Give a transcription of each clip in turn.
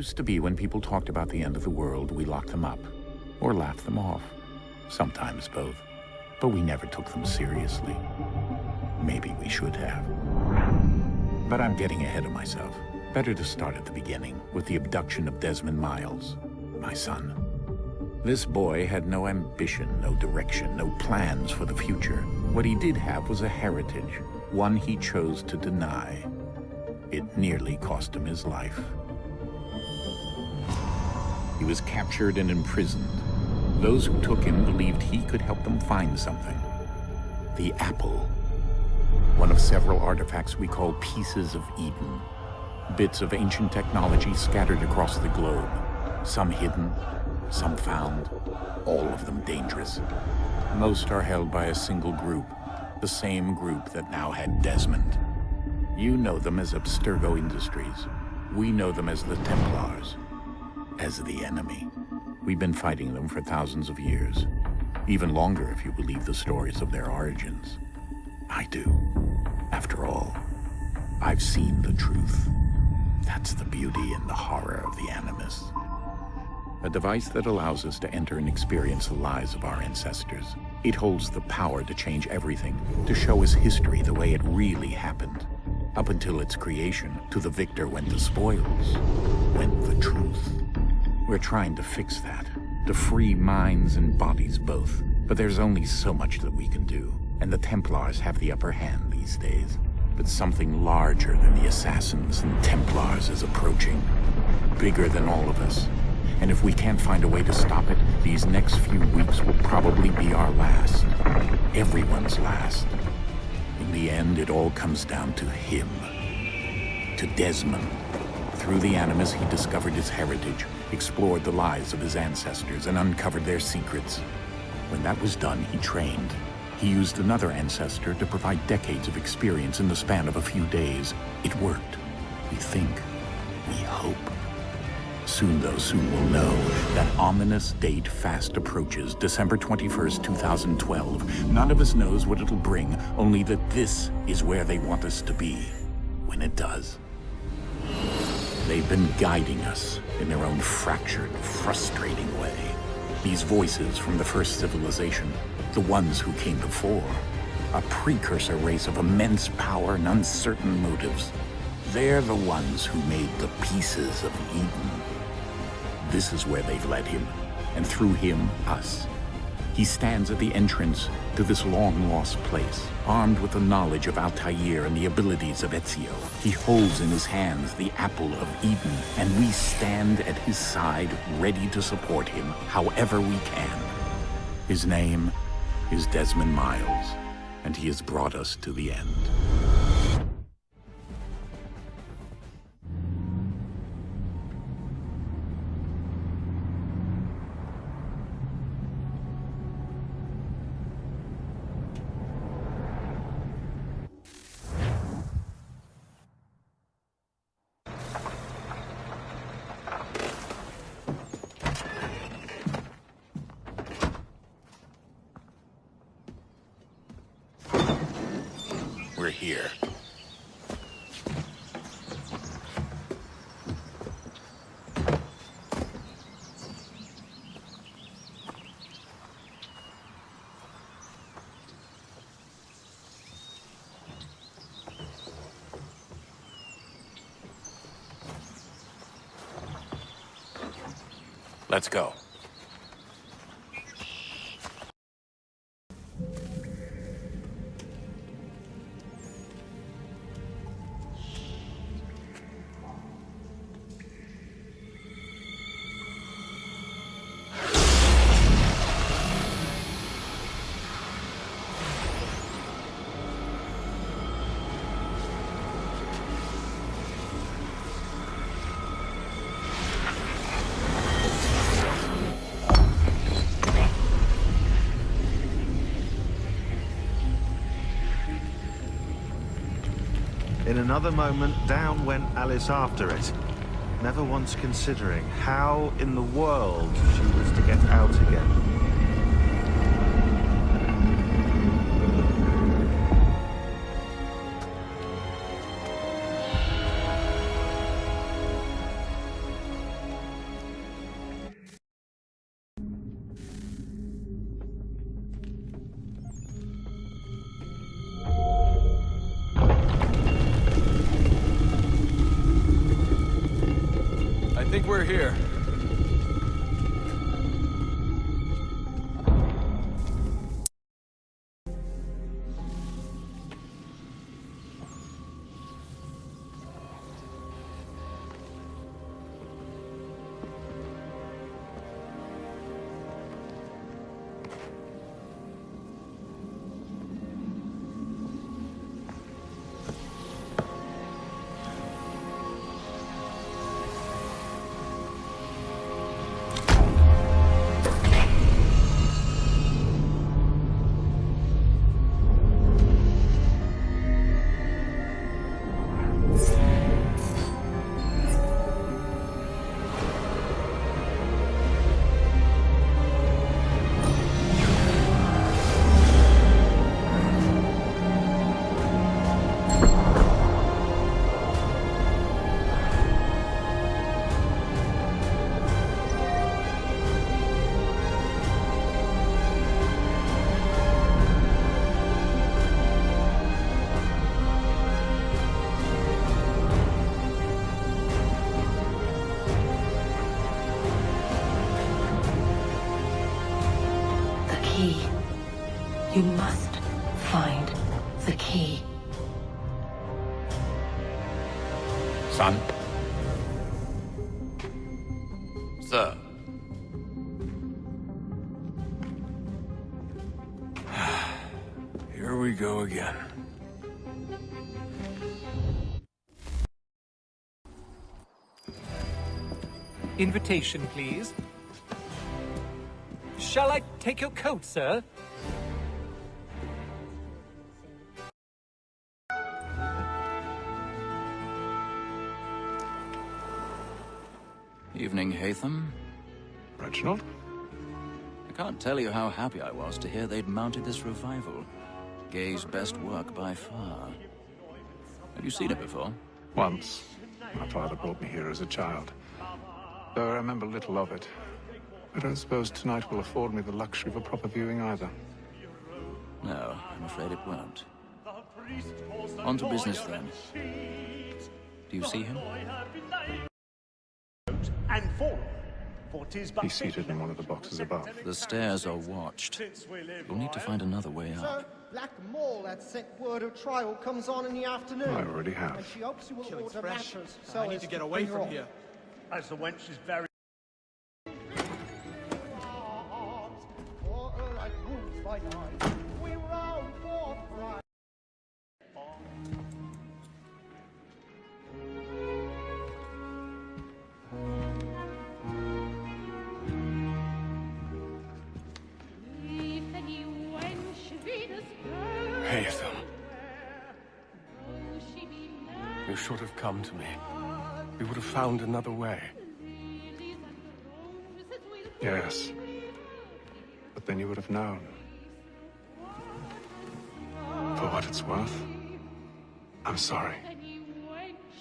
used to be when people talked about the end of the world, we locked them up or laughed them off. Sometimes both. But we never took them seriously. Maybe we should have. But I'm getting ahead of myself. Better to start at the beginning, with the abduction of Desmond Miles, my son. This boy had no ambition, no direction, no plans for the future. What he did have was a heritage, one he chose to deny. It nearly cost him his life. He was captured and imprisoned. Those who took him believed he could help them find something. The apple. One of several artifacts we call pieces of Eden. Bits of ancient technology scattered across the globe. Some hidden, some found, all of them dangerous. Most are held by a single group, the same group that now had Desmond. You know them as Abstergo Industries. We know them as the Templars, as the enemy. We've been fighting them for thousands of years, even longer if you believe the stories of their origins. I do. After all, I've seen the truth. That's the beauty and the horror of the Animus. A device that allows us to enter and experience the lives of our ancestors. It holds the power to change everything, to show us history the way it really happened. Up until its creation, to the victor went the spoils, went the truth. We're trying to fix that, to free minds and bodies both. But there's only so much that we can do, and the Templars have the upper hand these days. But something larger than the Assassins and Templars is approaching, bigger than all of us. And if we can't find a way to stop it, these next few weeks will probably be our last. Everyone's last. In the end, it all comes down to him. To Desmond. Through the Animus, he discovered his heritage, explored the lives of his ancestors, and uncovered their secrets. When that was done, he trained. He used another ancestor to provide decades of experience in the span of a few days. It worked. We think. We hope. Soon, though, soon we'll know. That ominous date fast approaches, December 21st, 2012. None of us knows what it'll bring, only that this is where they want us to be, when it does. They've been guiding us in their own fractured, frustrating way. These voices from the first civilization, the ones who came before, a precursor race of immense power and uncertain motives. They're the ones who made the pieces of Eden. This is where they've led him, and through him, us. He stands at the entrance to this long-lost place, armed with the knowledge of Altair and the abilities of Ezio. He holds in his hands the apple of Eden, and we stand at his side, ready to support him however we can. His name is Desmond Miles, and he has brought us to the end. We're here. Let's go. In another moment, down went Alice after it, never once considering how in the world she was to get out again. we're here. You must find the key. Son? Sir. Here we go again. Invitation, please. Shall I take your coat, sir? Evening, Hatham. Reginald? I can't tell you how happy I was to hear they'd mounted this revival. Gay's best work by far. Have you seen it before? Once. My father brought me here as a child. Though I remember little of it. I don't suppose tonight will afford me the luxury of a proper viewing either. No, I'm afraid it won't. On to business then. Do you see him? He's seated in one of the boxes above. The stairs are watched. You'll need to find another way up. Black Mall had sent word of trial comes on in the afternoon. I already have. And she hopes you will Killing's order fresh. matters. I need to get away from here. As the wench is very... Like wolves by night. We roam forth right. Hatham. You should have come to me. We would have found another way. Yes. But then you would have known. For what it's worth, I'm sorry.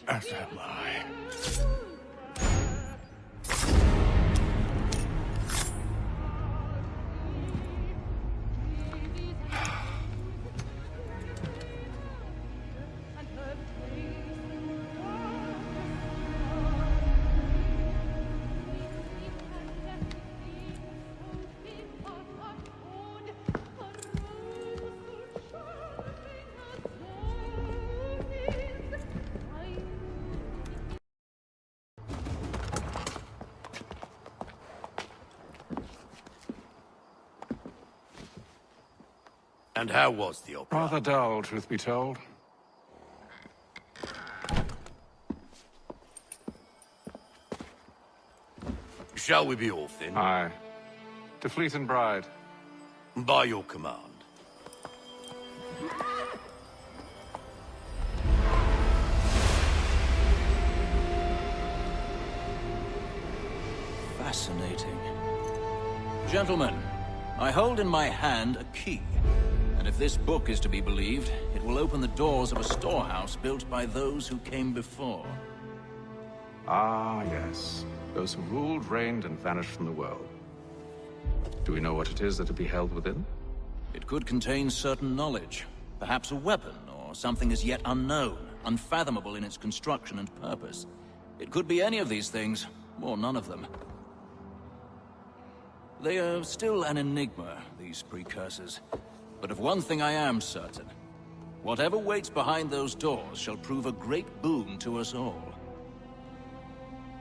As am I. And how was the opera? Rather dull, truth be told. Shall we be off then? Aye. To Fleet and Bride. By your command. Fascinating. Gentlemen, I hold in my hand a key. And if this book is to be believed, it will open the doors of a storehouse built by those who came before. Ah, yes. Those who ruled, reigned, and vanished from the world. Do we know what it is that to be held within? It could contain certain knowledge. Perhaps a weapon, or something as yet unknown, unfathomable in its construction and purpose. It could be any of these things, or none of them. They are still an enigma, these precursors. But of one thing I am certain. Whatever waits behind those doors shall prove a great boon to us all.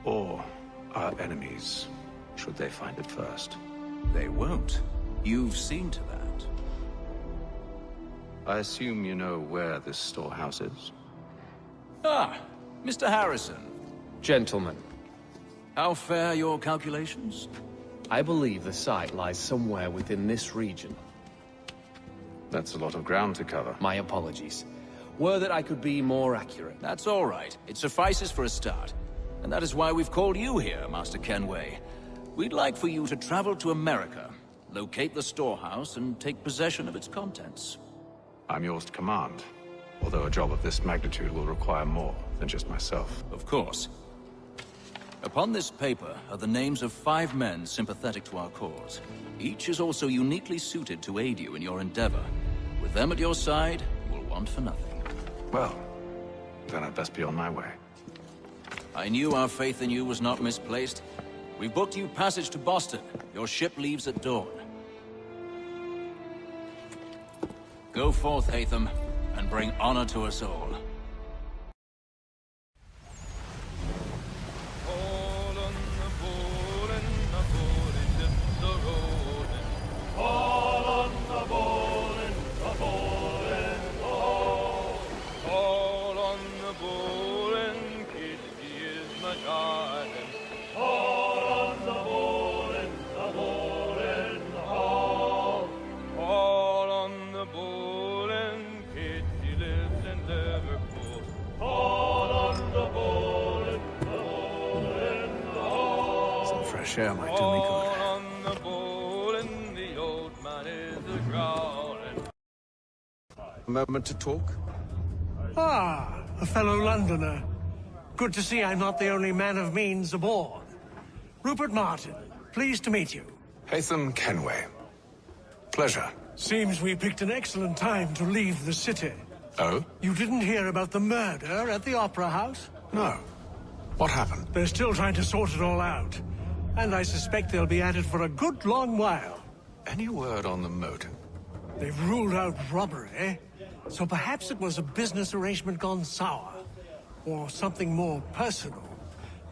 Or our enemies, should they find it first. They won't. You've seen to that. I assume you know where this storehouse is? Ah, Mr. Harrison. Gentlemen, How fare your calculations? I believe the site lies somewhere within this region. That's a lot of ground to cover. My apologies. Were that I could be more accurate. That's all right. It suffices for a start. And that is why we've called you here, Master Kenway. We'd like for you to travel to America, locate the storehouse, and take possession of its contents. I'm yours to command, although a job of this magnitude will require more than just myself. Of course. Upon this paper are the names of 5 men sympathetic to our cause. Each is also uniquely suited to aid you in your endeavor. With them at your side, you will want for nothing. Well, then I'd best be on my way. I knew our faith in you was not misplaced. We've booked you passage to Boston. Your ship leaves at dawn. Go forth, Hatham, and bring honor to us all. Fresh air might do me good. A moment to talk? Ah, a fellow Londoner. Good to see I'm not the only man of means aboard. Rupert Martin, pleased to meet you. Hatham Kenway. Pleasure. Seems we picked an excellent time to leave the city. Oh? You didn't hear about the murder at the Opera House? No. What happened? They're still trying to sort it all out. And I suspect they'll be at it for a good long while. Any word on the motive? They've ruled out robbery, so perhaps it was a business arrangement gone sour. Or something more personal,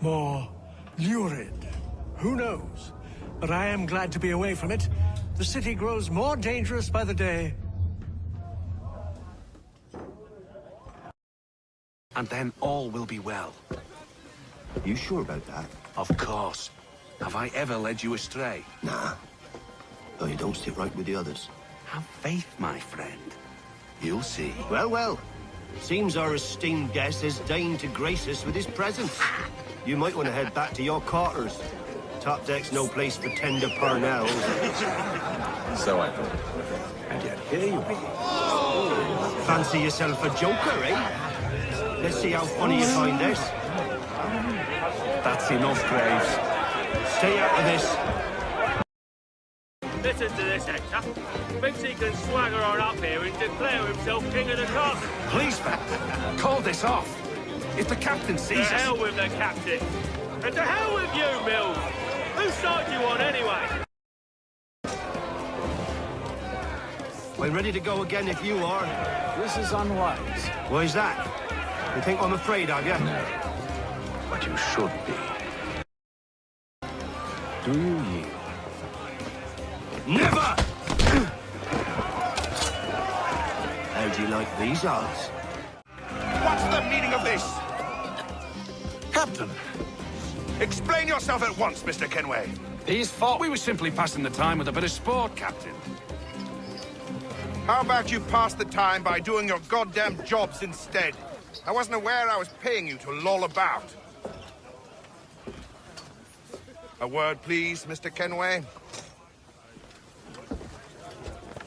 more lurid. Who knows? But I am glad to be away from it. The city grows more dangerous by the day. And then all will be well. You sure about that? Of course. Have I ever led you astray? Nah. Though you don't sit right with the others. Have faith, my friend. You'll see. Well, well. Seems our esteemed guest has deigned to grace us with his presence. You might want to head back to your quarters. Top deck's no place for tender parnells. So I thought. And yet here you are. Fancy yourself a joker, eh? Let's see how funny you find this. That's enough, Graves. Stay out of this. Listen to this, Hector. Thinks he can swagger on up here and declare himself king of the castle. Please, Vector, call this off. If the captain sees us... To hell with the captain. And to hell with you, Mills. Whose side you on, anyway? We're ready to go again if you are. This is unwise. Why's that? You think I'm afraid of you? No. But you should be. Do you yield? Never! How do you like these odds? What's the meaning of this? Captain! Explain yourself at once, Mr. Kenway. He's thought we were simply passing the time with a bit of sport, Captain. How about you pass the time by doing your goddamn jobs instead? I wasn't aware I was paying you to loll about. A word, please, Mr. Kenway.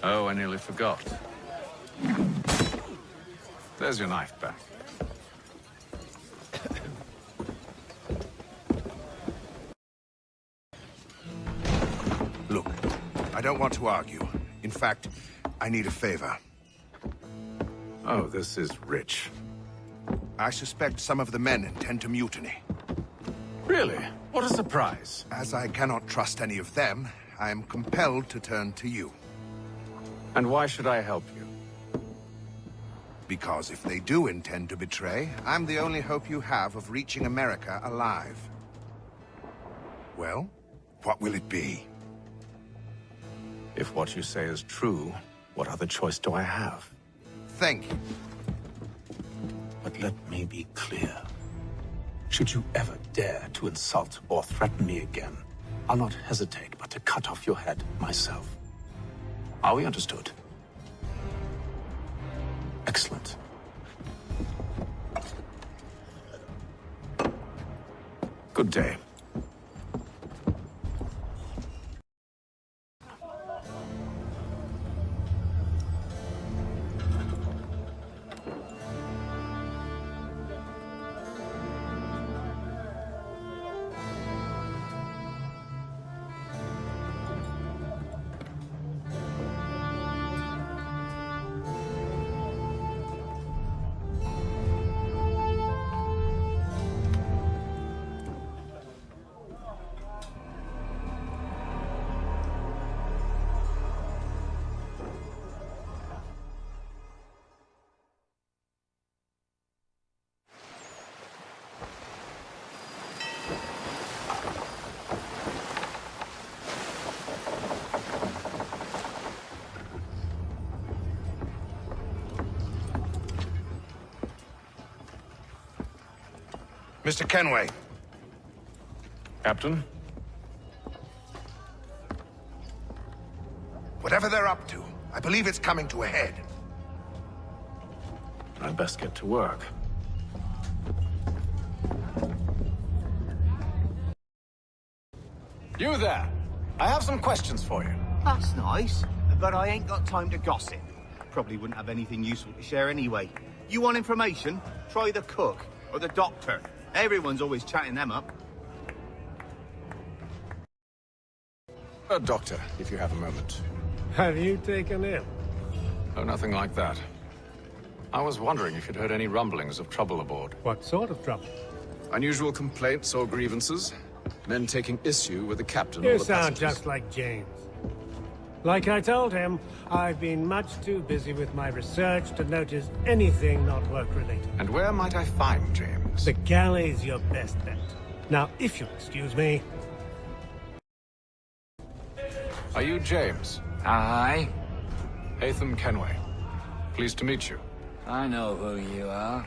Oh, I nearly forgot. There's your knife back. Look, I don't want to argue. In fact, I need a favor. Oh, this is rich. I suspect some of the men intend to mutiny. Really? What a surprise. As I cannot trust any of them, I am compelled to turn to you. And why should I help you? Because if they do intend to betray, I'm the only hope you have of reaching America alive. Well, what will it be? If what you say is true, what other choice do I have? Thank you. But let me be clear. Should you ever dare to insult or threaten me again, I'll not hesitate but to cut off your head myself. Are we understood? Excellent. Good day. Mr. Kenway. Captain? Whatever they're up to, I believe it's coming to a head. I'd best get to work. You there! I have some questions for you. That's nice, but I ain't got time to gossip. Probably wouldn't have anything useful to share anyway. You want information? Try the cook or the doctor. Everyone's always chatting them up. A doctor, if you have a moment. Have you taken ill? Oh, nothing like that. I was wondering if you'd heard any rumblings of trouble aboard. What sort of trouble? Unusual complaints or grievances? Men taking issue with the captain or You the sound passengers? just like James. Like I told him, I've been much too busy with my research to notice anything not work-related. And where might I find James? The galley's your best bet. Now, if you'll excuse me... Are you James? Aye. Hatham Kenway. Pleased to meet you. I know who you are.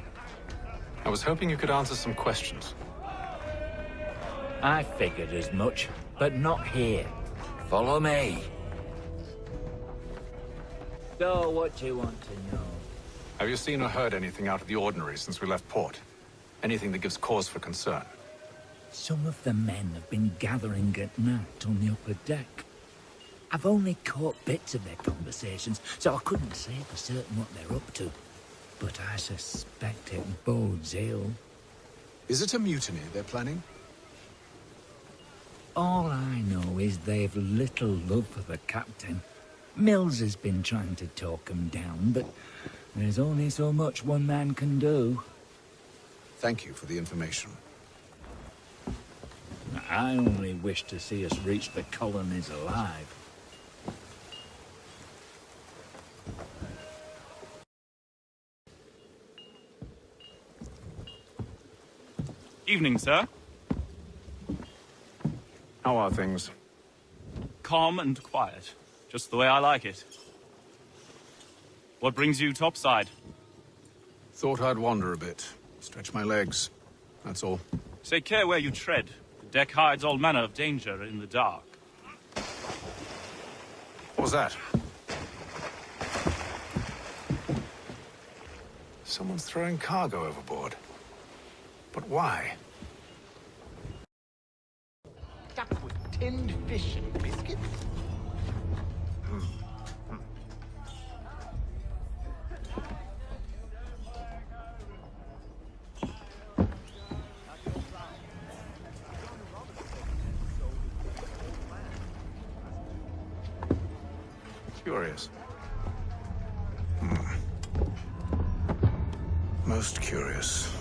I was hoping you could answer some questions. I figured as much, but not here. Follow me. So, what do you want to know? Have you seen or heard anything out of the ordinary since we left port? Anything that gives cause for concern? Some of the men have been gathering at night on the upper deck. I've only caught bits of their conversations, so I couldn't say for certain what they're up to. But I suspect it bodes ill. Is it a mutiny they're planning? All I know is they've little love for the captain. Mills has been trying to talk him down, but there's only so much one man can do. Thank you for the information. I only wish to see us reach the colonies alive. Evening, sir. How are things? Calm and quiet. Just the way I like it. What brings you topside? Thought I'd wander a bit. Stretch my legs. That's all. Take care where you tread. The deck hides all manner of danger in the dark. What was that? Someone's throwing cargo overboard. But why? Duck with tinned fish and biscuits? Curious. Most curious.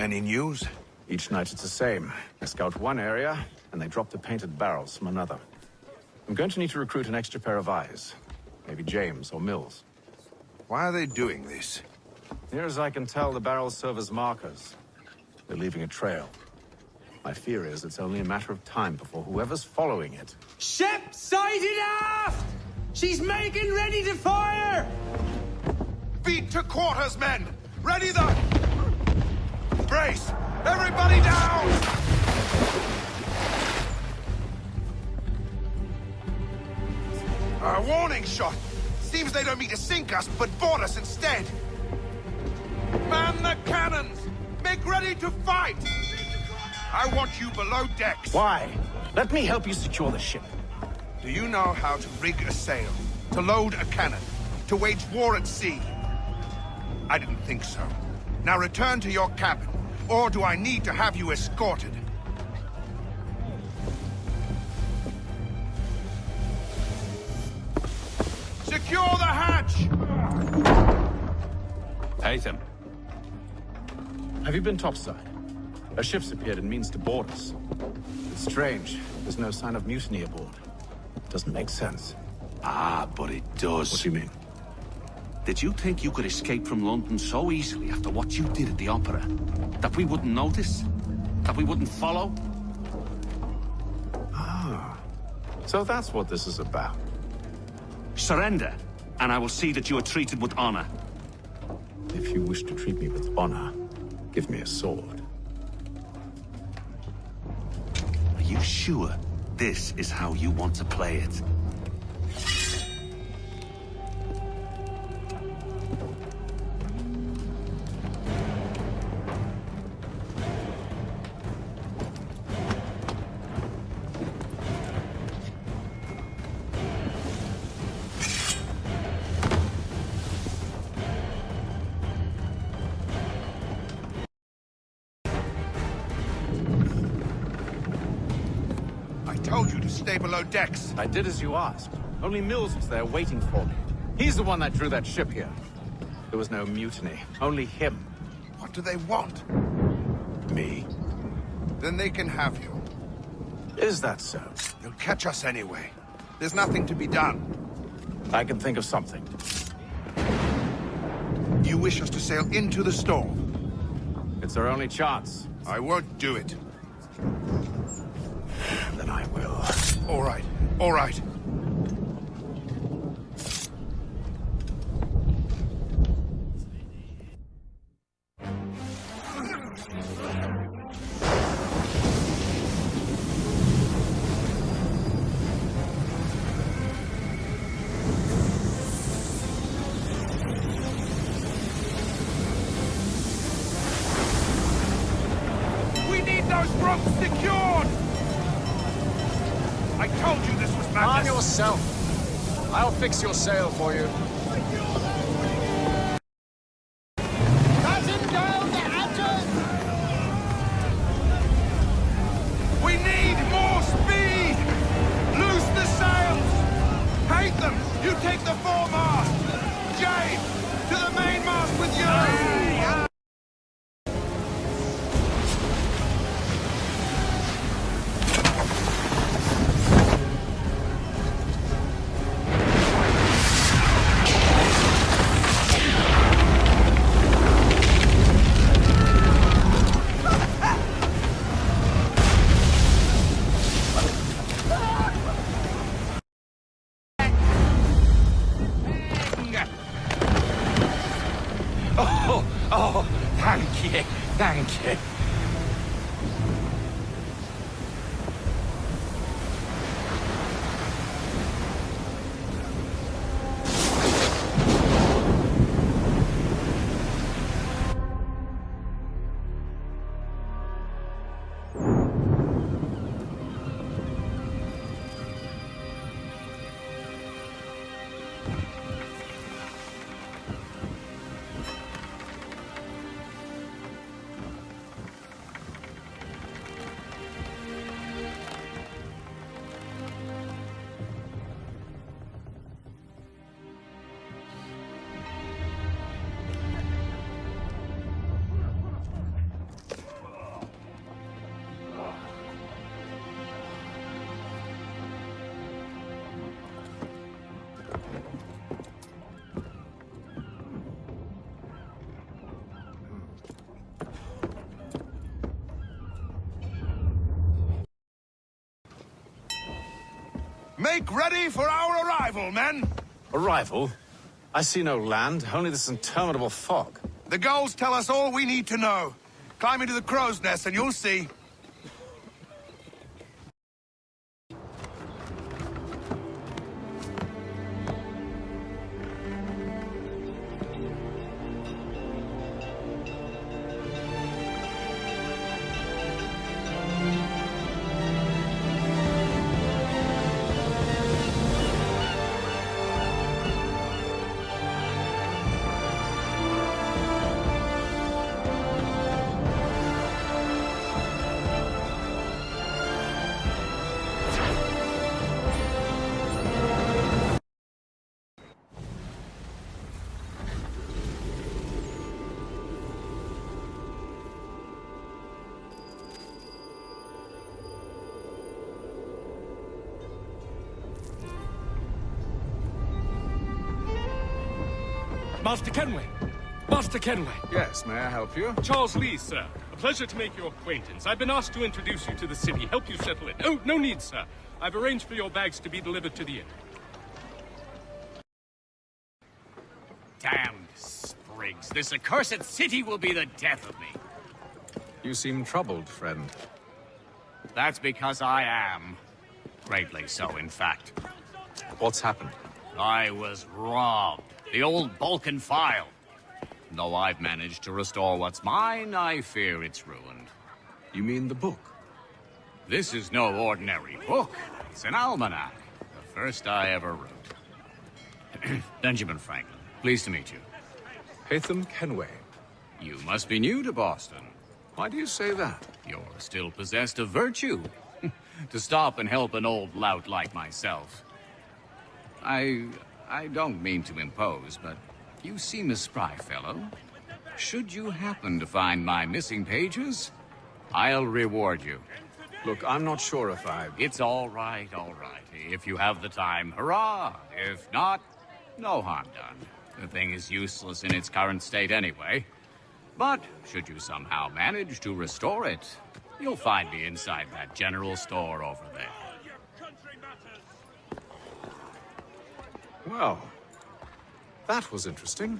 Any news? Each night it's the same. They scout one area, and they drop the painted barrels from another. I'm going to need to recruit an extra pair of eyes. Maybe James or Mills. Why are they doing this? Near as I can tell, the barrels serve as markers. They're leaving a trail. My fear is it's only a matter of time before whoever's following it... Ship sighted aft! She's making ready to fire! Beat to quarters, men! Ready the... Brace! Everybody down! A warning shot! Seems they don't mean to sink us, but board us instead! Man the cannons! Make ready to fight! I want you below decks! Why? Let me help you secure the ship. Do you know how to rig a sail? To load a cannon? To wage war at sea? I didn't think so. Now return to your cabin, or do I need to have you escorted? Secure the hatch! Haytham. Have you been topside? A ship's appeared and means to board us. It's strange. There's no sign of mutiny aboard. Doesn't make sense. Ah, but it does. What do you mean? Did you think you could escape from London so easily after what you did at the Opera? That we wouldn't notice? That we wouldn't follow? Ah. So that's what this is about. Surrender, and I will see that you are treated with honor. If you wish to treat me with honor, give me a sword. Are you sure this is how you want to play it? I told you to stay below decks. I did as you asked. Only Mills was there waiting for me. He's the one that drew that ship here. There was no mutiny, only him. What do they want? Me. Then they can have you. Is that so? They'll catch us anyway. There's nothing to be done. I can think of something. You wish us to sail into the storm? It's our only chance. I won't do it. Then I will. All right. All right. We need those ropes secured! I told you this was madness! Arm yourself. I'll fix your sail for you. Batten down the hatches! We need more speed! Loose the sails! Hate them! You take the foremast! James, to the mainmast with you! Oh, thank you, thank you. Make ready for our arrival, men! Arrival? I see no land, only this interminable fog. The gulls tell us all we need to know. Climb into the crow's nest and you'll see. Master Kenway! Master Kenway! Yes, may I help you? Charles Lee, sir. A pleasure to make your acquaintance. I've been asked to introduce you to the city, help you settle in. Oh, no need, sir. I've arranged for your bags to be delivered to the inn. Damned sprigs. This accursed city will be the death of me. You seem troubled, friend. That's because I am. Greatly so, in fact. What's happened? I was robbed. The old Balkan file. Though I've managed to restore what's mine, I fear it's ruined. You mean the book? This is no ordinary book. It's an almanac. The first I ever wrote. Benjamin Franklin, pleased to meet you. Haytham Kenway. You must be new to Boston. Why do you say that? You're still possessed of virtue. To stop and help an old lout like myself. I don't mean to impose, but you seem a spry fellow. Should you happen to find my missing pages, I'll reward you. Look, I'm not sure if I... It's all right. If you have the time, hurrah! If not, no harm done. The thing is useless in its current state anyway. But should you somehow manage to restore it, you'll find me inside that general store over there. Well, that was interesting.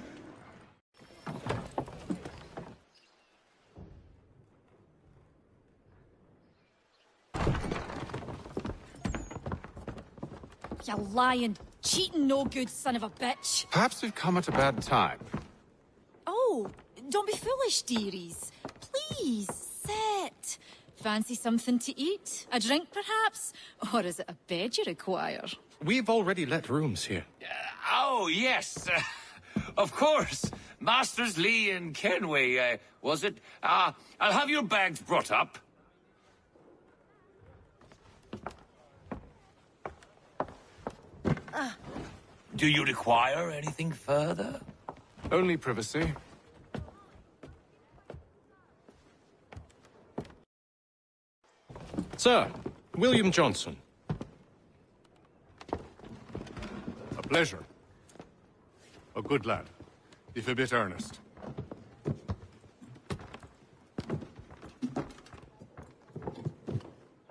You lying, cheating, no good son of a bitch. Perhaps we've come at a bad time. Oh, don't be foolish, dearies. Please, sit. Fancy something to eat? A drink, perhaps? Or is it a bed you require? We've already let rooms here. Oh, yes. Of course. Masters Lee and Kenway, was it? I'll have your bags brought up. Do you require anything further? Only privacy. Sir, William Johnson. A pleasure. A good lad, if a bit earnest.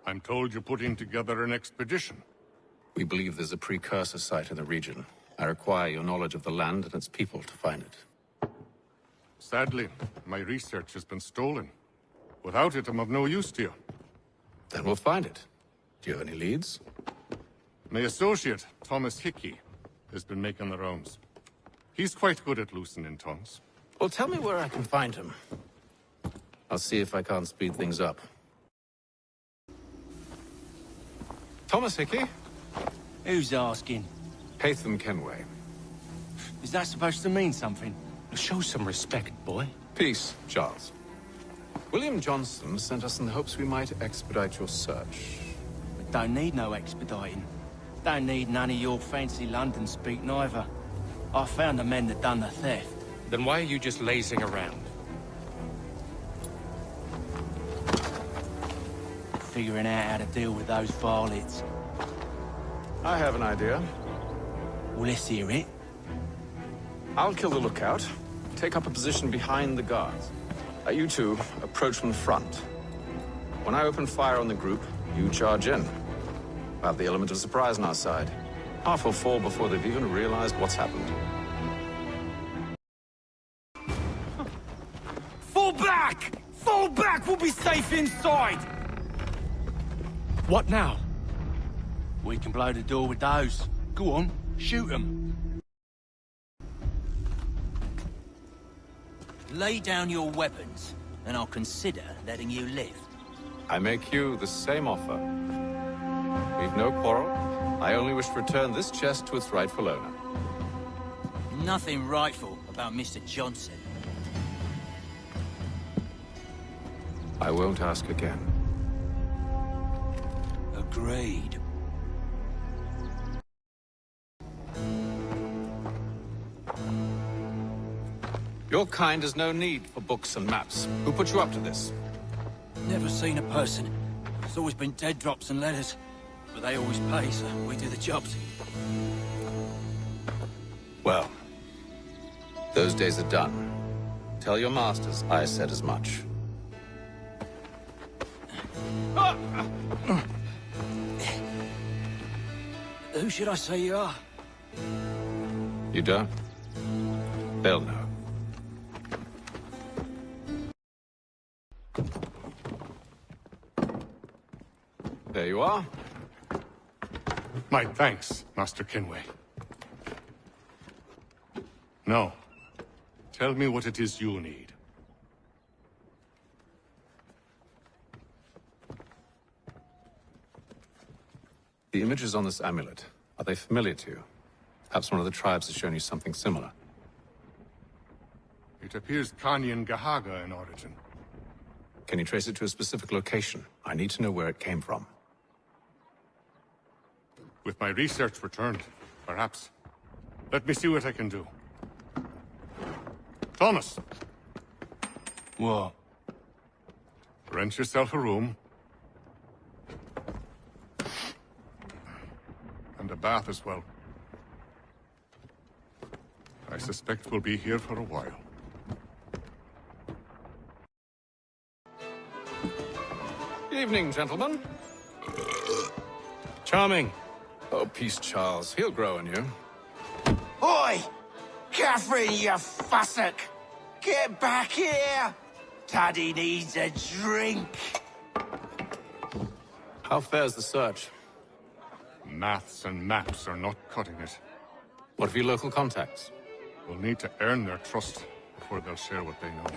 I'm told you're putting together an expedition. We believe there's a precursor site in the region. I require your knowledge of the land and its people to find it. Sadly, my research has been stolen. Without it, I'm of no use to you. Then we'll find it. Do you have any leads? My associate, Thomas Hickey, has been making the rounds. He's quite good at loosening tongues. Well, tell me where I can find him. I'll see if I can't speed things up. Thomas Hickey? Who's asking? Haytham Kenway. Is that supposed to mean something? Show some respect, boy. Peace, Charles. William Johnson sent us in the hopes we might expedite your search. We don't need no expediting. Don't need none of your fancy London speak neither. I found the men that done the theft. Then why are you just lazing around? Figuring out how to deal with those varlets. I have an idea. Well, let's hear it. I'll kill the lookout, take up a position behind the guards. You two approach from the front. When I open fire on the group, you charge in. We'll have the element of surprise on our side. Half will fall before they've even realized what's happened. Fall back! Fall back! We'll be safe inside! What now? We can blow the door with those. Go on, shoot them. Lay down your weapons, and I'll consider letting you live. I make you the same offer. We've no quarrel. I only wish to return this chest to its rightful owner. Nothing rightful about Mr. Johnson. I won't ask again. Agreed. Your kind has no need for books and maps. Who put you up to this? Never seen a person. It's always been dead drops and letters. But they always pay, so we do the jobs. Well, those days are done. Tell your masters I said as much. Who should I say you are? You don't? They'll know. There you are. My thanks, Master Kenway. No. Tell me what it is you need. The images on this amulet, are they familiar to you? Perhaps one of the tribes has shown you something similar. It appears Kanyan Gahaga in origin. Can you trace it to a specific location? I need to know where it came from. With my research returned, perhaps. Let me see what I can do. Thomas! What? Rent yourself a room. And a bath as well. I suspect we'll be here for a while. Evening, gentlemen. Charming. Oh, peace, Charles. He'll grow on you. Oi! Catherine, you fussock! Get back here! Taddy needs a drink. How fares the search? Maths and maps are not cutting it. What of your local contacts? We'll need to earn their trust before they'll share what they know.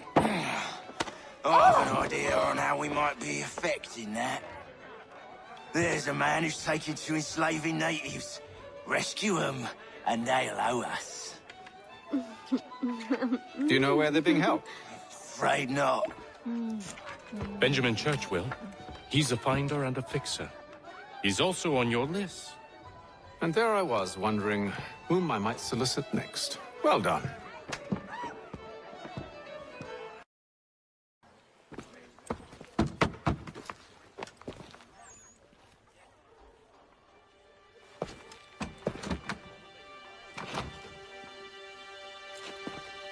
I have an idea on how we might be affecting that. There's a man who's taken to enslaving natives. Rescue them, and they'll owe us. Do you know where they're being held? Afraid not. Benjamin Church will. He's a finder and a fixer. He's also on your list. And there I was, wondering whom I might solicit next. Well done.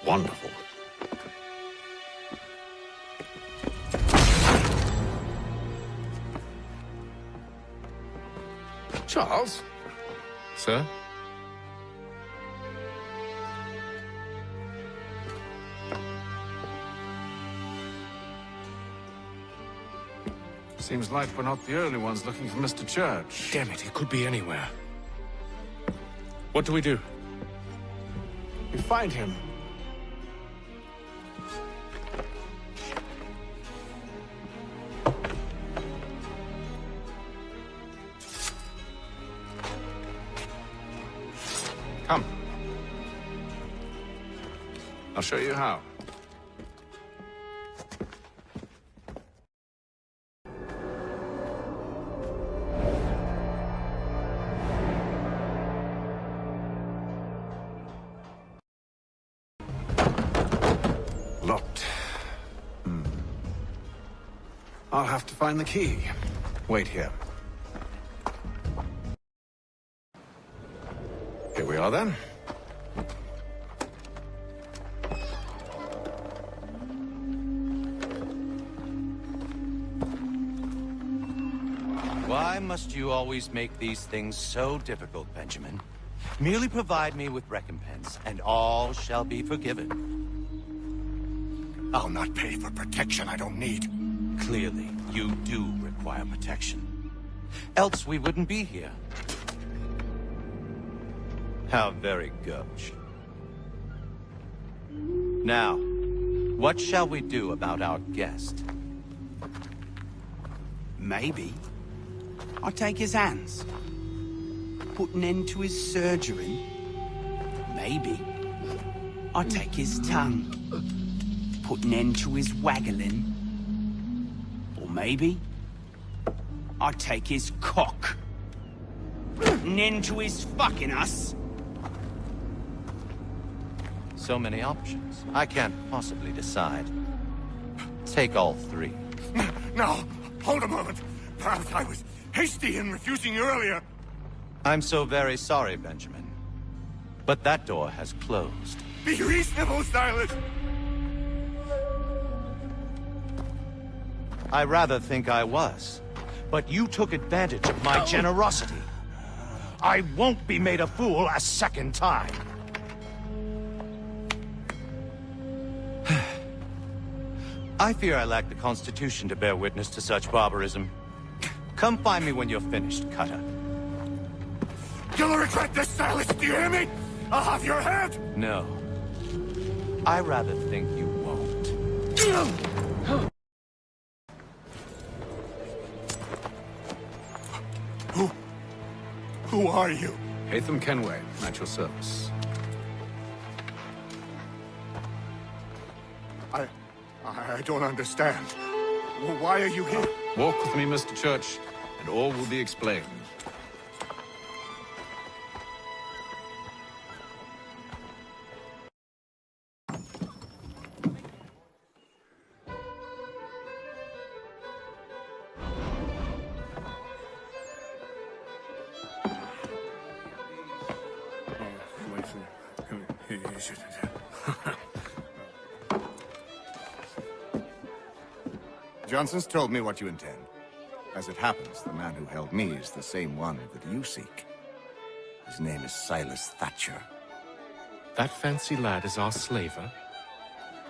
Wonderful. Charles? Sir? Seems like we're not the only ones looking for Mr. Church. Damn it, he could be anywhere. What do we do? We find him. Come. I'll show you how. Locked. I'll have to find the key. Wait here. Here we are then. Why must you always make these things so difficult, Benjamin? Merely provide me with recompense, and all shall be forgiven. I'll not pay for protection I don't need. Clearly, you do require protection. Else we wouldn't be here. How very gauche. Now, what shall we do about our guest? Maybe I take his hands, put an end to his surgery. Maybe I take his tongue, put an end to his waggling. Or maybe I take his cock, put an end to his fucking us. So many options. I can't possibly decide. Take all three. No, hold a moment. Perhaps I was hasty in refusing you earlier. I'm so very sorry, Benjamin. But that door has closed. Be reasonable, Silas! I rather think I was. But you took advantage of my generosity. I won't be made a fool a second time. I fear I lack the constitution to bear witness to such barbarism. Come find me when you're finished, Cutter. You'll regret this, Silas, do you hear me? I'll have your head! No. I rather think you won't. Who are you? Hatham Kenway, at your service. I don't understand. Why are you here? Walk with me, Mr. Church, and all will be explained. Johnson's told me what you intend. As it happens, the man who held me is the same one that you seek. His name is Silas Thatcher. That fancy lad is our slaver?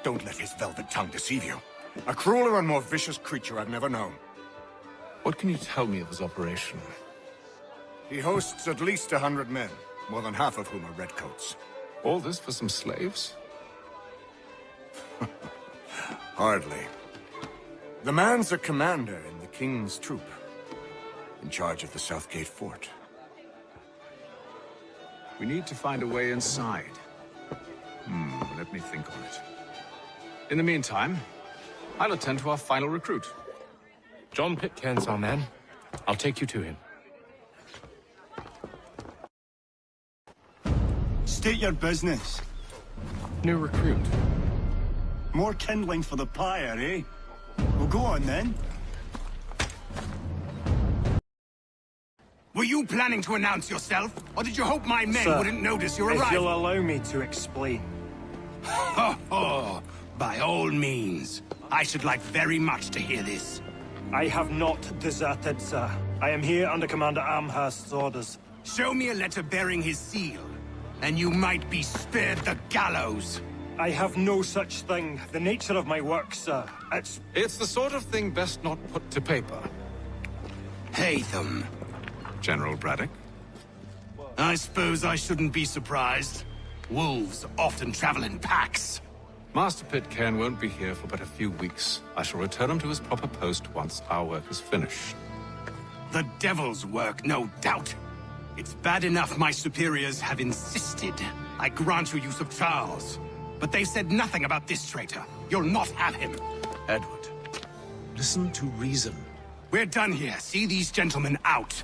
Don't let his velvet tongue deceive you. A crueler and more vicious creature I've never known. What can you tell me of his operation? He hosts at least 100 men, more than half of whom are redcoats. All this for some slaves? Hardly. The man's a commander in the King's troop, in charge of the Southgate Fort. We need to find a way inside. Let me think on it. In the meantime, I'll attend to our final recruit. John Pitcairn's our man. I'll take you to him. State your business. New recruit. More kindling for the pyre, eh? Well, go on then. Were you planning to announce yourself? Or did you hope my men wouldn't notice your arrival? If you'll allow me to explain. Ho ho! By all means. I should like very much to hear this. I have not deserted, sir. I am here under Commander Amherst's orders. Show me a letter bearing his seal, and you might be spared the gallows. I have no such thing. The nature of my work, sir, It's the sort of thing best not put to paper. Hatham. General Braddock? I suppose I shouldn't be surprised. Wolves often travel in packs. Master Pitcairn won't be here for but a few weeks. I shall return him to his proper post once our work is finished. The devil's work, no doubt. It's bad enough my superiors have insisted I grant you use of Charles. But they said nothing about this traitor. You'll not have him. Edward, listen to reason. We're done here. See these gentlemen out.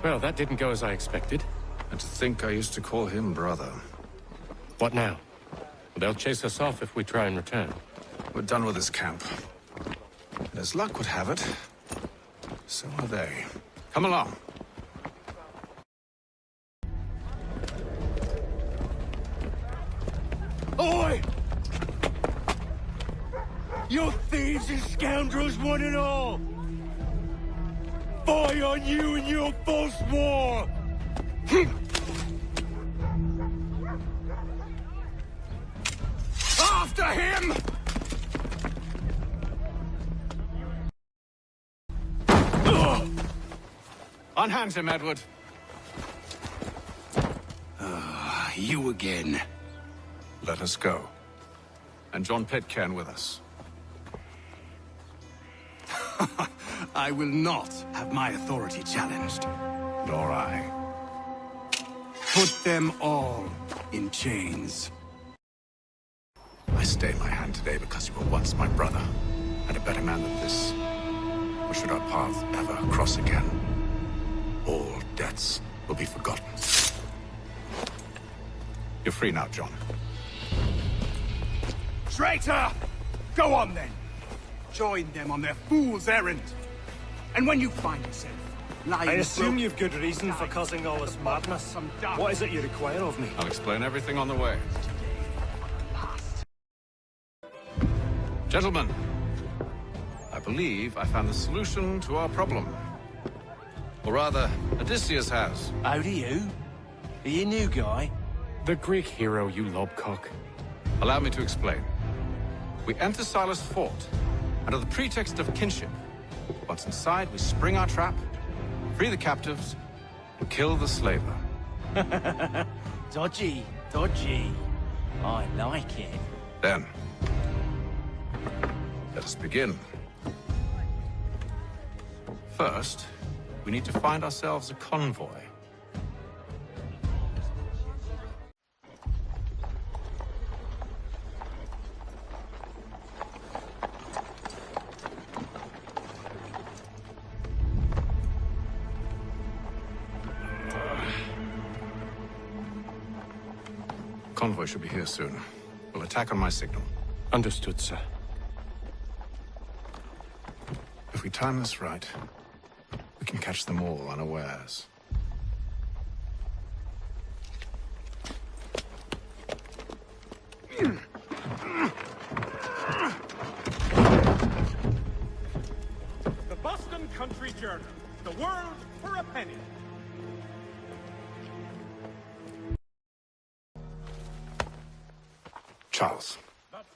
Well, that didn't go as I expected. And to think I used to call him brother. What now? They'll chase us off if we try and return. We're done with this camp. And as luck would have it, So are they. Come along. Oi! You thieves and scoundrels, one and all! Fie on you and your false war! After him! Unhand him, Edward. You again. Let us go. And John Pitcairn with us. I will not have my authority challenged. Nor I. Put them all in chains. I stay my hand today because you were once my brother, and a better man than this. Or should our paths ever cross again, all debts will be forgotten. You're free now, John. Traitor! Go on then! Join them on their fool's errand! And when you find yourself lying... I assume you've good reason for causing all this madness. What is it you require of me? I'll explain everything on the way. Gentlemen, I believe I found the solution to our problem. Or rather, Odysseus has. How do you? Are you a new guy? The Greek hero, you lobcock. Allow me to explain. We enter Silas' fort, under the pretext of kinship. Once inside, we spring our trap, free the captives, and kill the slaver. Dodgy, dodgy. I like it. Then, let us begin. First, we need to find ourselves a convoy. Convoy should be here soon. We'll attack on my signal. Understood, sir. If we time this right, we can catch them all unawares. The Boston Country Journal. The world for a penny. Charles,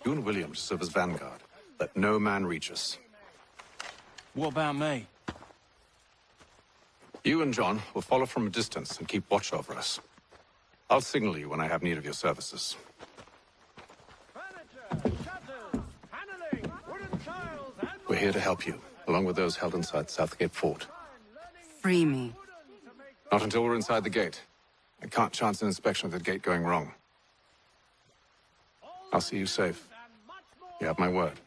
you and William serve as vanguard. Let no man reach us. What about me? You and John will follow from a distance and keep watch over us. I'll signal you when I have need of your services. We're here to help you, along with those held inside Southgate Fort. Free me. Not until we're inside the gate. I can't chance an inspection of the gate going wrong. I'll see you safe. You have my word.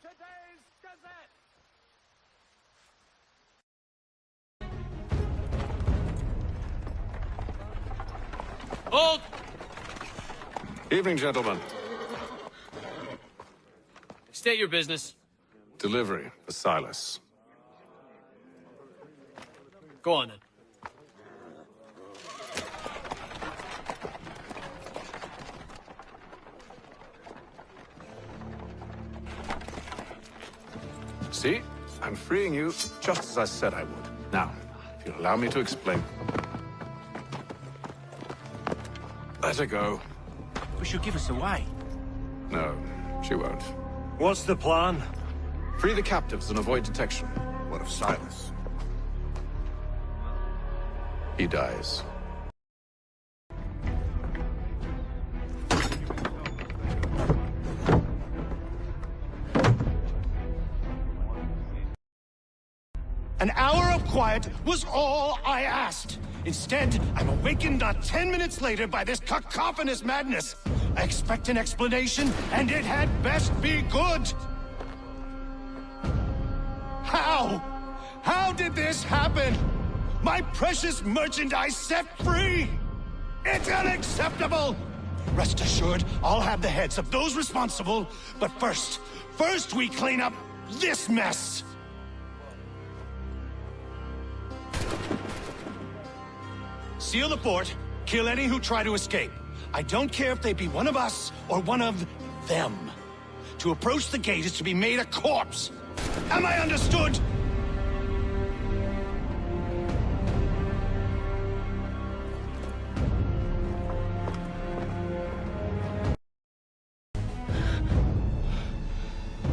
Hold! Evening, gentlemen. State your business. Delivery for Silas. Go on, then. See? I'm freeing you just as I said I would. Now, if you'll allow me to explain. Let her go. But she'll give us away. No, she won't. What's the plan? Free the captives and avoid detection. What of Silas? He dies. An hour of quiet was all I asked. Instead, I'm awakened not 10 minutes later by this cacophonous madness. I expect an explanation, and it had best be good. How? How did this happen? My precious merchandise set free! It's unacceptable! Rest assured, I'll have the heads of those responsible, but first we clean up this mess! Seal the fort, kill any who try to escape. I don't care if they be one of us or one of them. To approach the gate is to be made a corpse. Am I understood?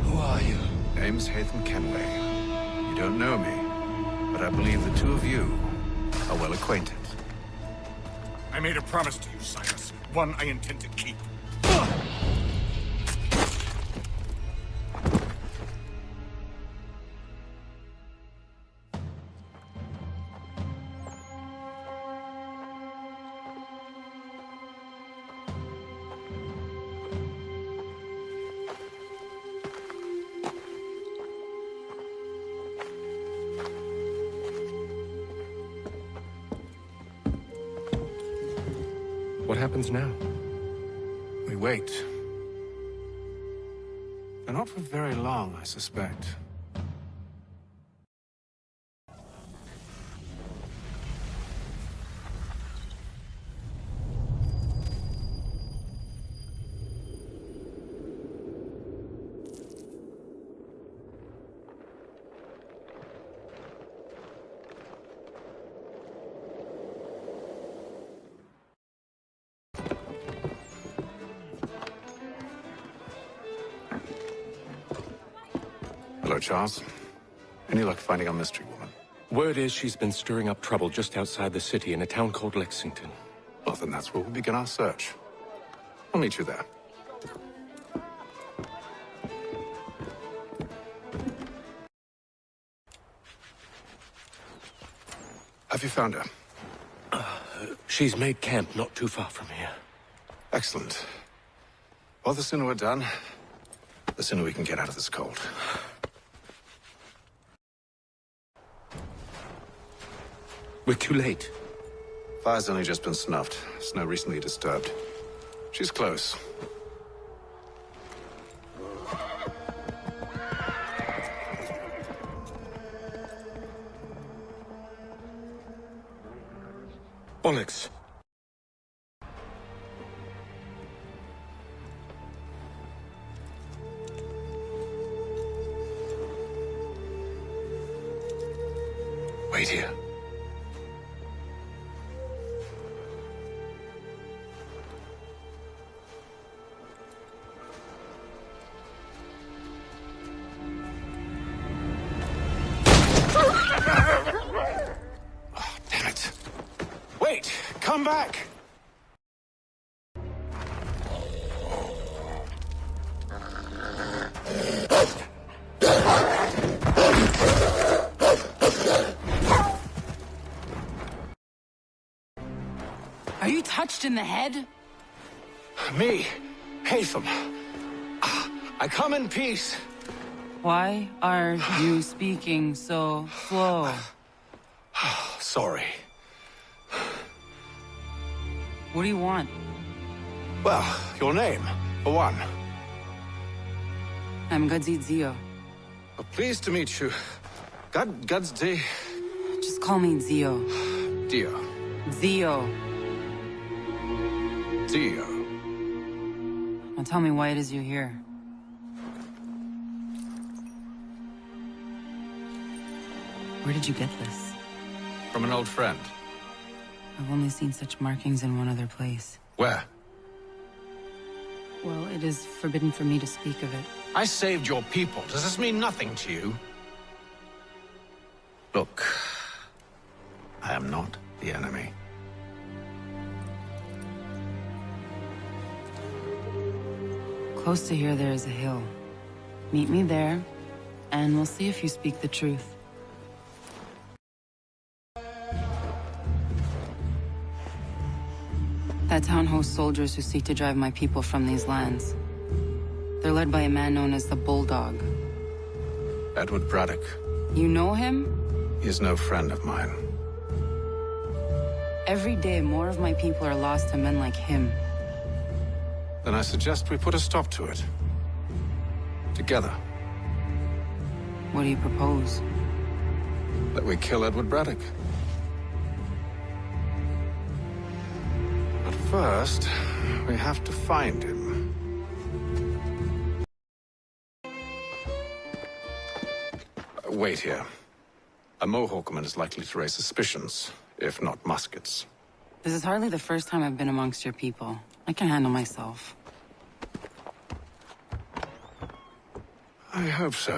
Who are you? Name's Hatham Kenway. You don't know me, but I believe the two of you are well acquainted. I made a promise to you, Cyrus. One I intend to keep. What happens now? We wait. And not for very long, I suspect. Hello, Charles. Any luck finding our mystery woman? Word is she's been stirring up trouble just outside the city in a town called Lexington. Well, then that's where we'll begin our search. I'll meet you there. Have you found her? She's made camp not too far from here. Excellent. Well, the sooner we're done, the sooner we can get out of this cold. We're too late. Fire's only just been snuffed. Snow recently disturbed. She's close. Bollocks. Wait here. Oh, damn it. Wait! Come back! Are you touched in the head? Me, Hatham. I come in peace. Why are you speaking so slow? Sorry. What do you want? Well, your name, for one. I'm Gadzit Zio. Pleased to meet you. God's day. Just call me Zio. Dio. Zio. Dio. Now tell me why it is you're here. Where did you get this? From an old friend. I've only seen such markings in one other place. Where? Well, it is forbidden for me to speak of it. I saved your people. Does this mean nothing to you? Look, I am not the enemy. Close to here, there is a hill. Meet me there, and we'll see if you speak the truth. That town hosts soldiers who seek to drive my people from these lands. They're led by a man known as the Bulldog. Edward Braddock. You know him? He is no friend of mine. Every day, more of my people are lost to men like him. Then I suggest we put a stop to it. Together. What do you propose? That we kill Edward Braddock. first, we have to find him. Wait here. A Mohawkman is likely to raise suspicions, if not muskets. This is hardly the first time I've been amongst your people. I can handle myself. I hope so.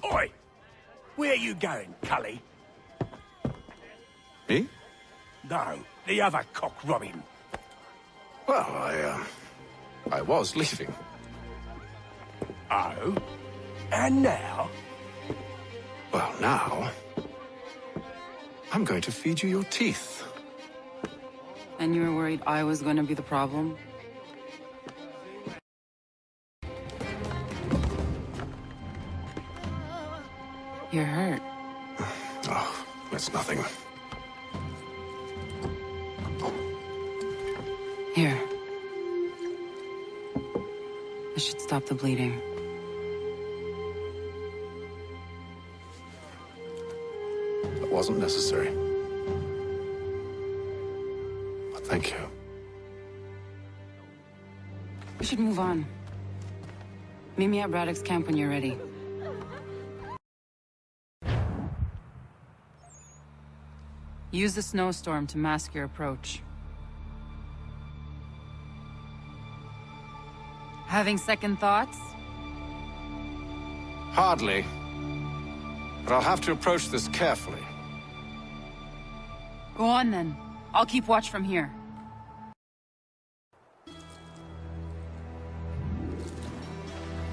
Oi! Where you going, Cully? Me? No, the other cock Robin. Well, I was leaving. Oh? And now? Well, now... I'm going to feed you your teeth. And you were worried I was going to be the problem? You're hurt. Oh, it's nothing. Here. This should stop the bleeding. It wasn't necessary. But thank you. We should move on. Meet me at Braddock's camp when you're ready. Use the snowstorm to mask your approach. Having second thoughts? Hardly. But I'll have to approach this carefully. Go on then. I'll keep watch from here.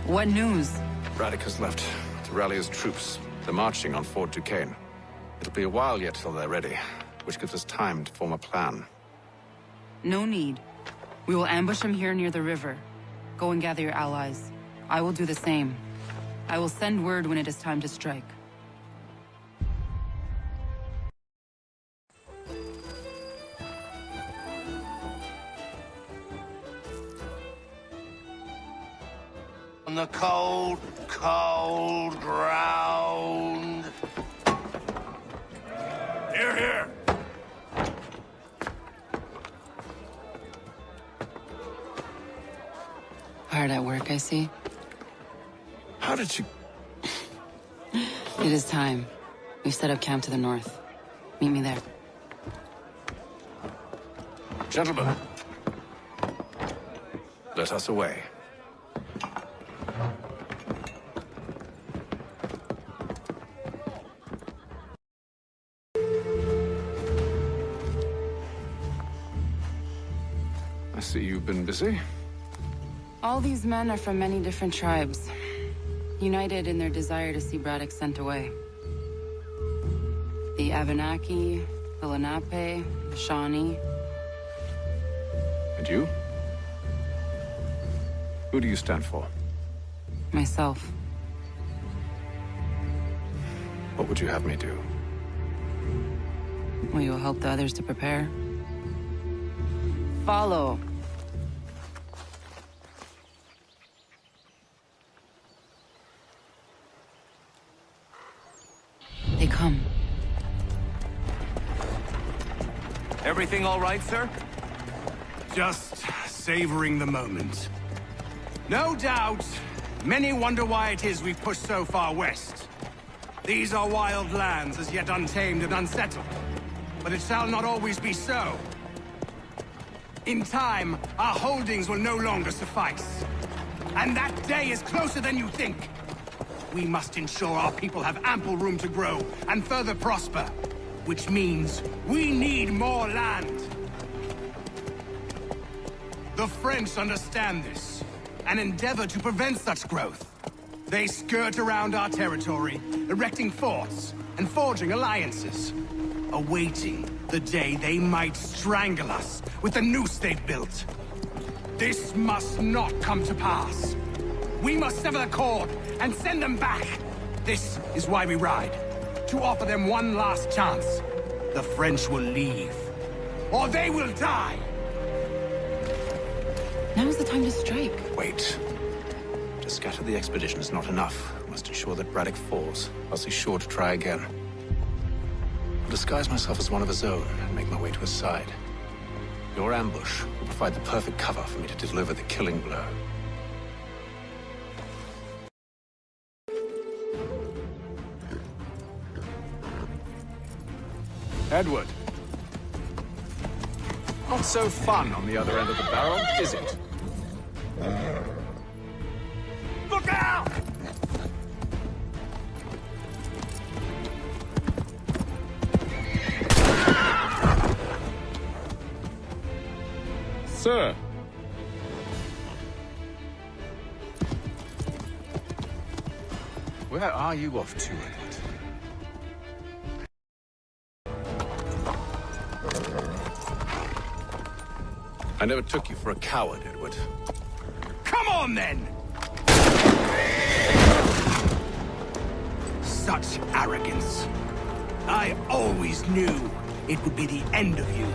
What news? Braddock has left to rally his troops. They're marching on Fort Duquesne. It'll be a while yet till they're ready, which gives us time to form a plan. No need. We will ambush them here near the river. Go and gather your allies. I will do the same. I will send word when it is time to strike. On the cold, cold ground. Here, here. Hard at work, I see. How did you... It is time. We've set up camp to the north. Meet me there. Gentlemen, let us away. I see you've been busy. All these men are from many different tribes, united in their desire to see Braddock sent away. The Abenaki, the Lenape, the Shawnee. And you? Who do you stand for? Myself. What would you have me do? Will you help the others to prepare? Follow. They come. Everything all right, sir? Just savoring the moment. No doubt, many wonder why it is we've pushed so far west. These are wild lands, as yet untamed and unsettled. But it shall not always be so. In time, our holdings will no longer suffice. And that day is closer than you think. We must ensure our people have ample room to grow and further prosper. Which means we need more land. The French understand this, and endeavor to prevent such growth. They skirt around our territory, erecting forts and forging alliances, awaiting the day they might strangle us with the noose they've built. This must not come to pass. We must sever the cord and send them back. This is why we ride, to offer them one last chance. The French will leave, or they will die. Now is the time to strike. Wait. To scatter the expedition is not enough. We must ensure that Braddock falls, else he's sure to try again. disguise myself as one of his own and make my way to his side. Your ambush will provide the perfect cover for me to deliver the killing blow. Edward. Not so fun on the other end of the barrel, is it? Look out! Sir. Where are you off to, Edward? I never took you for a coward, Edward. Come on, then! Such arrogance. I always knew it would be the end of you.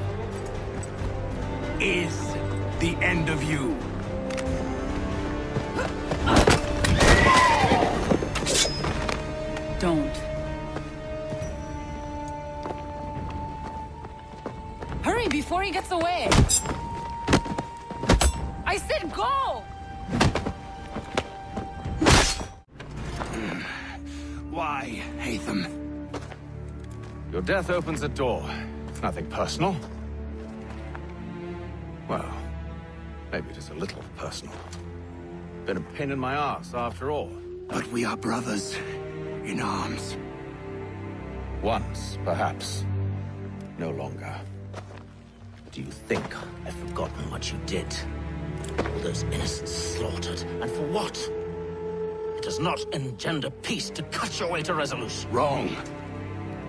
Is the end of you. Don't. Hurry before he gets away! I said go! Why, Hatham? Your death opens a door. It's nothing personal. Well, maybe it is a little personal. Been a pain in my ass, after all. But we are brothers in arms. Once, perhaps. No longer. Do you think I've forgotten what you did? All those innocents slaughtered, and for what? It does not engender peace to cut your way to resolution. Wrong.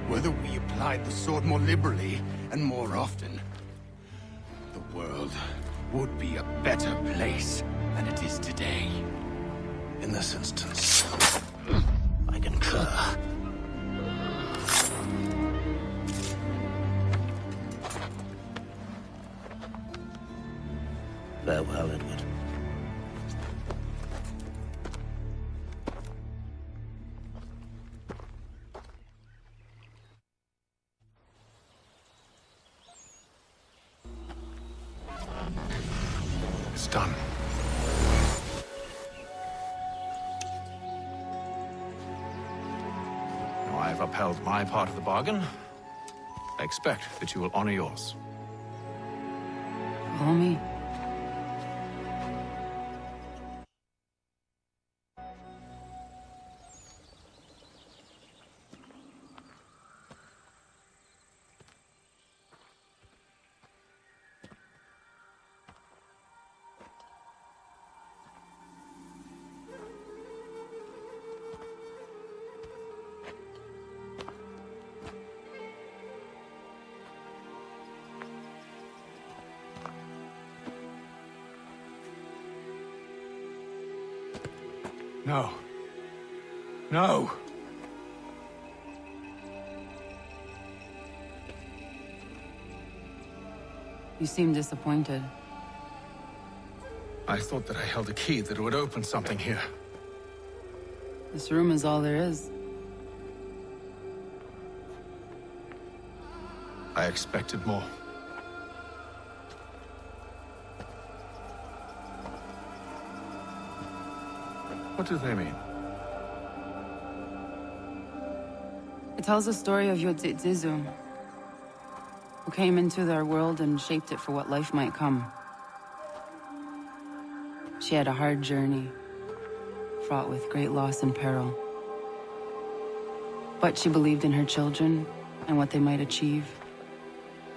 Whether we applied the sword more liberally and more often, the world would be a better place than it is today. In this instance, I concur. Farewell, Edward. it's done. Now I have upheld my part of the bargain. I expect that you will honor yours. Follow me. No. No! You seem disappointed. I thought that I held a key that would open something here. This room is all there is. I expected more. What do they mean? It tells the story of Yodzizu, who came into their world and shaped it for what life might come. She had a hard journey, fraught with great loss and peril. But she believed in her children and what they might achieve.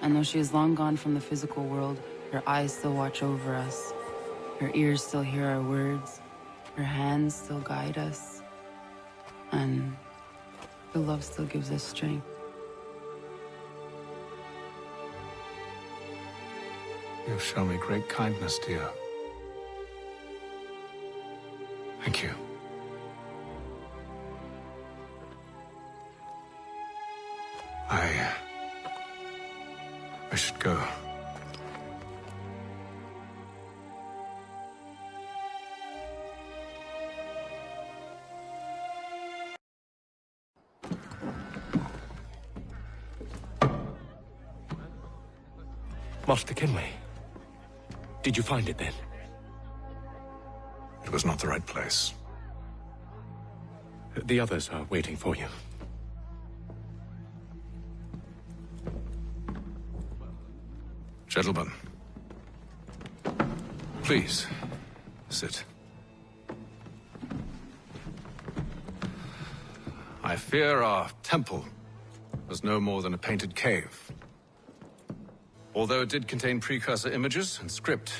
And though she is long gone from the physical world, her eyes still watch over us. Her ears still hear our words. Her hands still guide us. And her love still gives us strength. You've shown me great kindness, dear. Thank you. I should go. Master Kenway. Did you find it then? It was not the right place. The others are waiting for you. Gentlemen, please, sit. I fear our temple was no more than a painted cave. Although it did contain precursor images and script,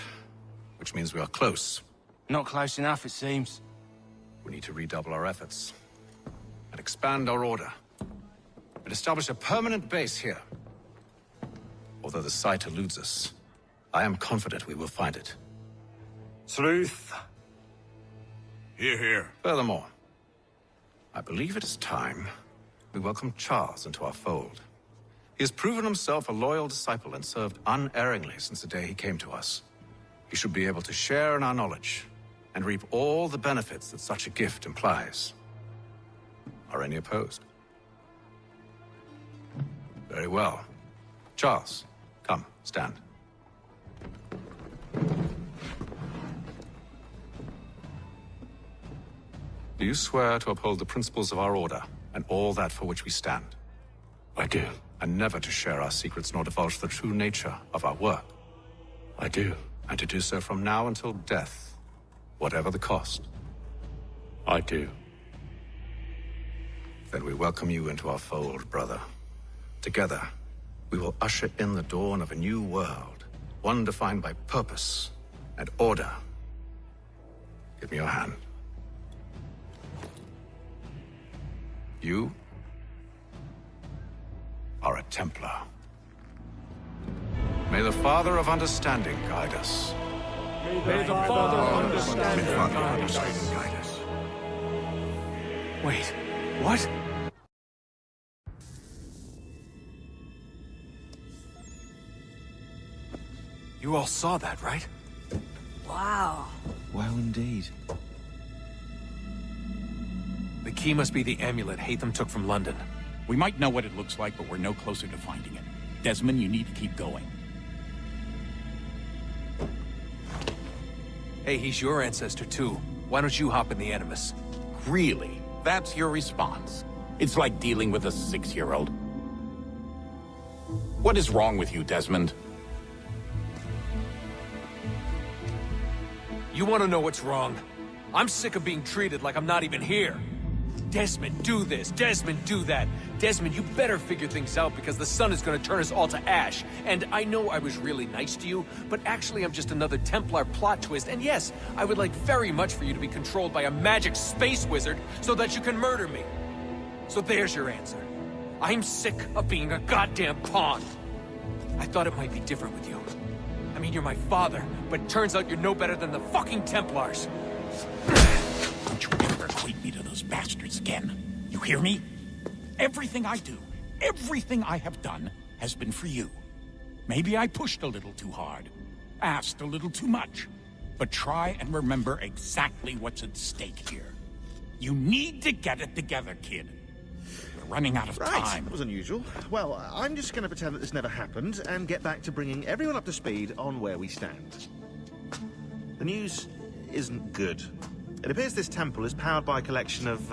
which means we are close. Not close enough, it seems. We need to redouble our efforts and expand our order and establish a permanent base here. Although the site eludes us, I am confident we will find it. Truth. Hear, hear. Furthermore, I believe it is time we welcome Charles into our fold. He has proven himself a loyal disciple and served unerringly since the day he came to us. He should be able to share in our knowledge and reap all the benefits that such a gift implies. Are any opposed? Very well. Charles, come, stand. Do you swear to uphold the principles of our order and all that for which we stand? I do. And never to share our secrets nor divulge the true nature of our work? I do. And to do so from now until death, whatever the cost? I do. Then we welcome you into our fold, brother. Together, we will usher in the dawn of a new world, one defined by purpose and order. Give me your hand. You are a Templar. May the Father of Understanding guide us. May the Father of Understanding guide us. Wait, what? You all saw that, right? Wow. Wow, indeed. The key must be the amulet Hatham took from London. We might know what it looks like, but we're no closer to finding it. Desmond, you need to keep going. Hey, he's your ancestor too. Why don't you hop in the Animus? Really? That's your response? It's like dealing with a 6-year-old. What is wrong with you, Desmond? You want to know what's wrong? I'm sick of being treated like I'm not even here. Desmond, do this. Desmond, do that. Desmond, you better figure things out because the sun is going to turn us all to ash. And I know I was really nice to you, but actually I'm just another Templar plot twist. And yes, I would like very much for you to be controlled by a magic space wizard so that you can murder me. So there's your answer. I'm sick of being a goddamn pawn. I thought it might be different with you. I mean, you're my father, but turns out you're no better than the fucking Templars. Don't you ever equate me to those bastards again. You hear me? Everything I do, everything I have done, has been for you. Maybe I pushed a little too hard, asked a little too much, but try and remember exactly what's at stake here. You need to get it together, kid. We're running out of time. That was unusual. Well, I'm just going to pretend that this never happened and get back to bringing everyone up to speed on where we stand. The news isn't good. It appears this temple is powered by a collection of,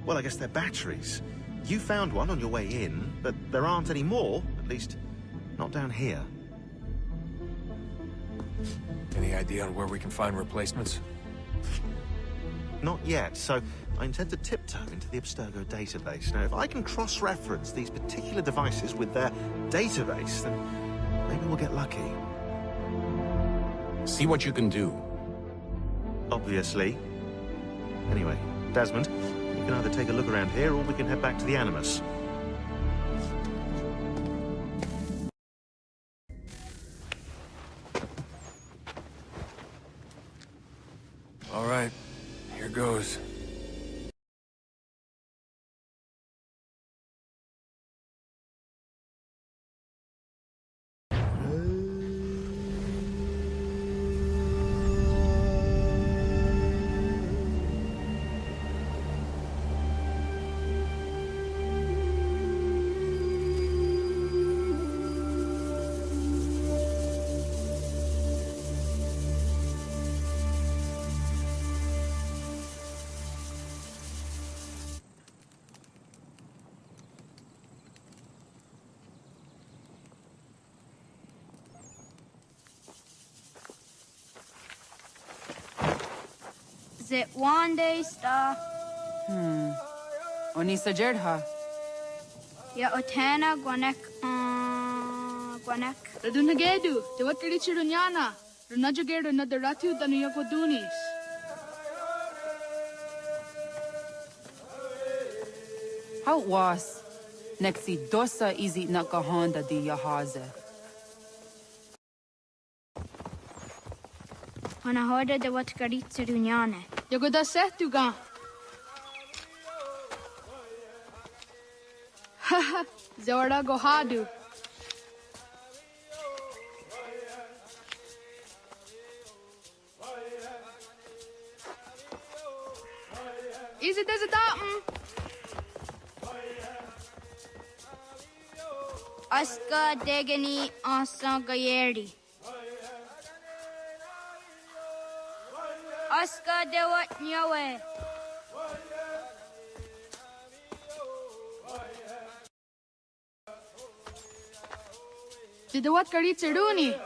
well, I guess they're batteries. You found one on your way in, but there aren't any more, at least not down here. Any idea on where we can find replacements? Not yet, so I intend to tiptoe into the Abstergo database. Now, if I can cross-reference these particular devices with their database, then maybe we'll get lucky. See what you can do. Obviously. Anyway, Desmond, you can either take a look around here or we can head back to the Animus. All right, here goes. Zit one day sta. Oni sajerha. Ya otena gwanek gwanek. Radunagedu, te wakari chirunyana. Runajagedu na daratu danu yakodunis. How was? Nexi dosa izi nakahonda di yahaze. Wana hoda de wakari chirunyane. Yagoda setuga. Haha, Zora gohadu. Easy does it out. Aska degani asa gayeri. Aska de wat nyawe. Did the what kari chiruni?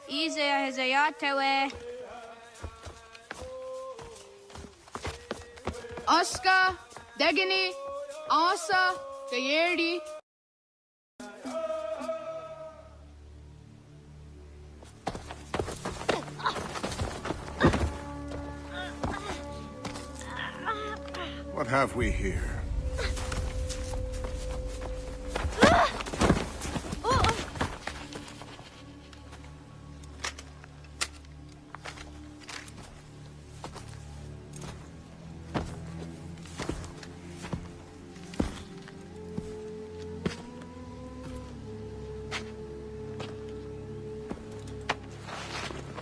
Easy has a yatewe. Aska, Degani, Asa, Gayerdi. What have we here?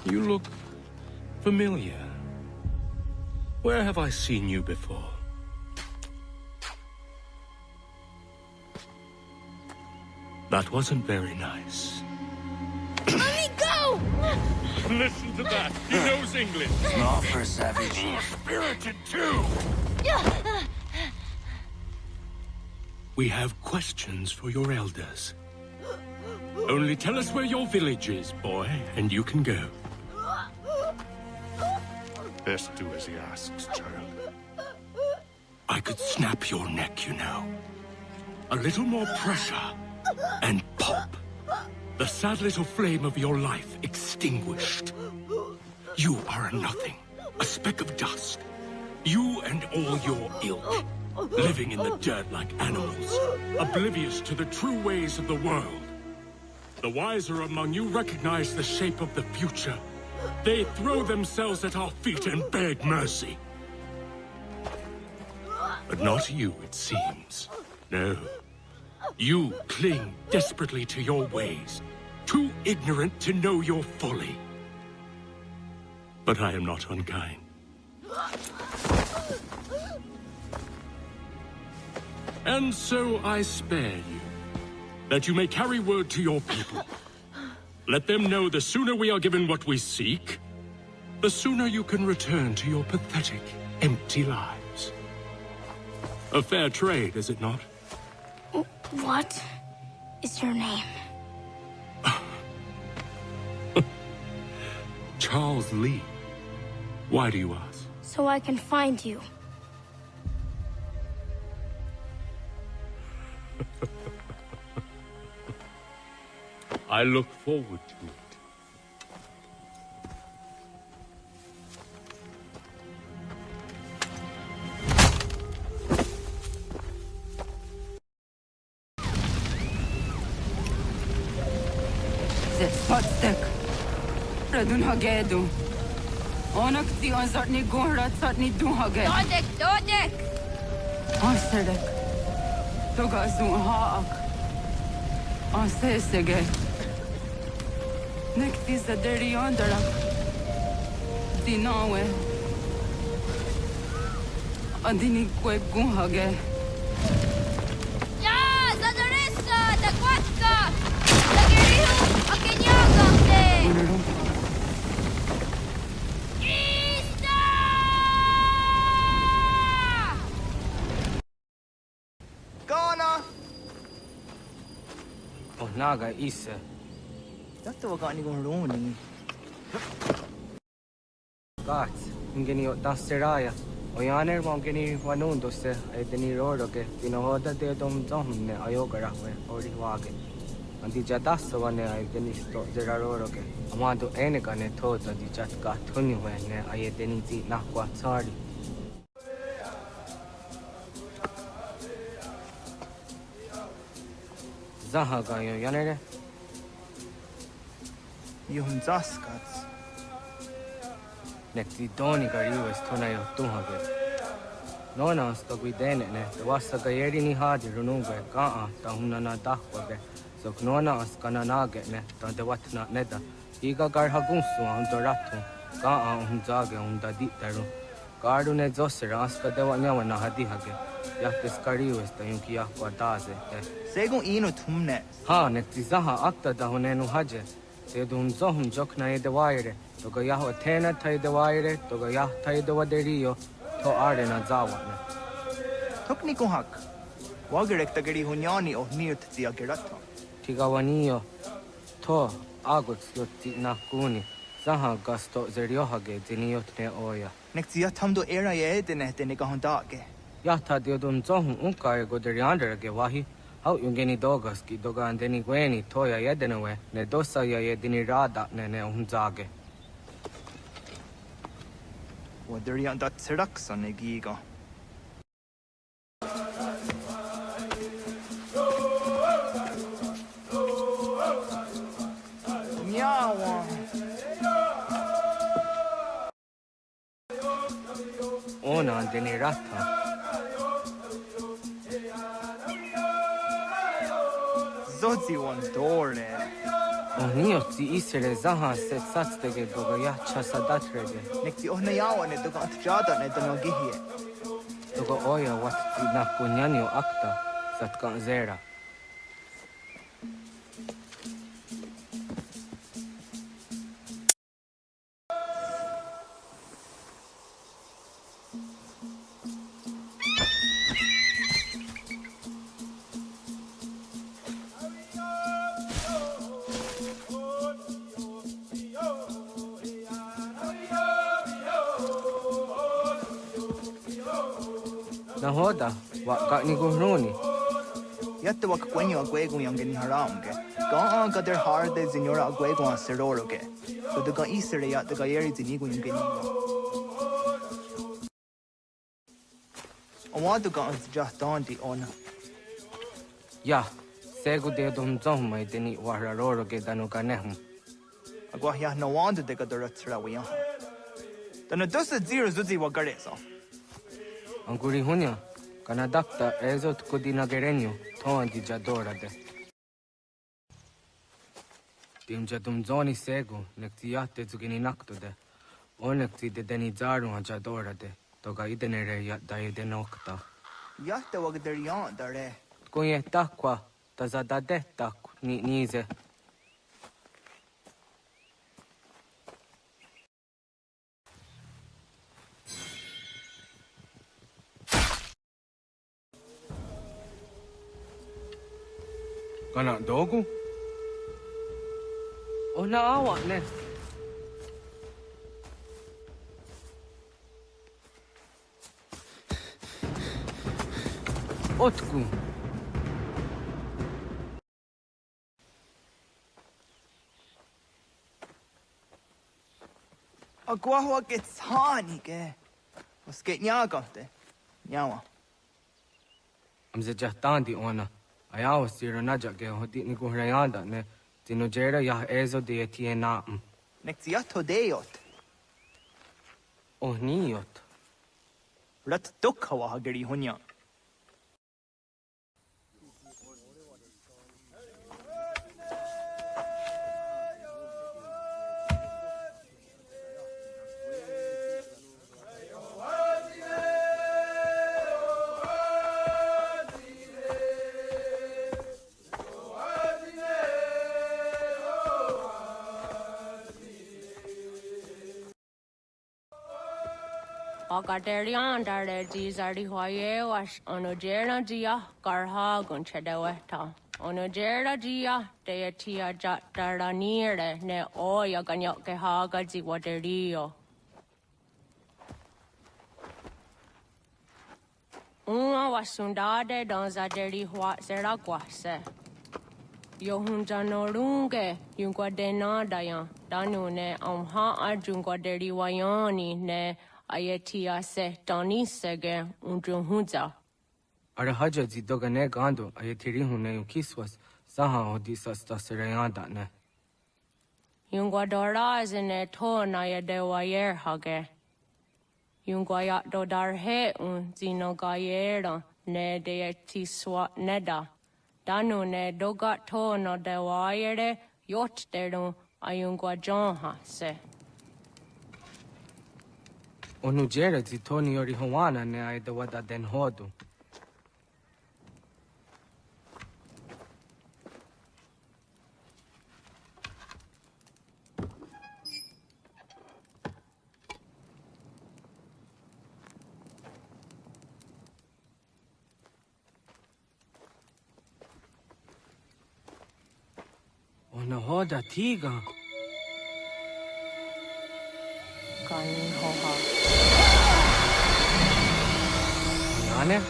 You look familiar. Where have I seen you before? That wasn't very nice. Let me go! Listen to that. He knows English. Not for a savage. Spirited too! We have questions for your elders. Only tell us where your village is, boy, and you can go. Best do as he asks, child. I could snap your neck, you know. A little more pressure, and pop. The sad little flame of your life extinguished. You are a nothing, a speck of dust. You and all your ilk, living in the dirt like animals, oblivious to the true ways of the world. The wiser among you recognize the shape of the future. They throw themselves at our feet and beg mercy. But not you, it seems. No. You cling desperately to your ways, too ignorant to know your folly. But I am not unkind. And so I spare you, that you may carry word to your people. Let them know the sooner we are given what we seek, the sooner you can return to your pathetic, empty lives. A fair trade, is it not? What is your name? Charles Lee. Why do you ask? So I can find you. I look forward to it. Zetspatstek. Radun hagedu. Onak ti on zartni gonrat zartni duhage. Dodek! Anserdek. Toga zun haak. Ansesege. Nekti zaderi ondara. Dinawe. Andini kwe gunhage. Ya! Zadarissa! Dagwatka! Dagirihu! Akinyagante! Oh, naga isa. Dato wag ani gon roni. Gats, ingeni o dasteraya. O yaner mongeni wanundo se ay deni roro ke tinohoda de dom ne ayogara we ori wage. Andi jadasa wane ay deni sto zera roro ke. Amado ene kane tota di jat ka thuni we ne ay deni ti nakwa tsari. Zaha gayo yanere. Yun zaskats. Nekti doni gariu estona yo tuhage. Nona sto guidene ne wasa gayeri ni hadi rununge kaa ta hunana dahwage. So nona as kananage ne ta dewatna neda. Iga garhagunsu hundoratu kaa hunzage hundaditaru. Garu ne zosera aska dewanyawa na hadihage. Yates gariu esta yunkia guardaze. Segun ino tumne. Ha nekti zaha akta dahunenu haje. Sedun zohum jokna edewaire. Toga yaho tena taidewaire. Toga yah taidewaderio. To are na zawane. Tokni ko hak. Wagerek tagari hunyani o nirt ti agerato. Tigawanio. To agots yotti na kuni. Zaha gasto zeriohage ziniotne oya. Nekti yatamdo era ye edene tene kahondage. Yata diodun zohum unka ego derianderage wahi. How yungeni dogas ki doga andeni gweni toya yedenewe ne dosa ya yedini rada ne unzage. Waderian dat seraksa ne giga. Nyawa. Ona andeni rata. Zodzi wan dore. Oniotzi isere zaha set satstege doga ya chasadatrege. Nekti ohna yawa ne doga atjada ne dano gihie. Doga oya watzi na kunyanyo akta satkan zera. Nahoda, wa ni guhruni. Yatte wak kwenyo agwego yangeni haramge. Ga gader harde zinora agwego an seroroge. So doga isere ya doga yeri zinigo yangeni. Omado ga an jahtandi ona. Ya, segu de dum zohma deni wahraroroge danuga nehum. Agwa ya no wanda de gadora trawiya. Dana dosa zero zuzi wagaresa. Anguri hunya, kanadakta ezot kudina gerenyo, toan di jadora de. Tim jadum zoni segu, nekti yate zugini nakto de. O nekti de deni zaru ha jadora de, toga idenere ya da idenokta. Yatte wagderian dare. Kunye takwa, tazadade tak ni nize. Kana dogu? Ona awa ne. Otku. Agwa wa getsani ke. Was geht nyaga de. Nyawa. Amze jahtandi ona. Ayaw siro najage hodi ni guhrayanda ne. Tinujera yah ezo de etiena. Nektiato deot. Oh niot. Rat dukha wa hageri hunya. Ogaderian dare di zari hoye was onojera dia garha gunchedeweta. Ono jera dia te tia jaranire ne oya ganyo ke haga zi waterio. Uma wasundade dans a deri hua seraguase. Yo hunjanorunge yungwa denadayan danu ne amha ajungwa deri wayani ne ayetia se tanisege unjunhuza. Arahaja zi dogane gando ayetiri hune yukiswas saha odisas tasirayanda ne. Yungwa doraz ne to na yedewayer hage. Yungwa yat dodar he zino gayera ne de tiswa neda. Danu ne dogat to no dewayere yot deru ayungwa jonha se. Onu jera zi toni yori hawana ne ayedawada den hodu. Ona hoda tiga. Kani hoha. Nane?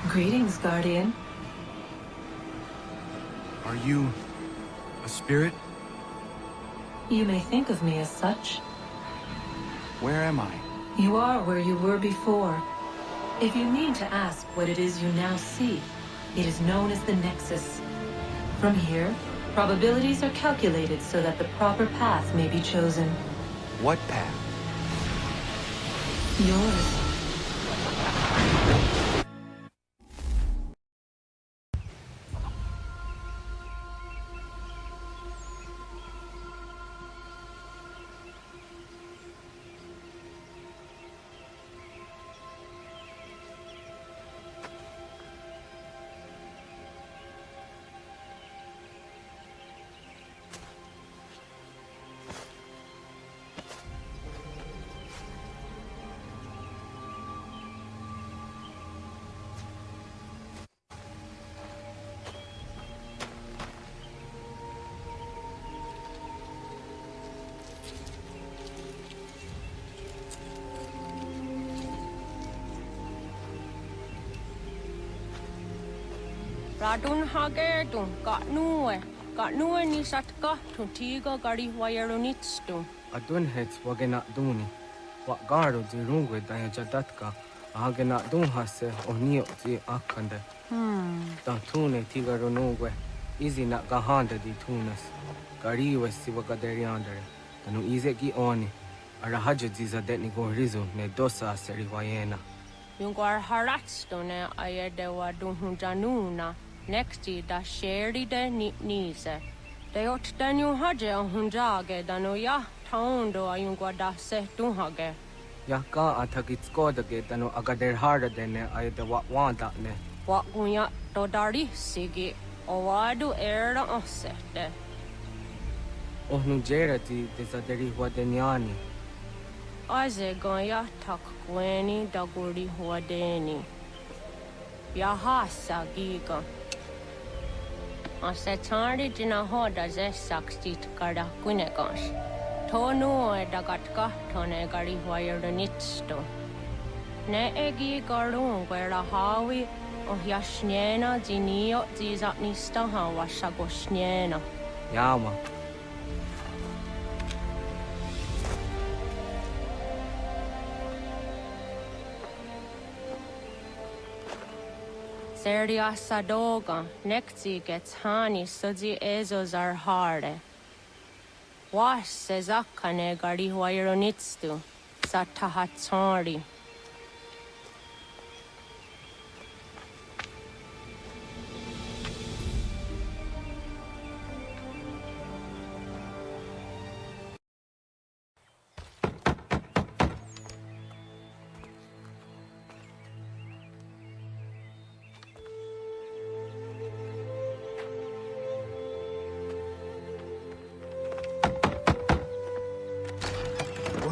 Greetings, Guardian. Are you a spirit? You may think of me as such. Where am I? You are where you were before. If you need to ask what it is you now see, it is known as the Nexus. From here, probabilities are calculated so that the proper path may be chosen. What path? Yours. Radun hagerdun gatnue ni satka tuntiga gari wayerunitstu. Adun hets wagena duni. Wat garo zi rungwe daya jadatka. Ahagena dun hase onio zi akande. Dan tune tiga runungwe. Izi na gahanda di tunas. Gariwe si wagaderiandere. Tanu ize gi oni. Arahaja zi zadetni gorizu ne dosa seri wayena. Yungwar haratstone ayedewa dunhunjanuna. Nexti da sheri de nise. De ot danu haje hunjage danu ya taundo ayungwa da se dunhage. Ya ka atagitskoda tanu agader harda dene ayeda wanda ne. Wa gunya dodari sigi owadu era osete. Ohnu jera ti desaderi huadenyani. Aze goya tak gweni daguri huadeni. Yahasa giga. Ase tari jina hoda ze sakstit kada kunegas. Tonu e dagatka tone gari huayernitsto. Ne egi garung wera hawi o yashnena zinio zizatnista hawa shagoshnena. Yama. Serdia sadoga, nekti gets hani sudzi ezos are harde. Was sezakane gari huayronitstu, satahatsari.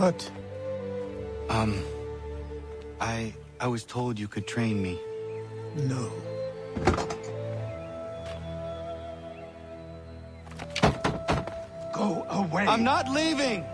What? I was told you could train me. No. Go away. I'm not leaving!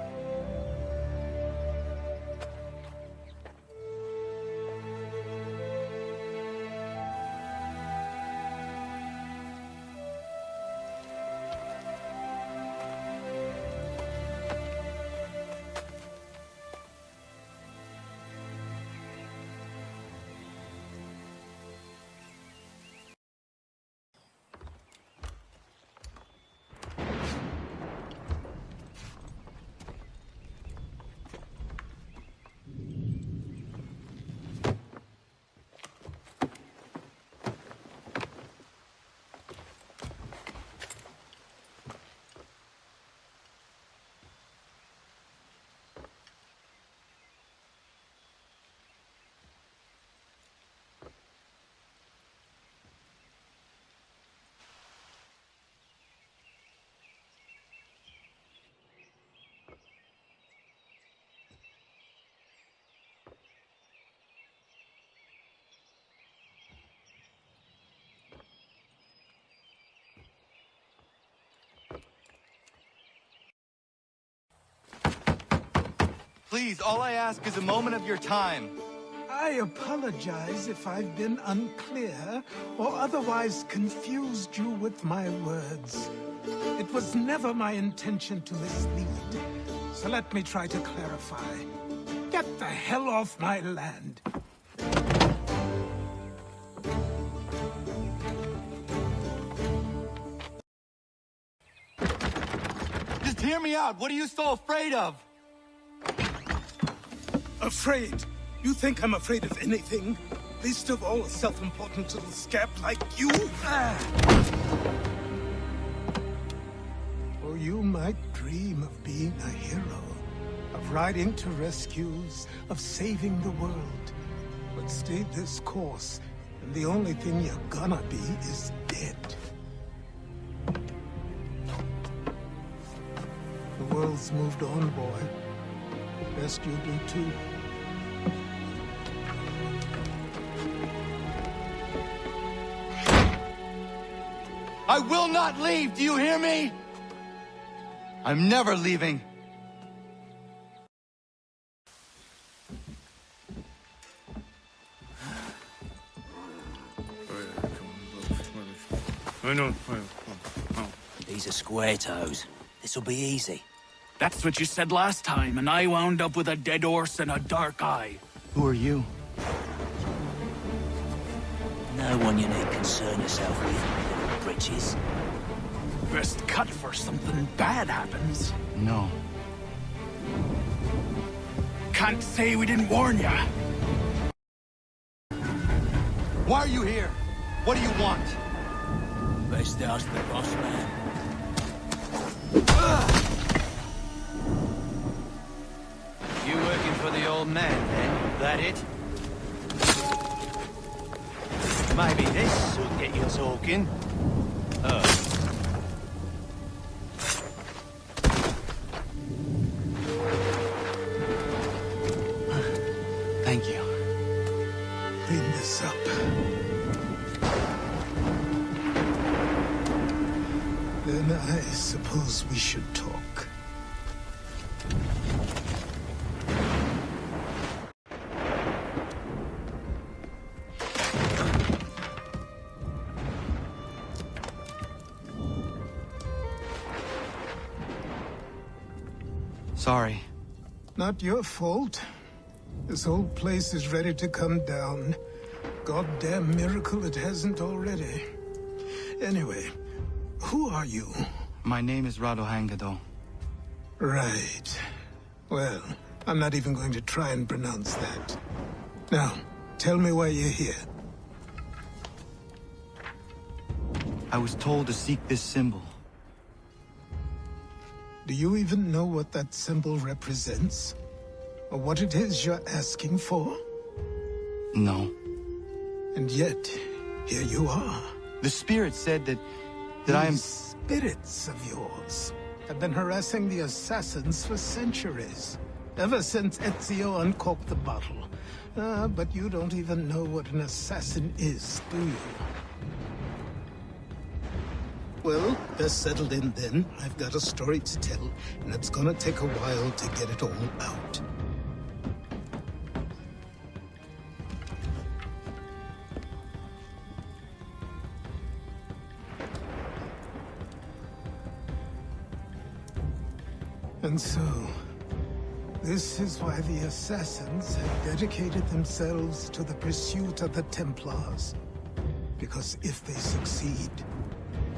Please, all I ask is a moment of your time. I apologize if I've been unclear or otherwise confused you with my words. It was never my intention to mislead, so let me try to clarify. Get the hell off my land. Just hear me out. What are you so afraid of? Afraid? You think I'm afraid of anything? Least of all a self-important little scab like you? Or you might dream of being a hero, of riding to rescues, of saving the world. But stay this course, and the only thing you're gonna be is dead. The world's moved on, boy. Best you do too. I will not leave, do you hear me? I'm never leaving. These are square toes. This'll be easy. That's what you said last time, and I wound up with a dead horse and a dark eye. Who are you? No one you need concern yourself with, britches. Best cut for something bad happens. No. Can't say we didn't warn ya. Why are you here? What do you want? Best ask the boss man. You working for the old man, then? That it? Maybe this will get you talking. Thank you. Clean this up. Then I suppose we should talk. Sorry. Not your fault. This whole place is ready to come down. Goddamn miracle it hasn't already. Anyway, who are you? My name is Radohangado. Right. Well, I'm not even going to try and pronounce that. Now, tell me why you're here. I was told to seek this symbol. Do you even know what that symbol represents? Or what it is you're asking for? No. And yet, here you are. The spirit said that I am... These spirits of yours have been harassing the assassins for centuries. ever since Ezio uncorked the bottle. But you don't even know what an assassin is, do you? Well, best settled in then. I've got a story to tell, and it's gonna take a while to get it all out. And so, this is why the Assassins have dedicated themselves to the pursuit of the Templars. Because if they succeed,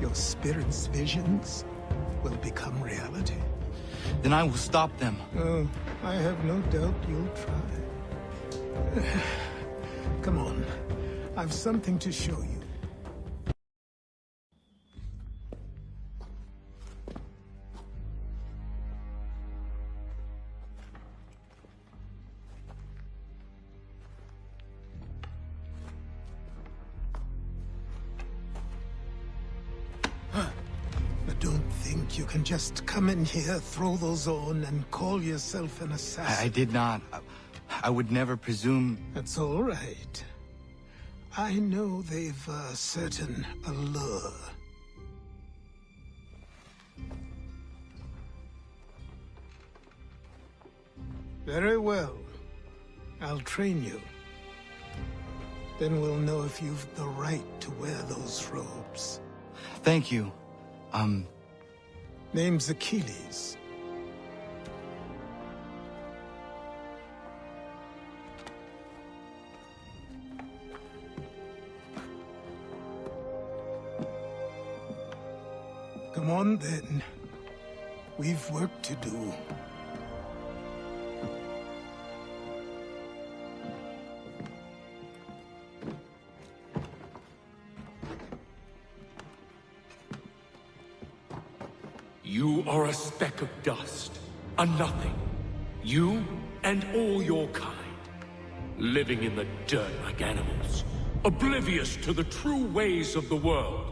your spirit's visions will become reality. Then I will stop them. Oh, I have no doubt you'll try. Come on, I've something to show you. Don't think you can just come in here, throw those on, and call yourself an assassin. I did not. I would never presume... That's all right. I know they've a certain allure. Very well. I'll train you. Then we'll know if you've the right to wear those robes. Thank you. Name's Achilles. Come on, then. We've work to do. You are a speck of dust, a nothing. You and all your kind. Living in the dirt like animals, oblivious to the true ways of the world.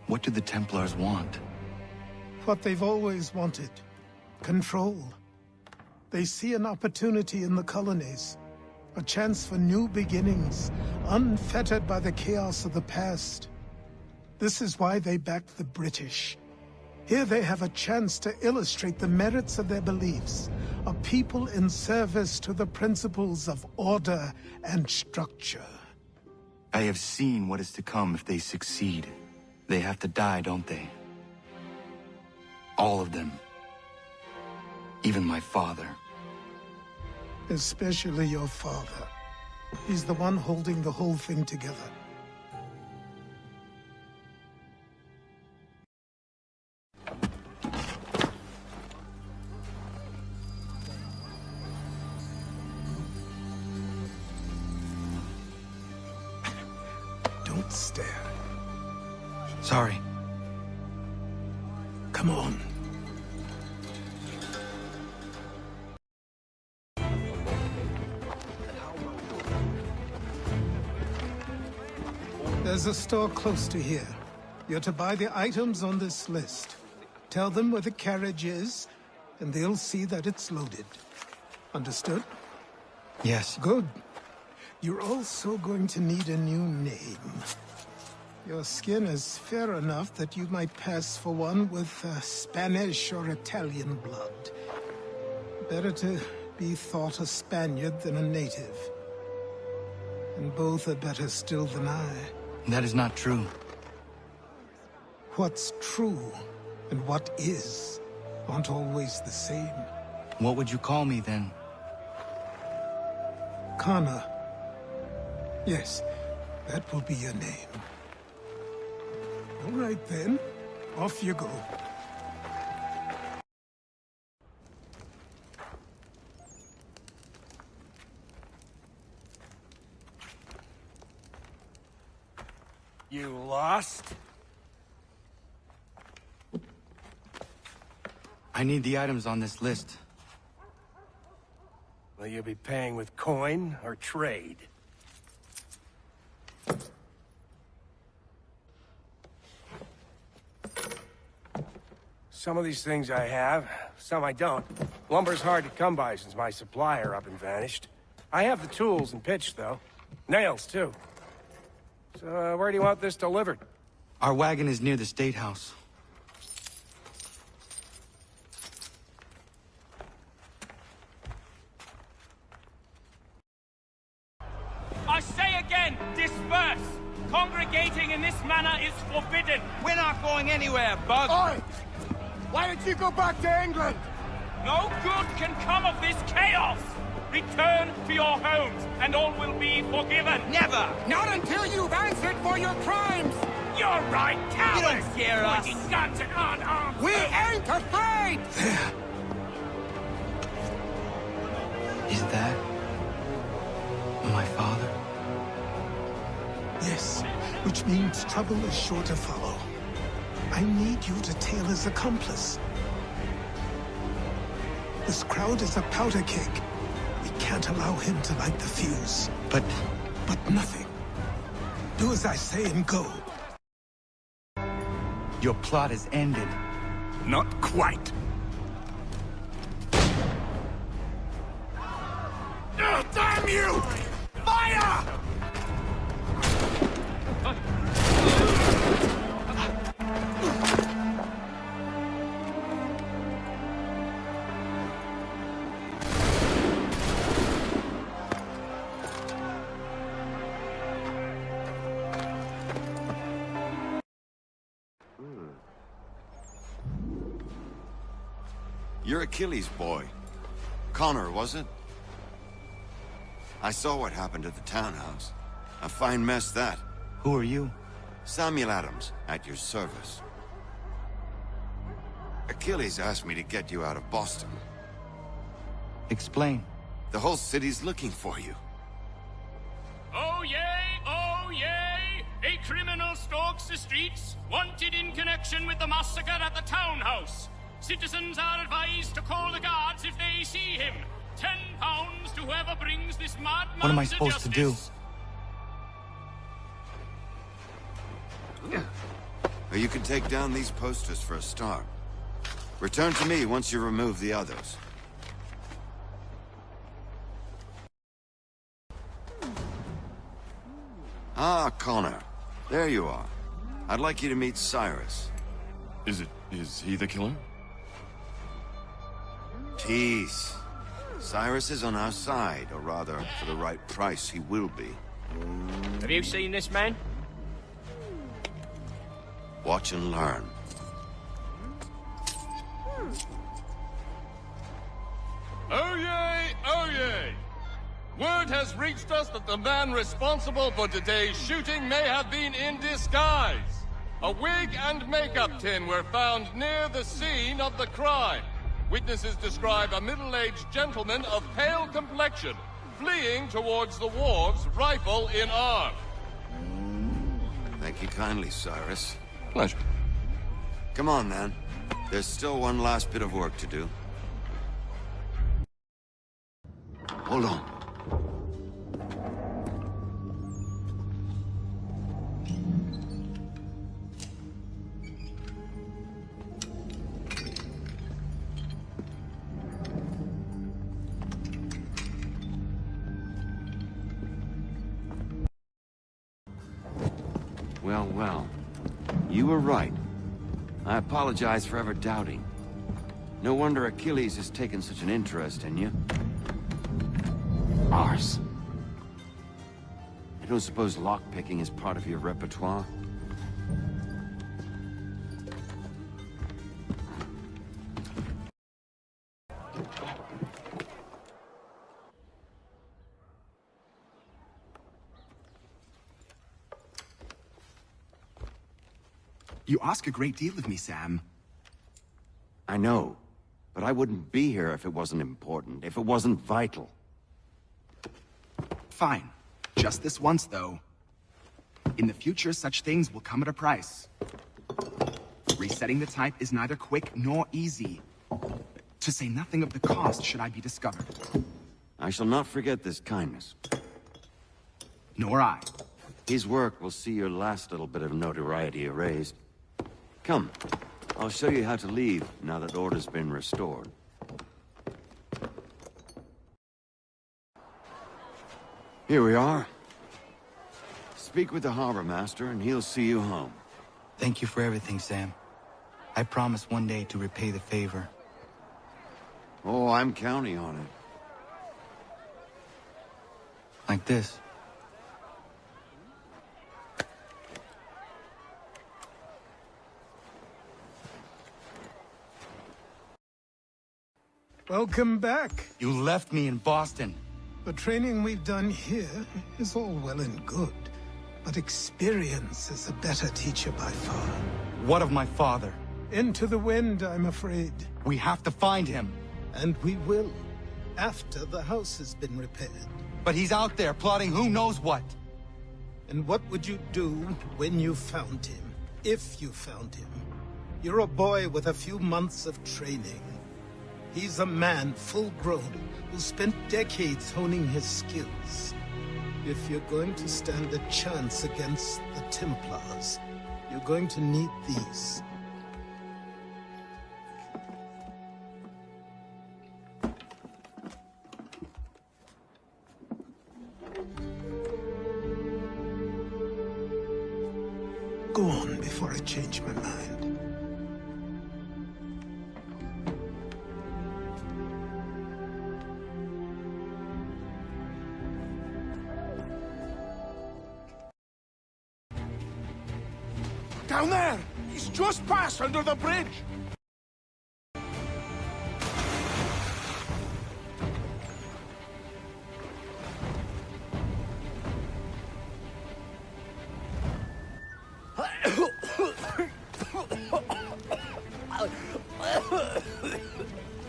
What do the Templars want? What they've always wanted. Control. They see an opportunity in the colonies. A chance for new beginnings, unfettered by the chaos of the past. This is why they backed the British. Here they have a chance to illustrate the merits of their beliefs. A people in service to the principles of order and structure. I have seen what is to come if they succeed. They have to die, don't they? All of them. Even my father. Especially your father. He's the one holding the whole thing together. Don't stare. Sorry. Come on. There's a store close to here. You're to buy the items on this list. Tell them where the carriage is, and they'll see that it's loaded. Understood? Yes. Good. You're also going to need a new name. Your skin is fair enough that you might pass for one with Spanish or Italian blood. Better to be thought a Spaniard than a native. And both are better still than I. That is not true. What's true and what is aren't always the same. What would you call me then? Connor. Yes, that will be your name. All right then, off you go. You lost? I need the items on this list. Will you be paying with coin or trade? Some of these things I have, some I don't. Lumber's hard to come by since my supplier up and vanished. I have the tools and pitch, though. Nails, too. So, where do you want this delivered? Our wagon is near the State House. I say again, disperse! Congregating in this manner is forbidden! We're not going anywhere, Bug! Oi! Why don't you go back to England? No good can come of this chaos! Return to your homes, and all will be forgiven! Never! Not until you've answered for your crimes! You're right, cowards! You don't scare us! Pointing guns and unarmed! We ain't afraid! There. Is that my father? Yes, which means trouble is sure to follow. I need you to tail his accomplice. This crowd is a powder keg. We can't allow him to light the fuse. But nothing. Do as I say and go. Your plot is ended. Not quite. Oh, damn you! Fire! You're Achilles' boy. Connor, was it? I saw what happened at the townhouse. A fine mess, that. Who are you? Samuel Adams, at your service. Achilles asked me to get you out of Boston. Explain. The whole city's looking for you. Oh yay! Oh yay! A criminal stalks the streets, wanted in connection with the massacre at the townhouse. Citizens are advised to call the guards if they see him. £10 to whoever brings this madman. What am I supposed to do? Or you can take down these posters for a start. Return to me once you remove the others. Ah, Connor. There you are. I'd like you to meet Cyrus. Is he the killer? Tease. Cyrus is on our side, or rather, for the right price, he will be. Have you seen this man? Watch and learn. Oh yay, oh yay! Word has reached us that the man responsible for today's shooting may have been in disguise. A wig and makeup tin were found near the scene of the crime. Witnesses describe a middle-aged gentleman of pale complexion fleeing towards the wharves, rifle in arm. Thank you kindly, Cyrus. Pleasure. Come on, then. There's still one last bit of work to do. Hold on. Well, well. You were right. I apologize for ever doubting. No wonder Achilles has taken such an interest in you. Ours. I don't suppose lockpicking is part of your repertoire? You ask a great deal of me, Sam. I know, but I wouldn't be here if it wasn't important, if it wasn't vital. Fine. Just this once, though. In the future, such things will come at a price. Resetting the type is neither quick nor easy. To say nothing of the cost should I be discovered. I shall not forget this kindness. Nor I. His work will see your last little bit of notoriety erased. Come, I'll show you how to leave now that order's been restored. Here we are. Speak with the harbor master and he'll see you home. Thank you for everything, Sam. I promise one day to repay the favor. Oh, I'm counting on it. Like this. Welcome back. You left me in Boston. The training we've done here is all well and good, but experience is a better teacher by far. What of my father? Into the wind, I'm afraid. We have to find him. And we will, after the house has been repaired. But he's out there plotting who knows what. And what would you do when you found him? If you found him? You're a boy with a few months of training. He's a man full grown who spent decades honing his skills. If you're going to stand a chance against the Templars, you're going to need these. Go on before I change my mind. Down there! He's just passed under the bridge!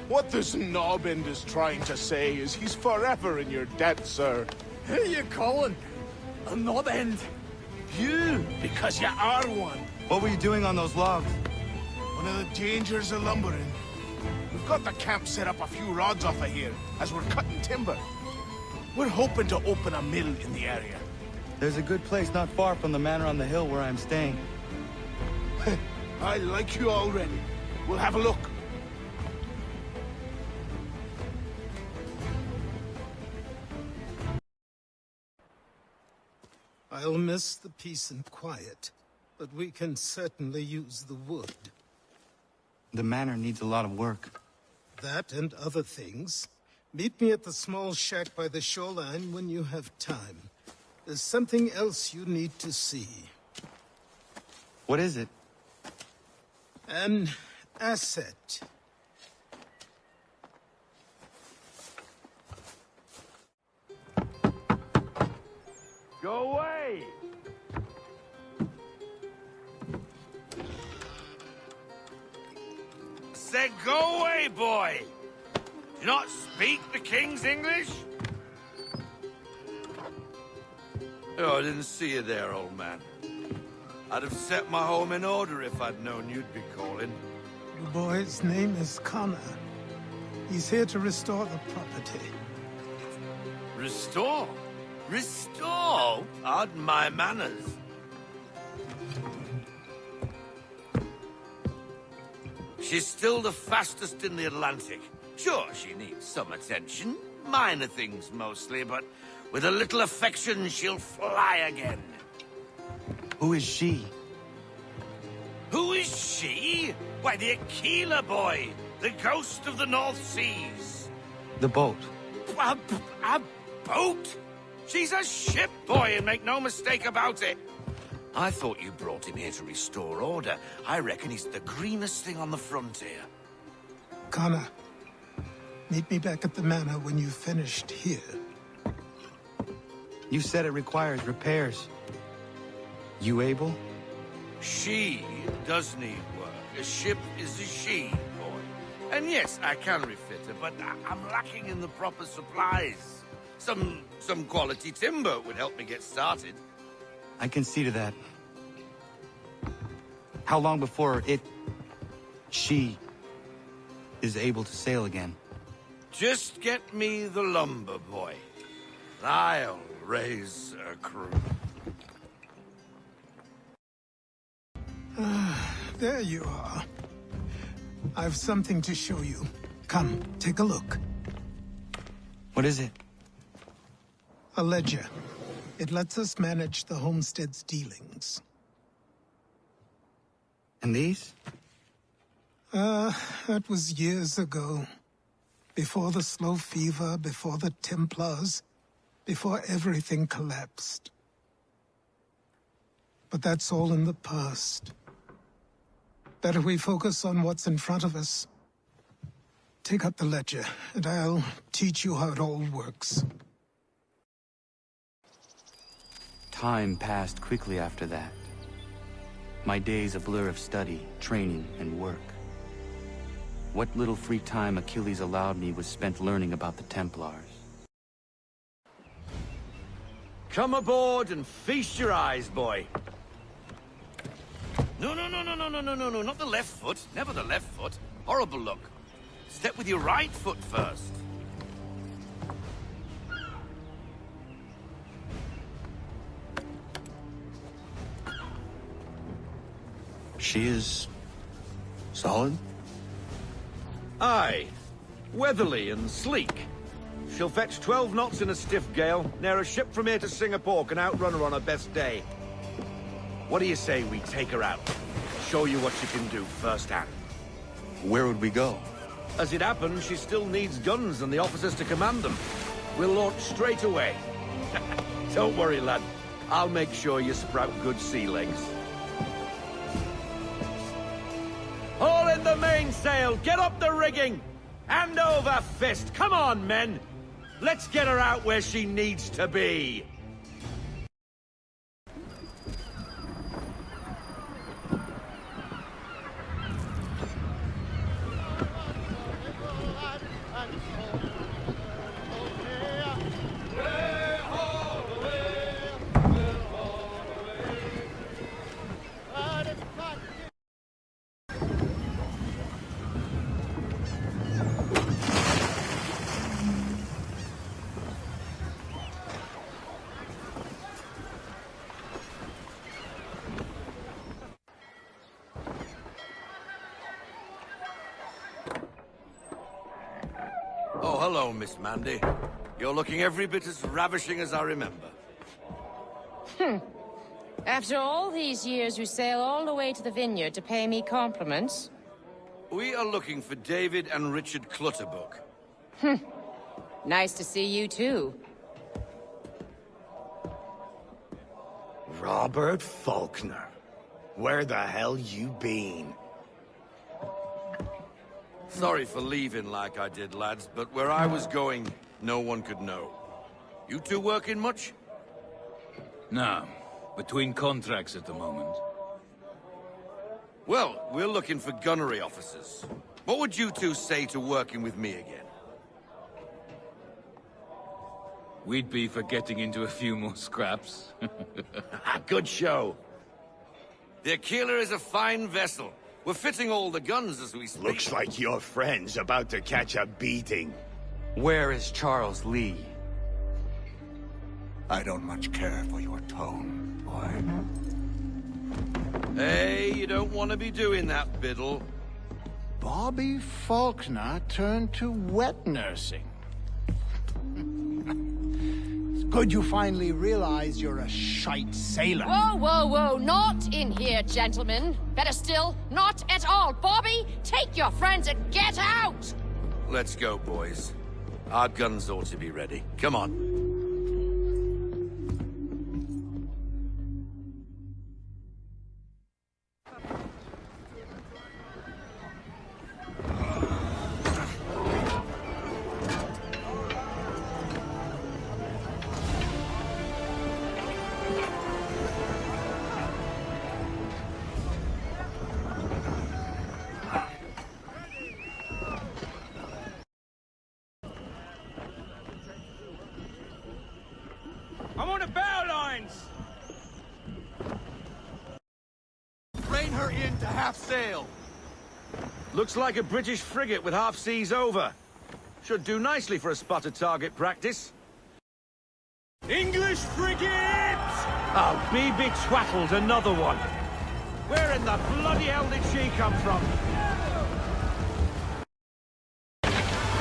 What this knobbend is trying to say is he's forever in your debt, sir. Who are you calling? A knob end? You, because you are one. What were you doing on those logs? One of the dangers of lumbering. We've got the camp set up a few rods off of here, as we're cutting timber. We're hoping to open a mill in the area. There's a good place not far from the manor on the hill where I'm staying. I like you already. We'll have a look. I'll miss the peace and quiet, but we can certainly use the wood. The manor needs a lot of work. That and other things. Meet me at the small shack by the shoreline when you have time. There's something else you need to see. What is it? An asset. Go away! Said go away, boy! Do you not speak the King's English? Oh, I didn't see you there, old man. I'd have set my home in order if I'd known you'd be calling. The boy's name is Connor. He's here to restore the property. Restore? Restore? Pardon my manners. She's still the fastest in the Atlantic. Sure, she needs some attention. Minor things mostly, but with a little affection, she'll fly again. Who is she? Who is she? Why, the Aquila boy, the ghost of the North Seas. The boat. A boat? She's a ship, boy, and make no mistake about it. I thought you brought him here to restore order. I reckon he's the greenest thing on the frontier. Connor, meet me back at the manor when you've finished here. You said it requires repairs. You able? She does need work. A ship is a she, boy. And yes, I can refit her, but I'm lacking in the proper supplies. Some quality timber would help me get started. I can see to that. How long before she is able to sail again? Just get me the lumber, boy. I'll raise a crew. There you are. I've something to show you. Come, take a look. What is it? A ledger. It lets us manage the homestead's dealings. And these? That was years ago. Before the slow fever, before the Templars, before everything collapsed. But that's all in the past. Better we focus on what's in front of us. Take up the ledger, and I'll teach you how it all works. Time passed quickly after that. My days a blur of study, training, and work. What little free time Achilles allowed me was spent learning about the Templars. Come aboard and feast your eyes, boy. No, not the left foot. Never the left foot. Horrible look. Step with your right foot first. She is... solid? Aye. Weatherly and sleek. She'll fetch 12 knots in a stiff gale. Ne'er a ship from here to Singapore can outrun her on her best day. What do you say we take her out? Show you what she can do firsthand. Where would we go? As it happens, she still needs guns and the officers to command them. We'll launch straight away. Don't worry, lad. I'll make sure you sprout good sea legs. All in the mainsail! Get up the rigging! Hand over fist! Come on, men! Let's get her out where she needs to be! Oh, hello, Miss Mandy. You're looking every bit as ravishing as I remember. After all these years, you sail all the way to the vineyard to pay me compliments? We are looking for David and Richard Clutterbuck. Nice to see you, too. Robert Faulkner. Where the hell you been? Sorry for leaving like I did, lads, but where I was going, no one could know. You two working much? No. Between contracts at the moment. Well, we're looking for gunnery officers. What would you two say to working with me again? We'd be for getting into a few more scraps. Good show. The Aquila is a fine vessel. We're fitting all the guns as we speak. Looks like your friend's about to catch a beating. Where is Charles Lee? I don't much care for your tone, boy. Hey, you don't want to be doing that, Biddle. Bobby Faulkner turned to wet nursing. It's good you finally realize you're a shite sailor. Whoa, whoa, whoa, not in here, gentlemen. Better still, not at all. Bobby, take your friends and get out! Let's go, boys. Our guns ought to be ready. Come on. I'm on the bow lines! Rein her in to half sail. Looks like a British frigate with half seas over. Should do nicely for a spotted target practice. English frigate! Oh, be twaddled, another one. Where in the bloody hell did she come from?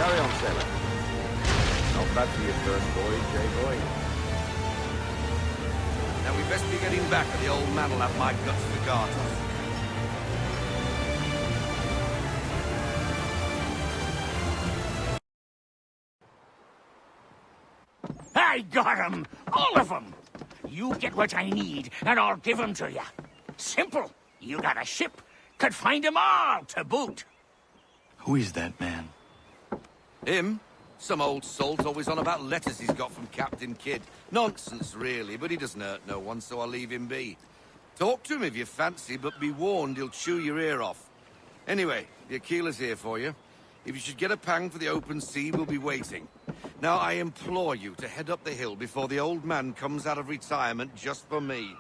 Carry on, sailor. Not bad for your first voyage, eh, boy? Now we best be getting back, or the old man'll have my guts for garters. I got 'em! All of 'em! You get what I need, and I'll give 'em to you. Simple. You got a ship. Could find 'em all to boot. Who is that man? Him? Some old salt always on about letters he's got from Captain Kidd. Nonsense, really, but he doesn't hurt no one, so I'll leave him be. Talk to him if you fancy, but be warned he'll chew your ear off. Anyway, the Aquila's here for you. If you should get a pang for the open sea, we'll be waiting. Now, I implore you to head up the hill before the old man comes out of retirement just for me.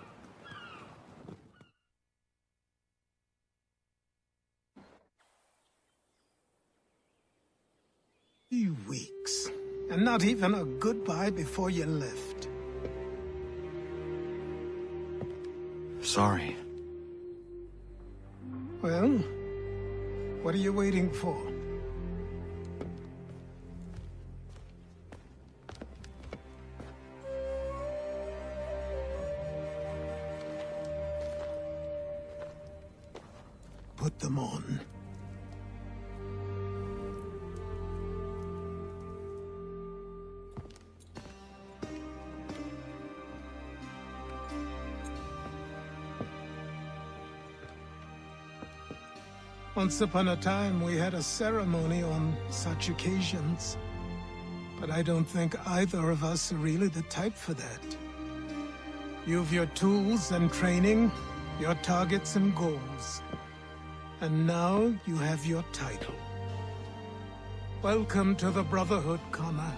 Few weeks, and not even a goodbye before you left. Sorry. Well, what are you waiting for? Put them on. Once upon a time, we had a ceremony on such occasions. But I don't think either of us are really the type for that. You've your tools and training, your targets and goals. And now you have your title. Welcome to the Brotherhood, Connor.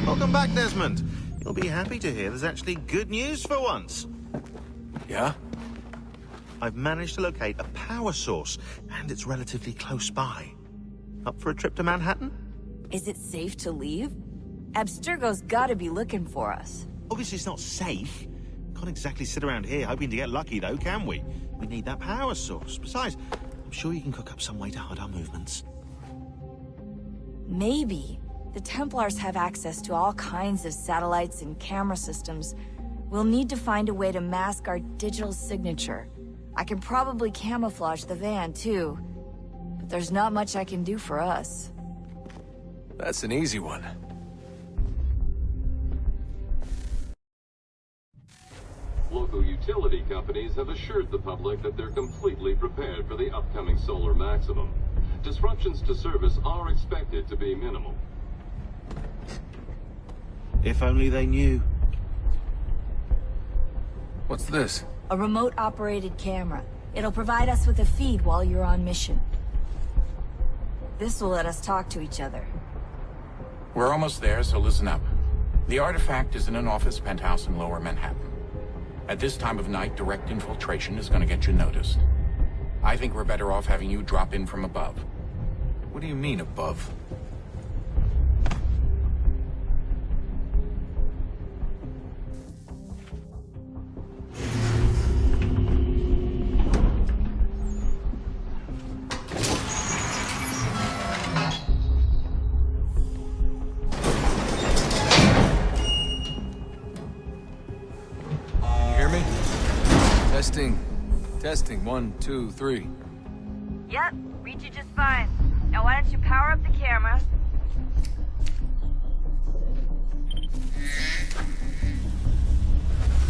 Welcome back, Desmond. You'll be happy to hear there's actually good news for once. Yeah? I've managed to locate a power source, and it's relatively close by. Up for a trip to Manhattan? Is it safe to leave? Abstergo's gotta be looking for us. Obviously it's not safe. Can't exactly sit around here hoping to get lucky, though, can we? We need that power source. Besides, I'm sure you can cook up some way to hide our movements. Maybe. The Templars have access to all kinds of satellites and camera systems. We'll need to find a way to mask our digital signature. I can probably camouflage the van, too. But there's not much I can do for us. That's an easy one. Local utility companies have assured the public that they're completely prepared for the upcoming solar maximum. Disruptions to service are expected to be minimal. If only they knew. What's this? A remote-operated camera. It'll provide us with a feed while you're on mission. This will let us talk to each other. We're almost there, so listen up. The artifact is in an office penthouse in Lower Manhattan. At this time of night, direct infiltration is going to get you noticed. I think we're better off having you drop in from above. What do you mean, above? Testing, 1, 2, 3. Yep, read you just fine. Now why don't you power up the camera?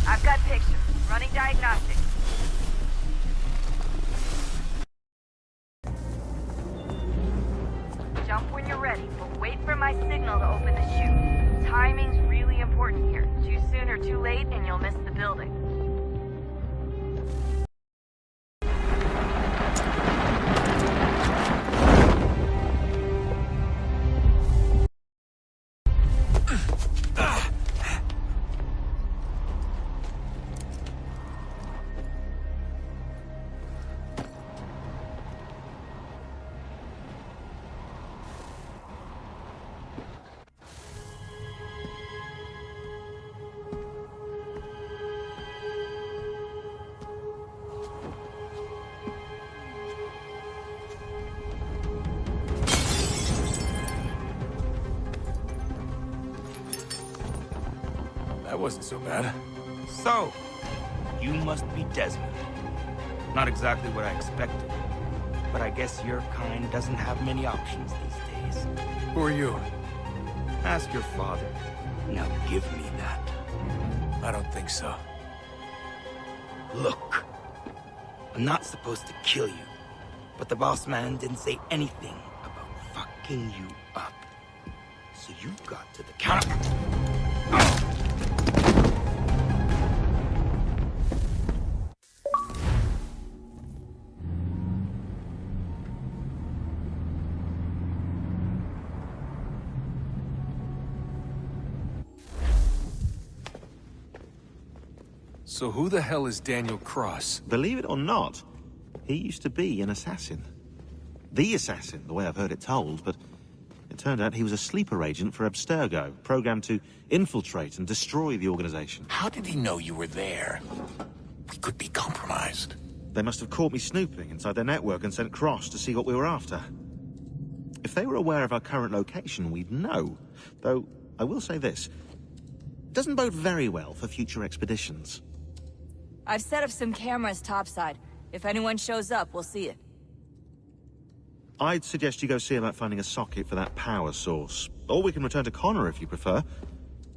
I've got pictures. Running diagnostics. Jump when you're ready, but wait for my signal to open the chute. Timing's really important here. Too soon or too late, and you'll miss the building. wasn't so bad. So, you must be Desmond. Not exactly what I expected. But I guess your kind doesn't have many options these days. Who are you? Ask your father. Now give me that. I don't think so. Look. I'm not supposed to kill you. But the boss man didn't say anything about fucking you up. So you got to the counter. So who the hell is Daniel Cross? Believe it or not, he used to be an assassin. The assassin, the way I've heard it told, but it turned out he was a sleeper agent for Abstergo, programmed to infiltrate and destroy the organization. How did he know you were there? We could be compromised. They must have caught me snooping inside their network and sent Cross to see what we were after. If they were aware of our current location, we'd know. Though, I will say this. It doesn't bode very well for future expeditions. I've set up some cameras topside. If anyone shows up, we'll see it. I'd suggest you go see about finding a socket for that power source. Or we can return to Connor if you prefer.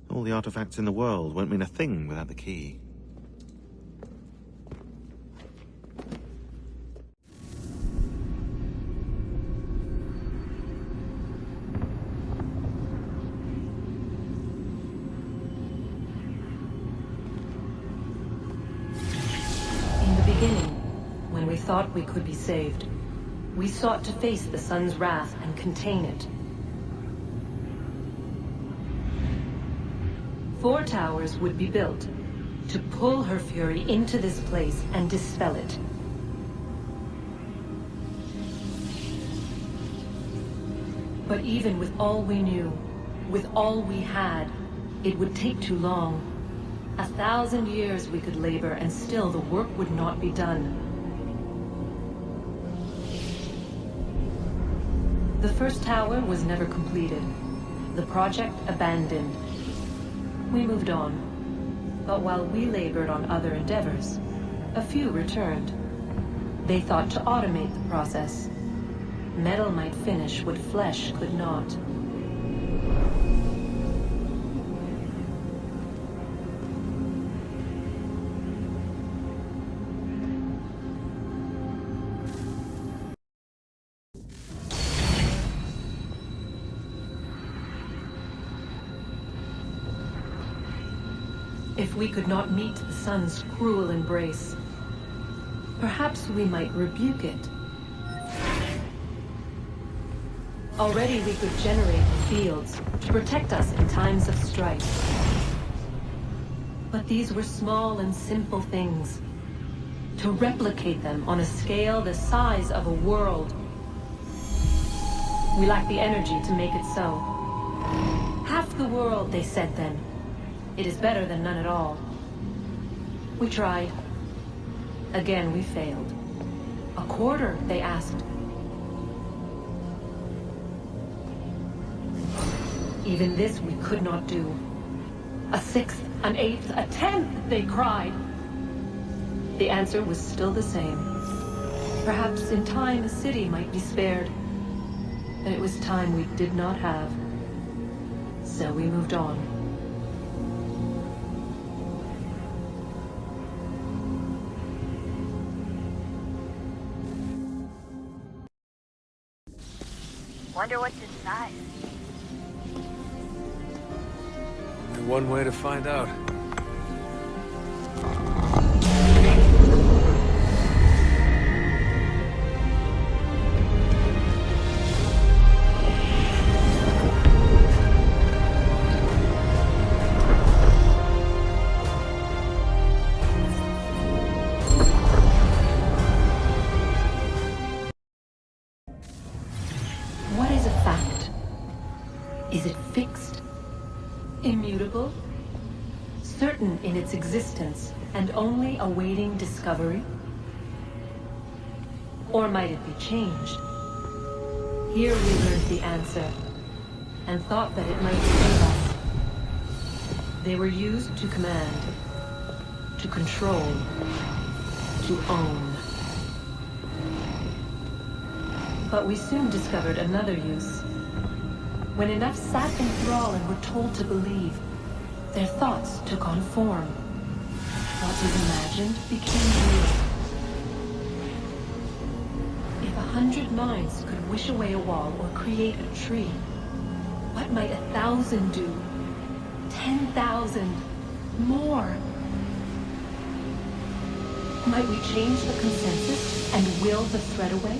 All the artifacts in the world won't mean a thing without the key. When we thought we could be saved, we sought to face the sun's wrath and contain it. 4 towers would be built to pull her fury into this place and dispel it. But even with all we knew, with all we had, it would take too long. 1,000 years we could labor and still the work would not be done. The first tower was never completed. The project abandoned. We moved on. But while we labored on other endeavors, a few returned. They thought to automate the process. Metal might finish what flesh could not. If we could not meet the sun's cruel embrace, perhaps we might rebuke it. Already we could generate fields to protect us in times of strife. But these were small and simple things. To replicate them on a scale the size of a world, we lack the energy to make it so. Half the world, they said then. It is better than none at all. We tried. Again, we failed. A quarter, they asked. Even this we could not do. A 1/6, an 1/8, a 1/10, they cried. The answer was still the same. Perhaps in time a city might be spared. But it was time we did not have. So we moved on. Wonder what's inside. Only one way to find out. What is a fact? Is it fixed? Immutable? Certain in its existence and only awaiting discovery? Or might it be changed? Here we learned the answer, and thought that it might save us. They were used to command, to control, to own. But we soon discovered another use. When enough sat in thrall and were told to believe, their thoughts took on form. What was imagined became real. If 100 minds could wish away a wall or create a tree, what might 1,000 do? 10,000? More? Might we change the consensus and will the threat away?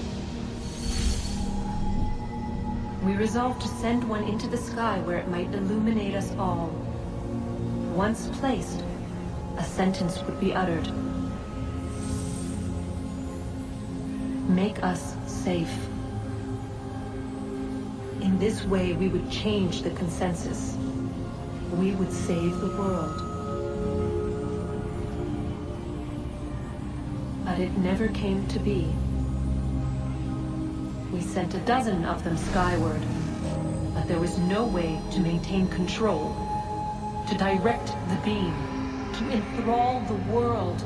We resolved to send one into the sky where it might illuminate us all. Once placed, a sentence would be uttered. Make us safe. In this way, we would change the consensus. We would save the world. But it never came to be. We sent a dozen of them skyward, but there was no way to maintain control, to direct the beam, to enthrall the world,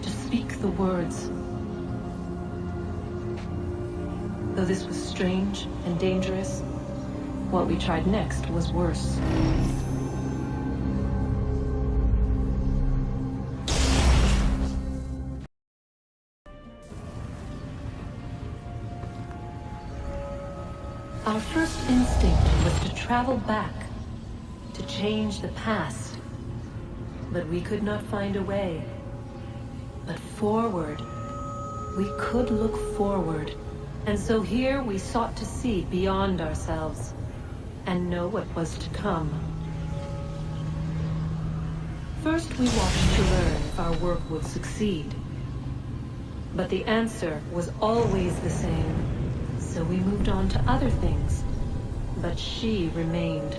to speak the words. Though this was strange and dangerous, what we tried next was worse. Our first instinct was to travel back, to change the past. But we could not find a way. But forward, we could look forward. And so here we sought to see beyond ourselves, and know what was to come. First we watched to learn if our work would succeed. But the answer was always the same. So we moved on to other things. But she remained.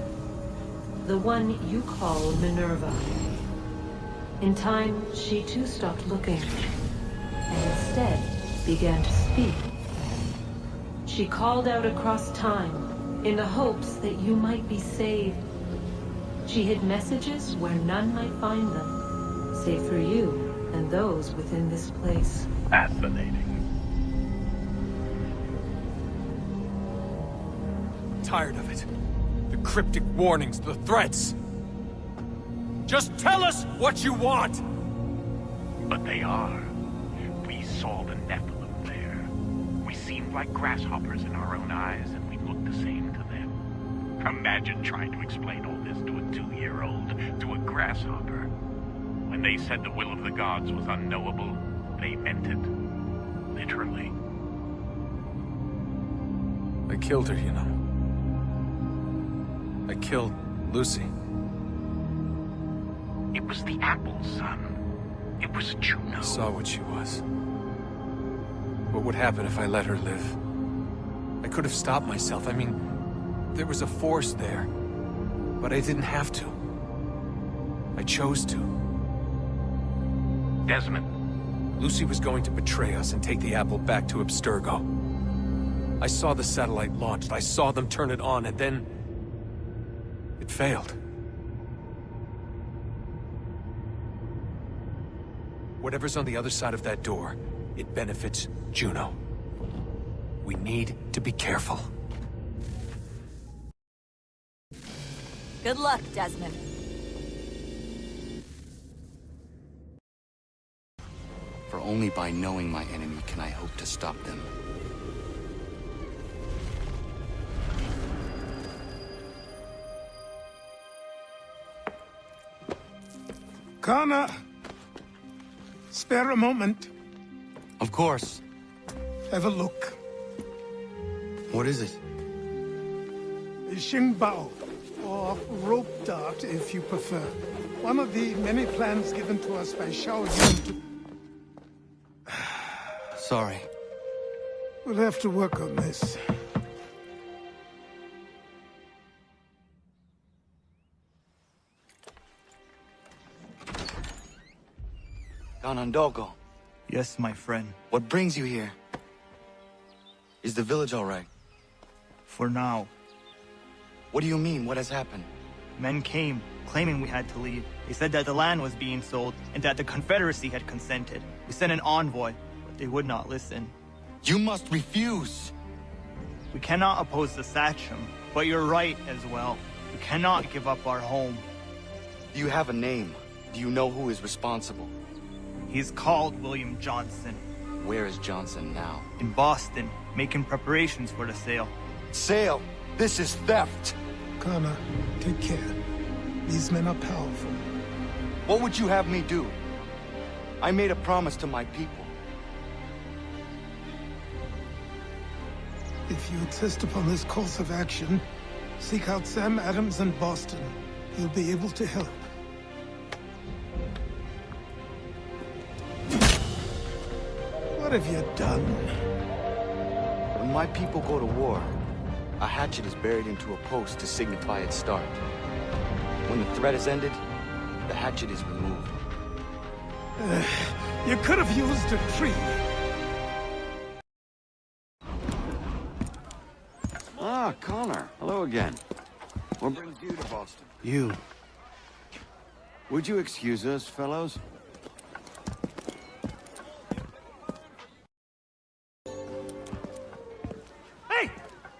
The one you call Minerva. In time, she too stopped looking, and instead began to speak. She called out across time, in the hopes that you might be saved. She hid messages where none might find them, save for you and those within this place. Fascinating. Tired of it. The cryptic warnings, the threats. Just tell us what you want! But they are. We saw the Nephilim there. We seemed like grasshoppers in our own eyes, and we looked the same to them. Imagine trying to explain all this to a 2-year-old, to a grasshopper. When they said the will of the gods was unknowable, they meant it. Literally. I killed her, you know. I killed Lucy. It was the apple, son. It was Juno. I saw what she was. What would happen if I let her live? I could have stopped myself. I mean, there was a force there. But I didn't have to. I chose to. Desmond. Lucy was going to betray us and take the apple back to Abstergo. I saw the satellite launched. I saw them turn it on, and then it failed. Whatever's on the other side of that door, it benefits Juno. We need to be careful. Good luck, Desmond. For only by knowing my enemy can I hope to stop them. Kana, spare a moment. Of course. Have a look. What is it? Xingbao, or rope dart if you prefer. One of the many plans given to us by Xiao Yun to... Sorry. We'll have to work on this. Ganondogo. Yes, my friend. What brings you here? Is the village all right? For now. What do you mean? What has happened? Men came, claiming we had to leave. They said that the land was being sold and that the Confederacy had consented. We sent an envoy, but they would not listen. You must refuse. We cannot oppose the Sachem, but you're right as well. We cannot give up our home. Do you have a name? Do you know who is responsible? He's called William Johnson. Where is Johnson now? In Boston, making preparations for the sale. Sale? This is theft. Connor, take care. These men are powerful. What would you have me do? I made a promise to my people. If you insist upon this course of action, seek out Sam Adams in Boston. He'll be able to help. What have you done? When my people go to war, a hatchet is buried into a post to signify its start. When the threat is ended, the hatchet is removed. You could have used a tree. Ah, Connor. Hello again. What brings you to Boston? You. Would you excuse us, fellows? Hey!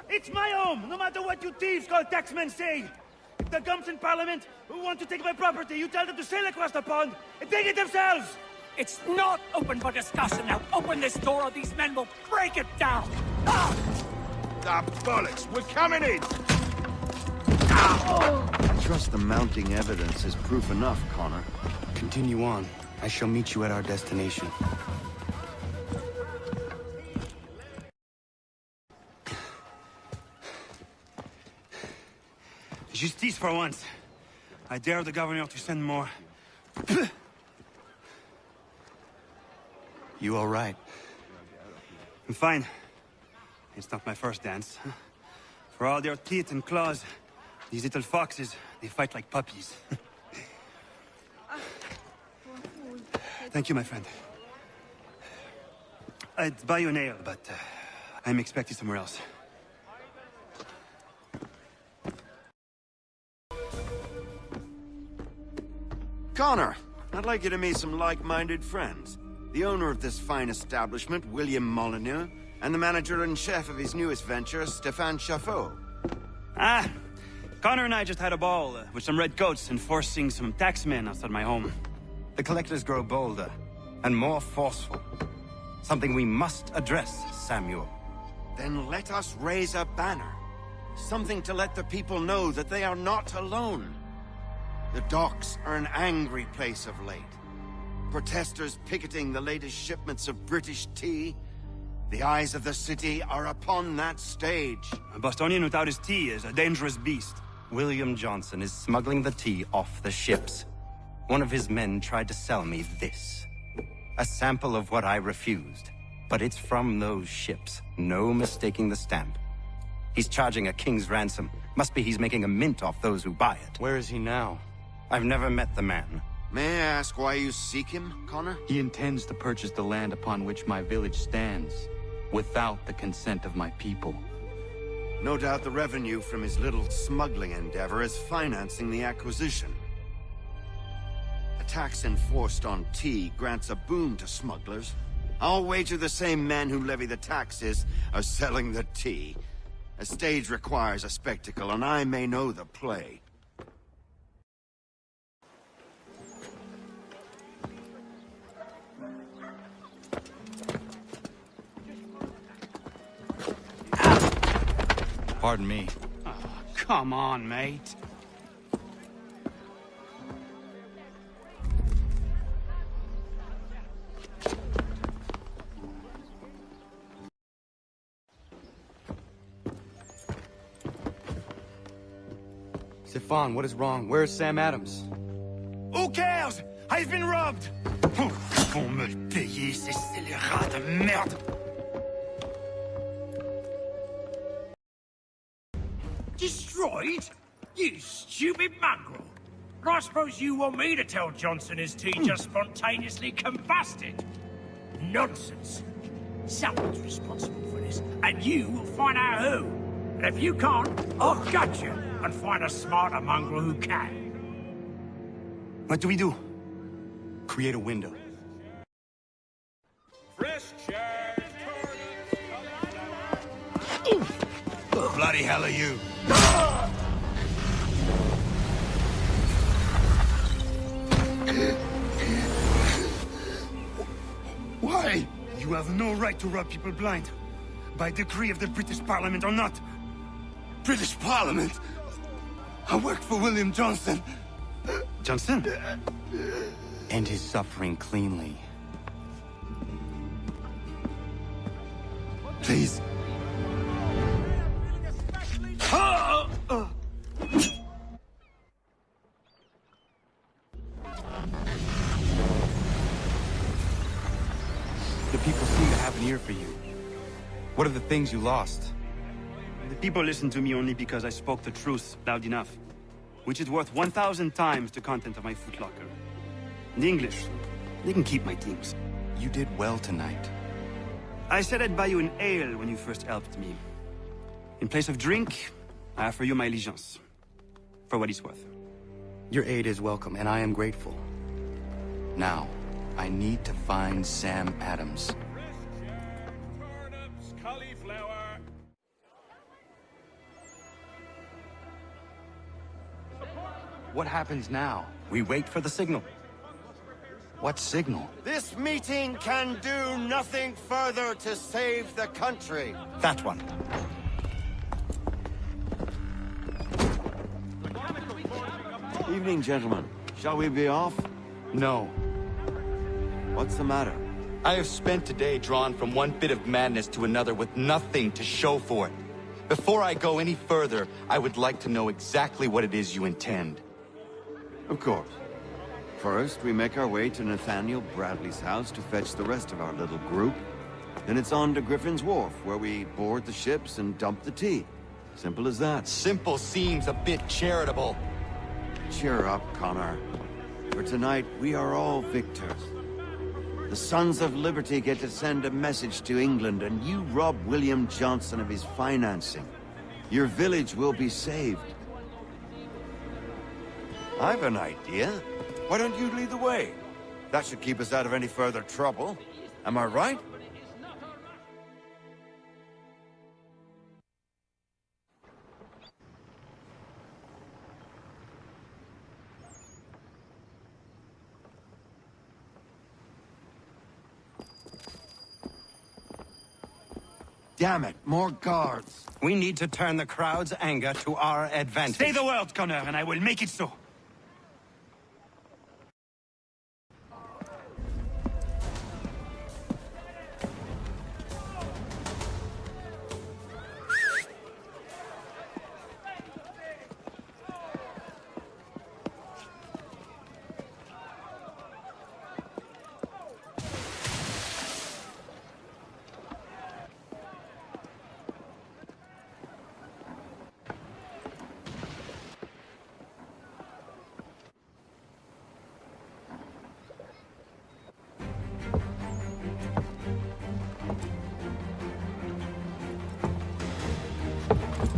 It's my home, no matter what you thieves called taxmen say! If the gumps in Parliament who want to take my property, you tell them to sail across the pond and take it themselves! It's not open for discussion now. Open this door or these men will break it down! Ah! Ah, bollocks! We're coming in! I trust the mounting evidence is proof enough, Connor. Continue on. I shall meet you at our destination. Justice for once. I dare the governor to send more. You all right? I'm fine. It's not my first dance. For all their teeth and claws, these little foxes, they fight like puppies. Thank you, my friend. I'd buy you an ale, but I'm expected somewhere else. Connor, I'd like you to meet some like-minded friends. The owner of this fine establishment, William Molyneux, and the manager and chef of his newest venture, Stéphane Chaffeau. Ah, Connor and I just had a ball with some redcoats enforcing some taxmen outside my home. The collectors grow bolder and more forceful. Something we must address, Samuel. Then let us raise a banner. Something to let the people know that they are not alone. The docks are an angry place of late. Protesters picketing the latest shipments of British tea. The eyes of the city are upon that stage. A Bostonian without his tea is a dangerous beast. William Johnson is smuggling the tea off the ships. One of his men tried to sell me this. A sample of what I refused. But it's from those ships. No mistaking the stamp. He's charging a king's ransom. Must be he's making a mint off those who buy it. Where is he now? I've never met the man. May I ask why you seek him, Connor? He intends to purchase the land upon which my village stands, without the consent of my people. No doubt the revenue from his little smuggling endeavor is financing the acquisition. A tax enforced on tea grants a boon to smugglers. I'll wager the same men who levy the taxes are selling the tea. A stage requires a spectacle, and I may know the play. Pardon me. Oh, come on, mate. Stéphane, what is wrong? Where is Sam Adams? Who cares? I've been robbed! Vont me le payer, ces scélérats de merde! Destroyed? You stupid mongrel! But I suppose you want me to tell Johnson his tea just spontaneously combusted? Nonsense. Someone's responsible for this, and you will find out who. And if you can't, I'll gut you. and find a smarter mongrel who can. What do we do? Create a window. Fresh cherries, Bloody hell are you? Why? You have no right to rob people blind. By decree of the British Parliament or not. British Parliament? I worked for William Johnson. Johnson? End his suffering cleanly. Please. The people seem to have an ear for you. What are the things you lost? The people listen to me only because I spoke the truth loud enough. Which is worth 1,000 times the content of my footlocker. The English, they can keep my things. You did well tonight. I said I'd buy you an ale when you first helped me. In place of drink, I offer you my allegiance. For what it's worth. Your aid is welcome, and I am grateful. Now, I need to find Sam Adams. turnips, cauliflower. What happens now? We wait for the signal. What signal? This meeting can do nothing further to save the country. That one. Evening, gentlemen. Shall we be off? No. What's the matter? I have spent today drawn from one bit of madness to another with nothing to show for it. Before I go any further, I would like to know exactly what it is you intend. Of course. First, we make our way to Nathaniel Bradley's house to fetch the rest of our little group. Then it's on to Griffin's Wharf, where we board the ships and dump the tea. Simple as that. Simple seems a bit charitable. Cheer up, Connor. For tonight, we are all victors. The Sons of Liberty get to send a message to England, and you rob William Johnson of his financing. Your village will be saved. I've an idea. Why don't you lead the way? That should keep us out of any further trouble. Am I right? Damn it, more guards. We need to turn the crowd's anger to our advantage. Say the word, Connor, and I will make it so.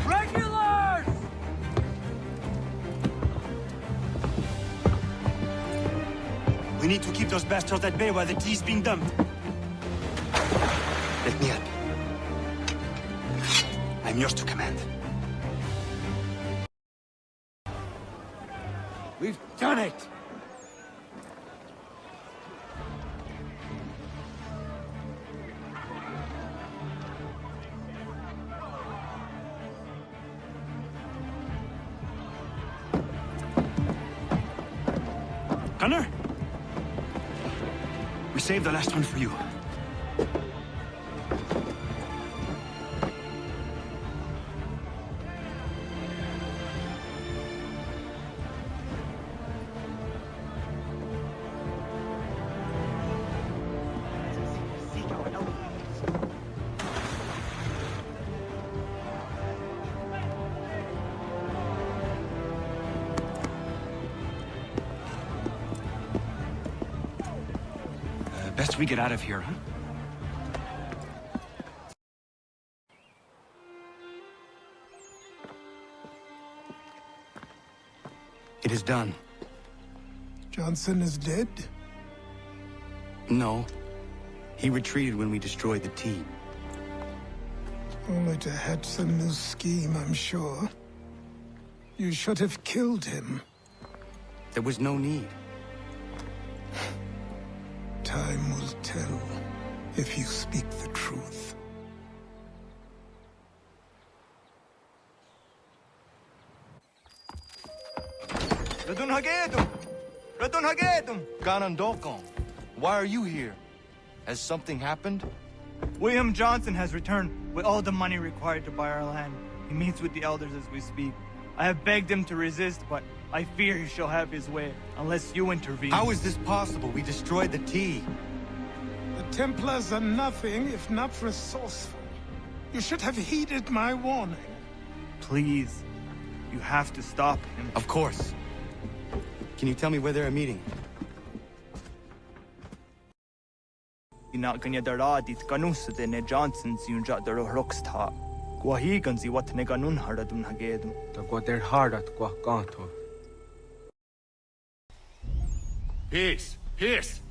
Regulars! We need to keep those bastards at bay while the tea's being dumped. Let me help. I'm yours to command. We've done it! Connor? We saved the last one for you. Best we get out of here, huh? is done. Johnson is dead? No. He retreated when we destroyed the T. Only to hatch a new scheme, I'm sure. You should have killed him. There was no need. Time will tell if you speak the truth. Radun Hagedum! Radun Hagedum! Ganondokon, why are you here? Has something happened? William Johnson has returned with all the money required to buy our land. He meets with the elders as we speak. I have begged him to resist, but I fear he shall have his way, unless you intervene. How is this possible? We destroyed the T. The Templars are nothing if not resourceful. You should have heeded my warning. Please, you have to stop him. Of course. Can you tell me where they're meeting? Ina kanya daradit kanusa de ne Johnson yunja daro rocksta. Guahigan zi wat ne ganun haradun hagedum. Taguader harat guakanto. Peace! Peace!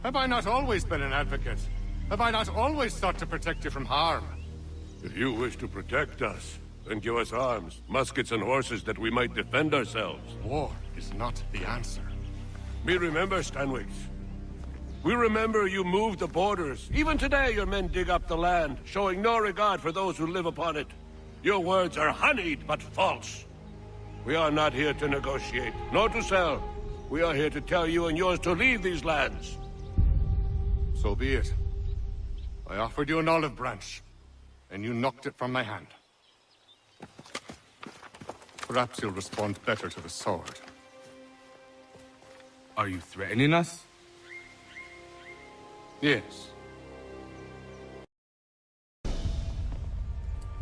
Have I not always been an advocate? Have I not always sought to protect you from harm? If you wish to protect us, then give us arms, muskets and horses that we might defend ourselves. War is not the answer. We remember, Stanwix. We remember you moved the borders. Even today your men dig up the land, showing no regard for those who live upon it. Your words are honeyed, but false. We are not here to negotiate, nor to sell. We are here to tell you and yours to leave these lands. So be it. I offered you an olive branch, and you knocked it from my hand. Perhaps you'll respond better to the sword. Are you threatening us? Yes.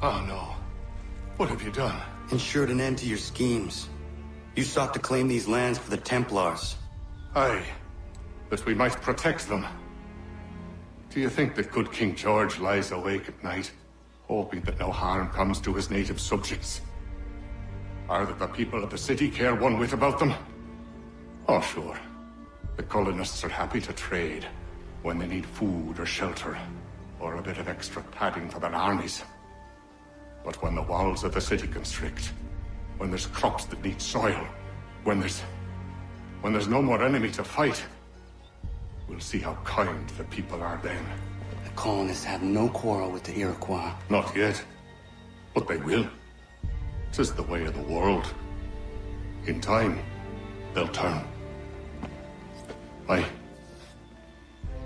Oh no. What have you done? Ensured an end to your schemes. You sought to claim these lands for the Templars. Aye, that we might protect them. Do you think that good King George lies awake at night, hoping that no harm comes to his native subjects? Or that the people of the city care one whit about them? Oh, sure. The colonists are happy to trade when they need food or shelter, or a bit of extra padding for their armies. But when the walls of the city constrict, when there's crops that need soil, when there's no more enemy to fight, we'll see how kind the people are then. The colonists have no quarrel with the Iroquois. Not yet, but they will. 'Tis the way of the world. In time, they'll turn.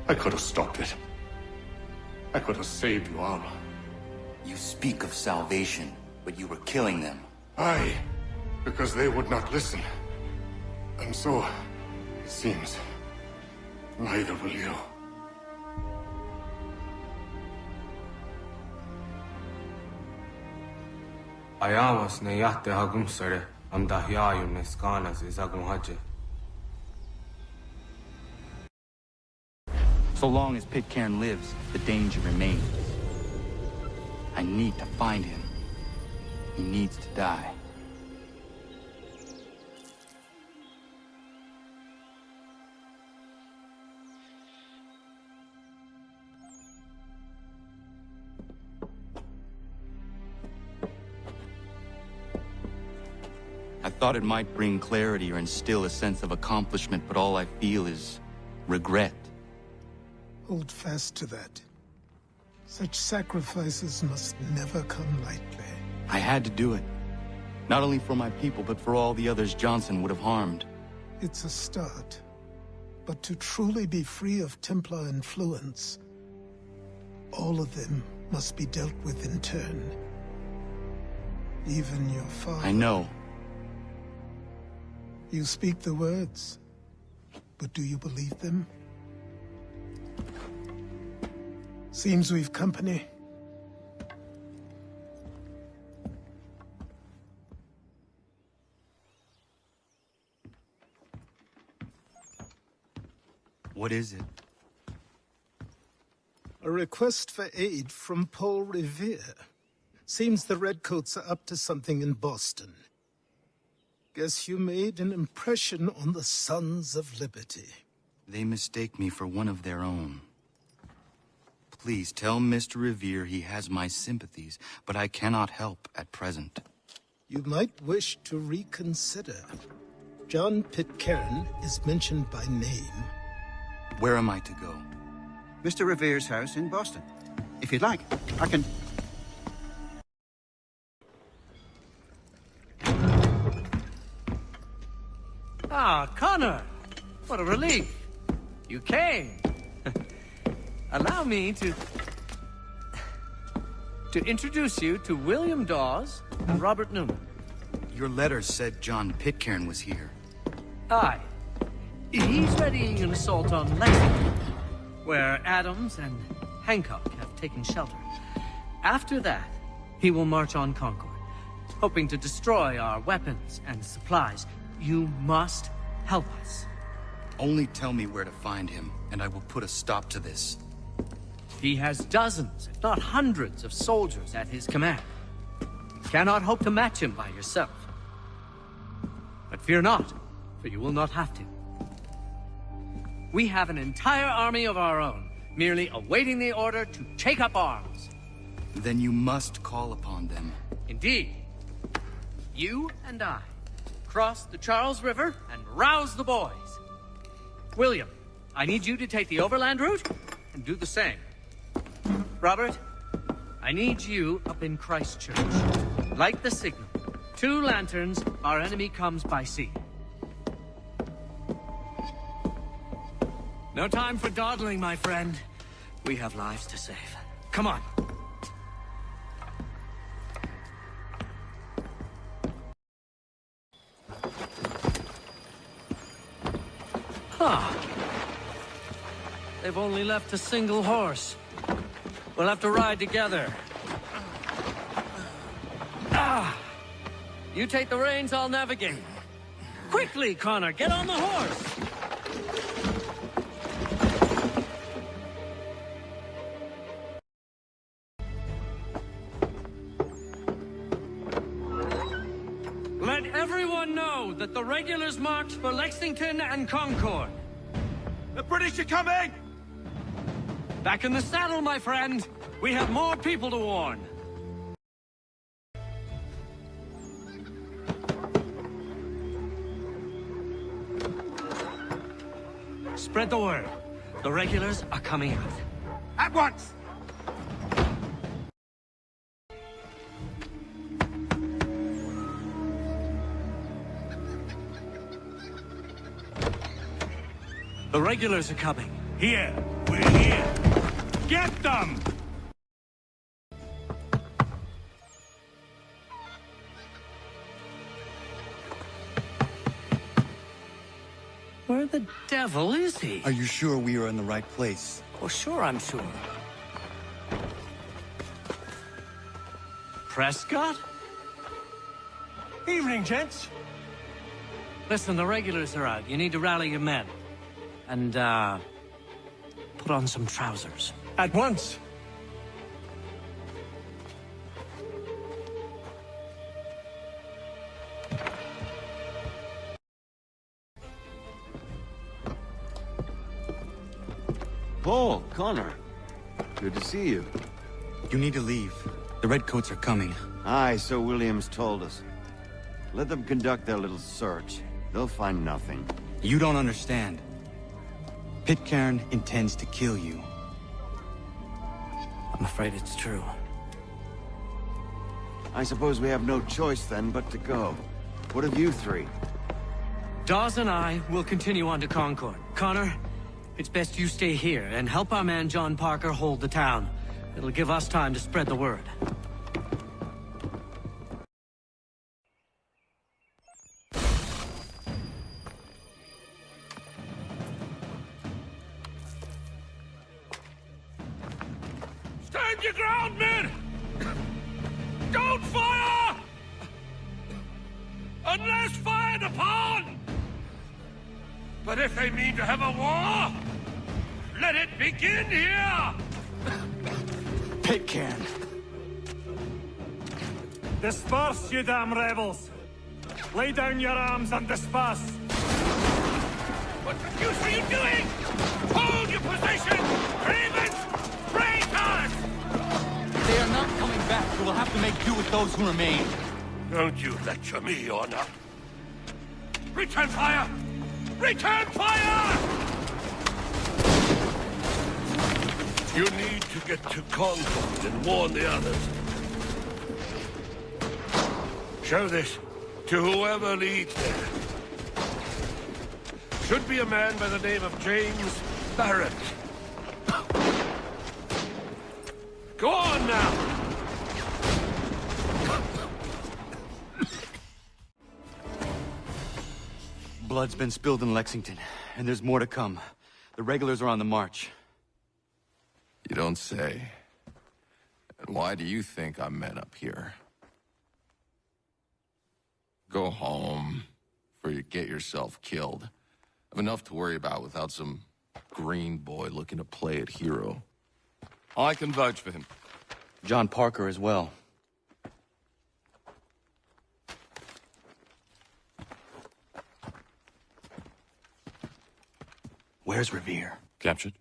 I could have stopped it. I could have saved you all. You speak of salvation, but you were killing them. Aye, because they would not listen. And so, it seems, neither will you. Ayawas ne yatte hagum sare, am dahyayu ne skanas izagum haje. So long as Pitcairn lives, the danger remains. I need to find him. He needs to die. I thought it might bring clarity or instill a sense of accomplishment, but all I feel is regret. Hold fast to that. Such sacrifices must never come lightly. I had to do it. Not only for my people, but for all the others Johnson would have harmed. It's a start. But to truly be free of Templar influence, all of them must be dealt with in turn. Even your father. I know. You speak the words, but do you believe them? Seems we've company. What is it? A request for aid from Paul Revere. Seems the Redcoats are up to something in Boston. Guess you made an impression on the Sons of Liberty. They mistake me for one of their own. Please tell Mr. Revere he has my sympathies, but I cannot help at present. You might wish to reconsider. John Pitcairn is mentioned by name. Where am I to go? Mr. Revere's house in Boston. If you'd like, I can... Ah, Connor! What a relief! You came! Allow me to introduce you to William Dawes and Robert Newman. Your letter said John Pitcairn was here. Aye. He's readying an assault on Lexington, where Adams and Hancock have taken shelter. After that, he will march on Concord, hoping to destroy our weapons and supplies. You must help us. Only tell me where to find him, and I will put a stop to this. He has dozens, if not hundreds, of soldiers at his command. You cannot hope to match him by yourself. But fear not, for you will not have to. We have an entire army of our own, merely awaiting the order to take up arms. Then you must call upon them. Indeed. You and I cross the Charles River and rouse the boys. William, I need you to take the overland route and do the same. Robert, I need you up in Christchurch. Light the signal. 2 lanterns, our enemy comes by sea. No time for dawdling, my friend. We have lives to save. Come on. Huh. They've only left a single horse. We'll have to ride together. Ah! You take the reins, I'll navigate. Quickly, Connor, get on the horse! Let everyone know that the regulars marched for Lexington and Concord. The British are coming! Back in the saddle, my friend. We have more people to warn. Spread the word. The regulars are coming out. At once! The regulars are coming. Here! We're here! Get them! Where the devil is he? Are you sure we are in the right place? Oh, sure, I'm sure. Prescott? Evening, gents. Listen, the regulars are out. You need to rally your men. And, put on some trousers. At once. Paul, Connor. Good to see you. You need to leave. The Redcoats are coming. Aye, so Williams told us. Let them conduct their little search. They'll find nothing. You don't understand. Pitcairn intends to kill you. I'm afraid it's true. I suppose we have no choice then but to go. What of you 3? Dawes and I will continue on to Concord. Connor, it's best you stay here and help our man John Parker hold the town. It'll give us time to spread the word. Stand your ground, men! Don't fire! Unless fired upon! But if they mean to have a war, let it begin here! Pitcairn! Disperse, you damn rebels! Lay down your arms and disperse! What the deuce are you doing? Hold your position! Ravens! Traitors! They are not coming back, so we'll have to make do with those who remain. Don't you lecture me, Orna. Return fire! Return fire! You need to get to Concord and warn the others. Show this to whoever leads there. Should be a man by the name of James Barrett. Go on now! Blood's been spilled in Lexington, and there's more to come. The regulars are on the march. You don't say. And why do you think I'm men up here? Go home, before you get yourself killed. I've enough to worry about without some green boy looking to play at hero. I can vouch for him. John Parker as well. Where's Revere? Captured?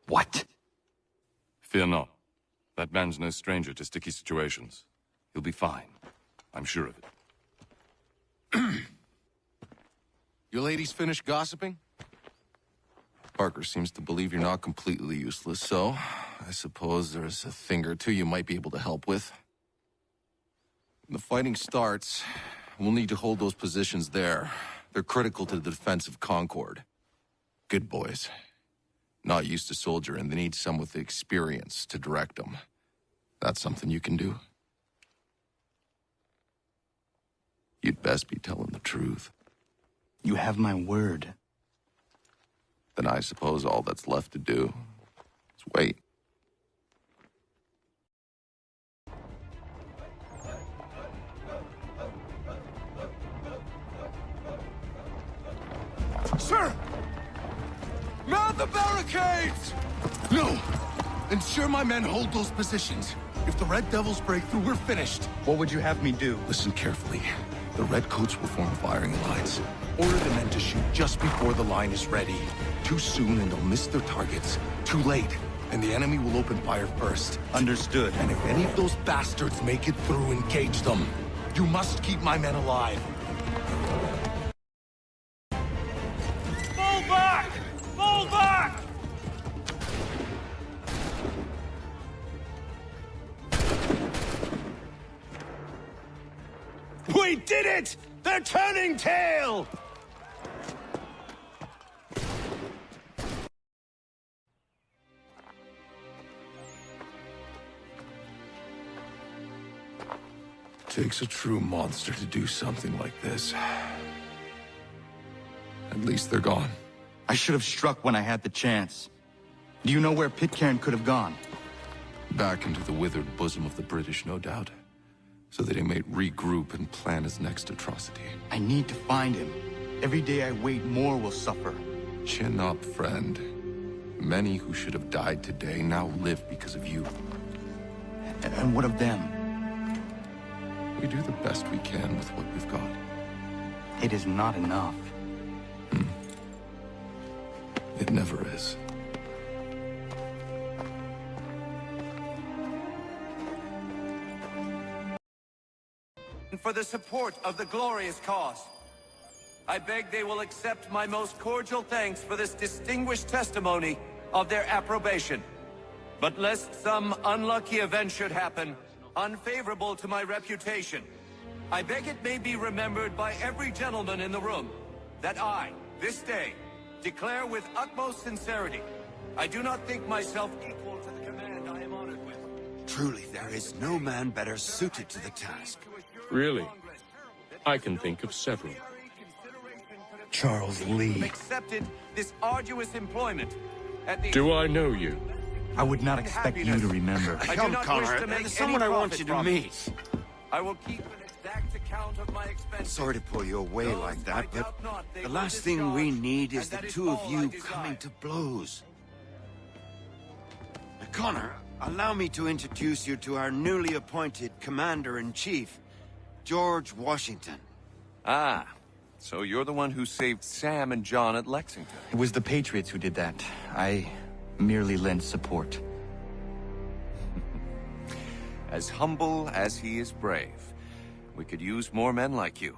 What? Fear not. That man's no stranger to sticky situations. He'll be fine. I'm sure of it. Your ladies finished gossiping? Parker seems to believe you're not completely useless, so I suppose there's a thing or two you might be able to help with. When the fighting starts, we'll need to hold those positions there. They're critical to the defense of Concord. Good boys. Not used to soldiering, they need some with the experience to direct them. That's something you can do. You'd best be telling the truth. You have my word. Then I suppose all that's left to do is wait. Sir! Mount the barricades! No! Ensure my men hold those positions. If the Red Devils break through, we're finished. What would you have me do? Listen carefully. The Redcoats will form firing lines. Order the men to shoot just before the line is ready. Too soon and they'll miss their targets. Too late, and the enemy will open fire first. Understood. And if any of those bastards make it through, engage them. You must keep my men alive. Fall back! Fall back! We did it! They're turning tail! Takes a true monster to do something like this. At least they're gone. I should have struck when I had the chance. Do you know where Pitcairn could have gone? Back into the withered bosom of the British, no doubt. So that he may regroup and plan his next atrocity. I need to find him. Every day I wait, more will suffer. Chin up, friend. Many who should have died today now live because of you. And what of them? We do the best we can with what we've got. It is not enough. It never is. For the support of the glorious cause. I beg they will accept my most cordial thanks for this distinguished testimony of their approbation. But lest some unlucky event should happen, unfavorable to my reputation, I beg it may be remembered by every gentleman in the room that I, this day, declare with utmost sincerity, I do not think myself equal to the command I am honored with. Truly, there is no man better suited to the task. Really? I can think of several. Charles Lee. Accepted this arduous employment at the... Do I know you? I would not expect you to remember. Come, Connor, there's someone I want you to meet. I will keep an exact account of my expenses. Sorry to pull you away like that, but the last thing we need is the two of you coming to blows. Connor, allow me to introduce you to our newly appointed Commander-in-Chief, George Washington. Ah, so you're the one who saved Sam and John at Lexington. It was the Patriots who did that. I merely lent support. As humble as he is brave. We could use more men like you.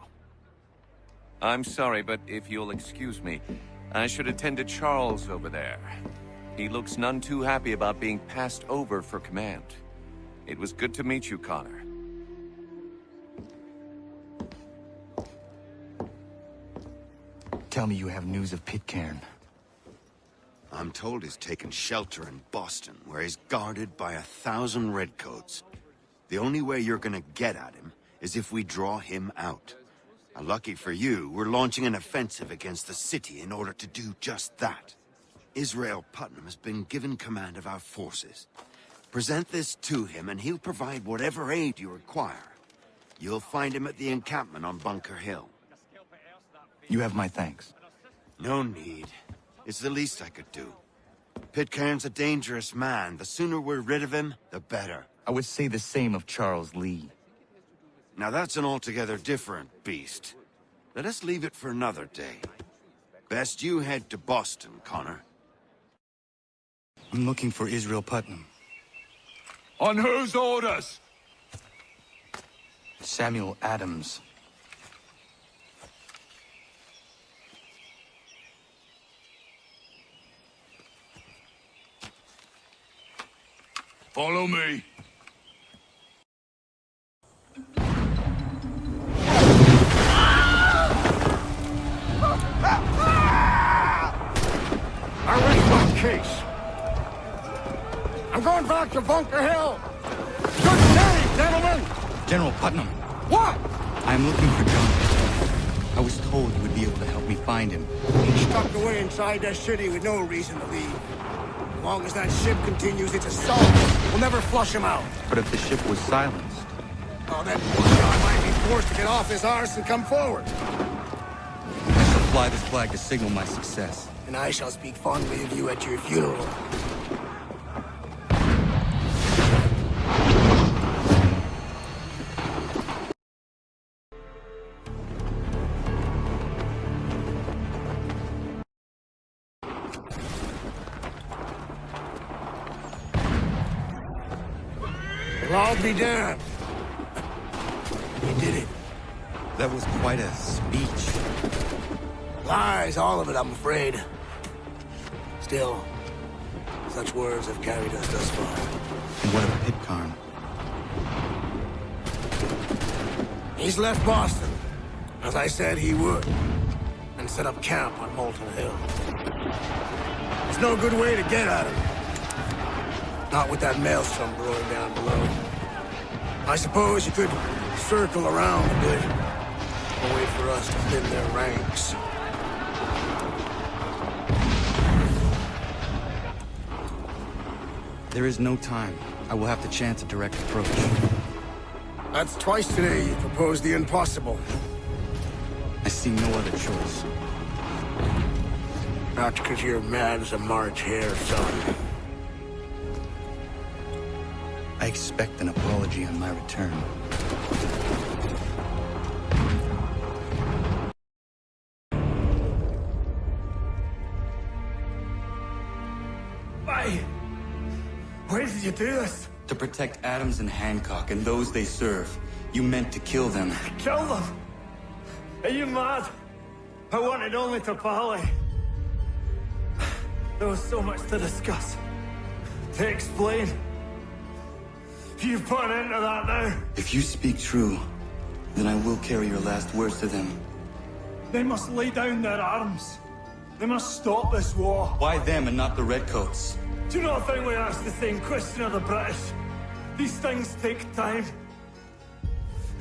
I'm sorry, but if you'll excuse me, I should attend to Charles over there. He looks none too happy about being passed over for command. It was good to meet you, Connor. Tell me you have news of Pitcairn. I'm told he's taken shelter in Boston, where he's guarded by 1,000 redcoats. The only way you're gonna get at him is if we draw him out. Lucky for you, we're launching an offensive against the city in order to do just that. Israel Putnam has been given command of our forces. Present this to him and he'll provide whatever aid you require. You'll find him at the encampment on Bunker Hill. You have my thanks. No need. It's the least I could do. Pitcairn's a dangerous man. The sooner we're rid of him, the better. I would say the same of Charles Lee. Now that's an altogether different beast. Let us leave it for another day. Best you head to Boston, Connor. I'm looking for Israel Putnam. On whose orders? Samuel Adams. Follow me. Arrest my case. I'm going back to Bunker Hill. Good day, gentlemen. General Putnam. What? I'm looking for John. I was told you would be able to help me find him. He's tucked away inside that city with no reason to leave. As long as that ship continues its assault, we'll never flush him out. But if the ship was silenced... Oh, that poor John might be forced to get off his arse and come forward. I shall fly this flag to signal my success. And I shall speak fondly of you at your funeral. Well, I'll be damned. You did it. That was quite a speech. Lies, all of it, I'm afraid. Still, such words have carried us thus far. And what of Pitcairn? He's left Boston, as I said he would, and set up camp on Molten Hill. There's no good way to get at him. Not with that maelstrom brewing down below. I suppose you could circle around a bit, and wait for us to thin their ranks. There is no time. I will have to chance a direct approach. That's twice today you proposed the impossible. I see no other choice. Not because you're mad as a March hare, son. I expect an apology on my return. Why did you do this? To protect Adams and Hancock and those they serve, you meant to kill them. Kill them? Are you mad? I wanted only to parley. There was so much to discuss, to explain. You've put an end to that now. If you speak true, then I will carry your last words to them. They must lay down their arms. They must stop this war. Why them and not the Redcoats? Do you not think we asked the same question of the British? These things take time.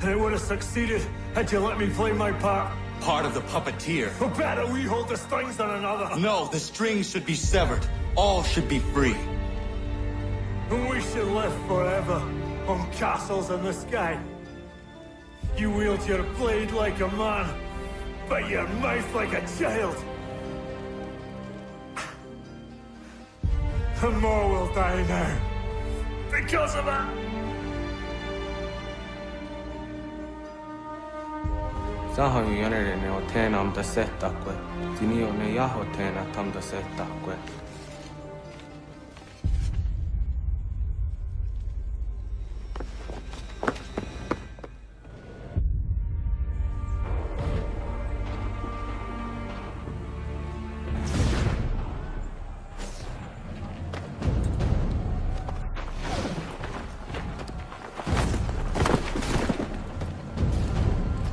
And it would have succeeded had you let me play my part. Part of the puppeteer. Or better we hold the strings than another. No, the strings should be severed. All should be free. And we should live forever on castles in the sky. You wield your blade like a man, but your mouth like a child. And more will die now. Because of it. Zaho yonere ne otena am da setta que. Zinio ne yaho tena tam da setta que.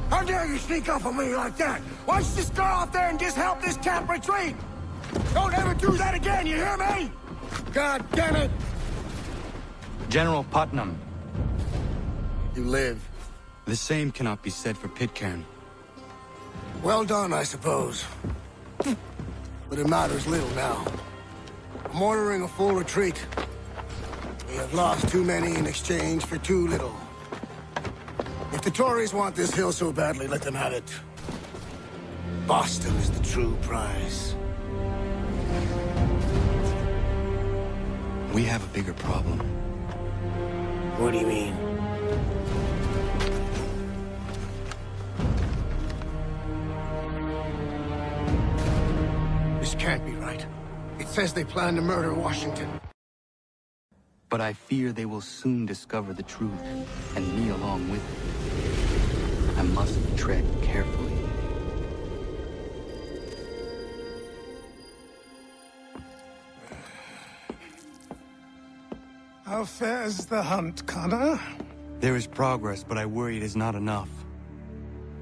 How dare you sneak up on me like that? Why don't you just go out there and just help this camp retreat? Don't ever do that again, you hear me? God damn it! General Putnam. You live. The same cannot be said for Pitcairn. Well done, I suppose. But it matters little now. I'm ordering a full retreat. We have lost too many in exchange for too little. If the Tories want this hill so badly, let them have it. Boston is the true prize. We have a bigger problem. What do you mean? This can't be right. It says they plan to murder Washington. But I fear they will soon discover the truth, and me along with it. I must tread carefully. How fares the hunt, Connor? There is progress, but I worry it is not enough.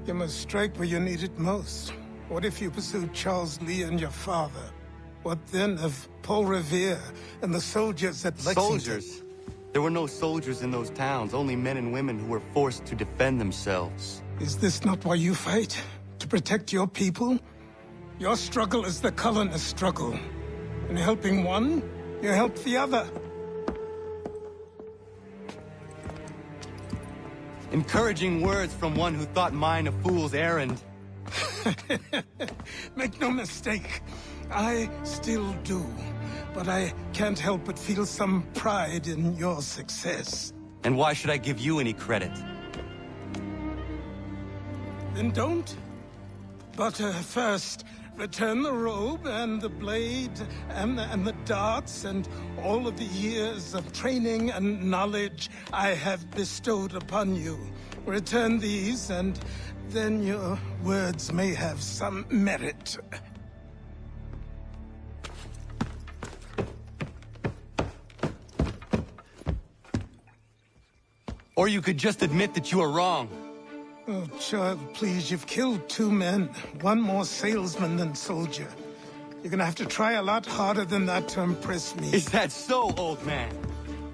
You must strike where you need it most. What if you pursued Charles Lee and your father? What then of Paul Revere and the soldiers at Lexington? Soldiers? There were no soldiers in those towns, only men and women who were forced to defend themselves. Is this not why you fight? To protect your people? Your struggle is the colonist struggle. In helping one, you help the other. Encouraging words from one who thought mine a fool's errand. Make no mistake, I still do. But I can't help but feel some pride in your success. And why should I give you any credit? Then don't. But first, return the robe and the blade and the darts and all of the years of training and knowledge I have bestowed upon you. Return these, and then your words may have some merit. Or you could just admit that you are wrong. Oh, child, please, you've killed 2 men. One more salesman than soldier. You're gonna have to try a lot harder than that to impress me. Is that so, old man?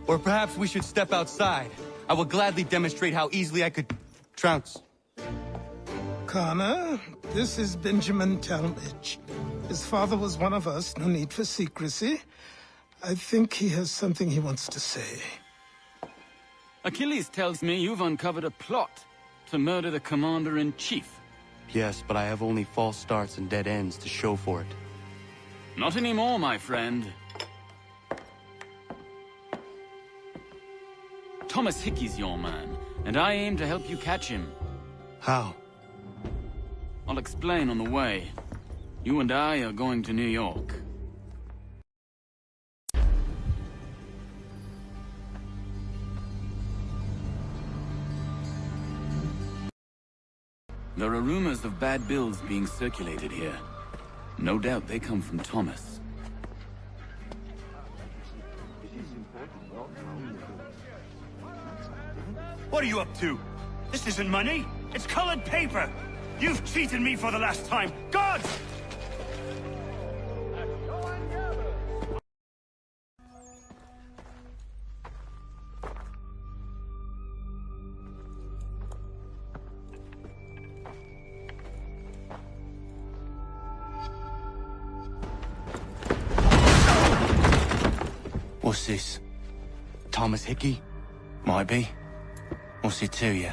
Or perhaps we should step outside. I will gladly demonstrate how easily I could trounce. Connor, this is Benjamin Talmadge. His father was one of us, no need for secrecy. I think he has something he wants to say. Achilles tells me you've uncovered a plot to murder the commander-in-chief. Yes, but I have only false starts and dead ends to show for it. Not anymore, my friend. Thomas Hickey's your man, and I aim to help you catch him. How? I'll explain on the way. You and I are going to New York. There are rumors of bad bills being circulated here. No doubt they come from Thomas. What are you up to? This isn't money. It's colored paper. You've cheated me for the last time. Gods! What's this? Thomas Hickey? Might be. What's it to you?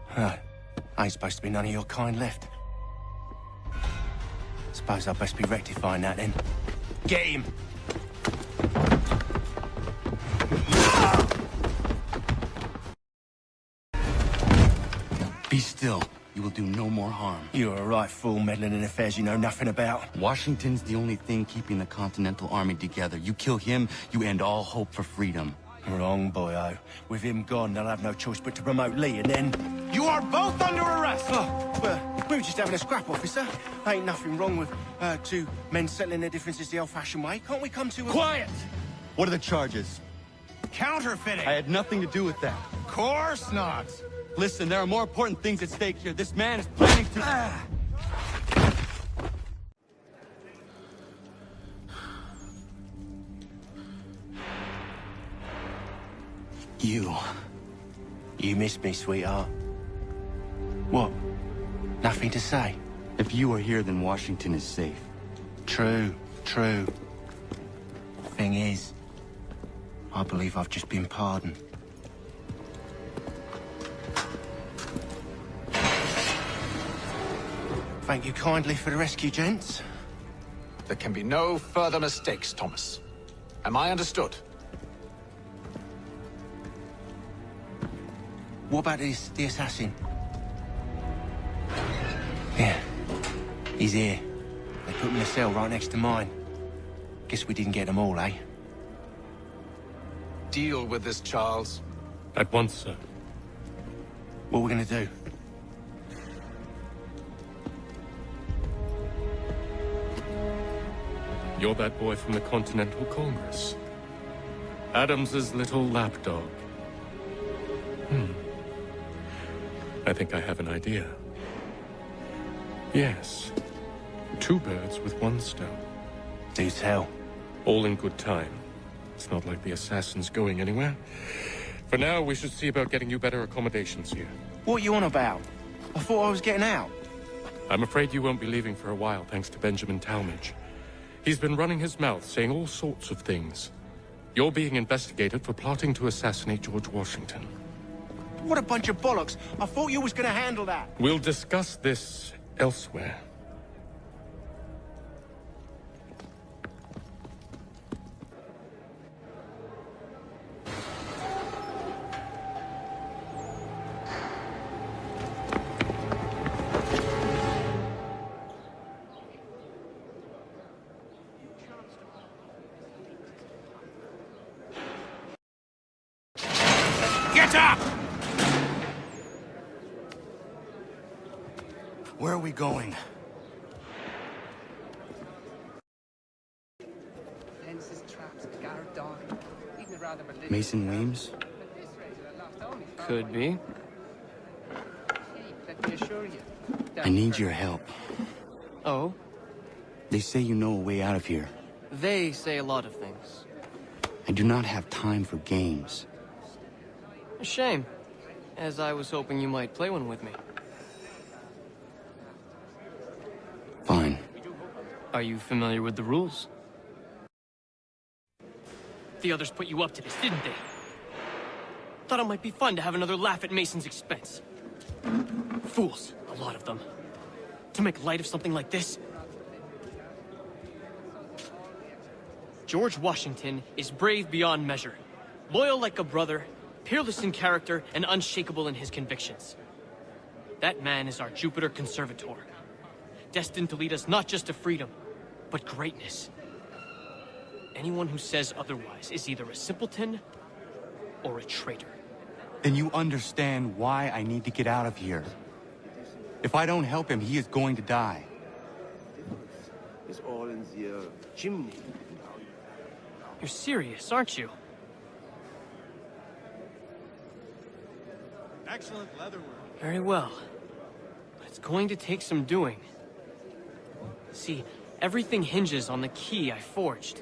Huh. Ain't supposed to be none of your kind left. Suppose I'd best be rectifying that then. Get him! Be still. You will do no more harm. You're a right fool meddling in affairs you know nothing about. Washington's the only thing keeping the Continental Army together. You kill him, you end all hope for freedom. Wrong, boyo. With him gone, they'll have no choice but to promote Lee, and then... You are both under arrest! Oh, well, we were just having a scrap, officer. Ain't nothing wrong with two men settling their differences the old-fashioned way. Can't we come to a... Quiet! What are the charges? Counterfeiting! I had nothing to do with that. Course not! Listen, there are more important things at stake here. This man is planning to... You missed me, sweetheart. What? Nothing to say? If you are here, then Washington is safe. True. Thing is, I believe I've just been pardoned. Thank you kindly for the rescue, gents. There can be no further mistakes, Thomas. Am I understood? What about the assassin? Yeah, he's here. They put him in a cell right next to mine. Guess we didn't get them all, eh? Deal with this, Charles. At once, sir. What are we gonna do? You're that boy from the Continental Congress. Adams's little lapdog. I think I have an idea. Yes. 2 birds with 1 stone. Do tell. All in good time. It's not like the assassin's going anywhere. For now, we should see about getting you better accommodations here. What are you on about? I thought I was getting out. I'm afraid you won't be leaving for a while, thanks to Benjamin Talmadge. He's been running his mouth, saying all sorts of things. You're being investigated for plotting to assassinate George Washington. What a bunch of bollocks. I thought you was gonna handle that. We'll discuss this elsewhere. Get up! Where are we going? Mason Weems? Could be. I need your help. Oh? They say you know a way out of here. They say a lot of things. I do not have time for games. A shame, as I was hoping you might play one with me. Fine. Are you familiar with the rules? The others put you up to this, didn't they? Thought it might be fun to have another laugh at Mason's expense. Fools, a lot of them. To make light of something like this. George Washington is brave beyond measure, loyal like a brother, peerless in character, and unshakable in his convictions. That man is our Jupiter Conservator, destined to lead us not just to freedom, but greatness. Anyone who says otherwise is either a simpleton or a traitor. Then you understand why I need to get out of here. If I don't help him, he is going to die. It's all in the chimney. You're serious, aren't you? Excellent leatherwork. Very well. But it's going to take some doing. See, everything hinges on the key I forged.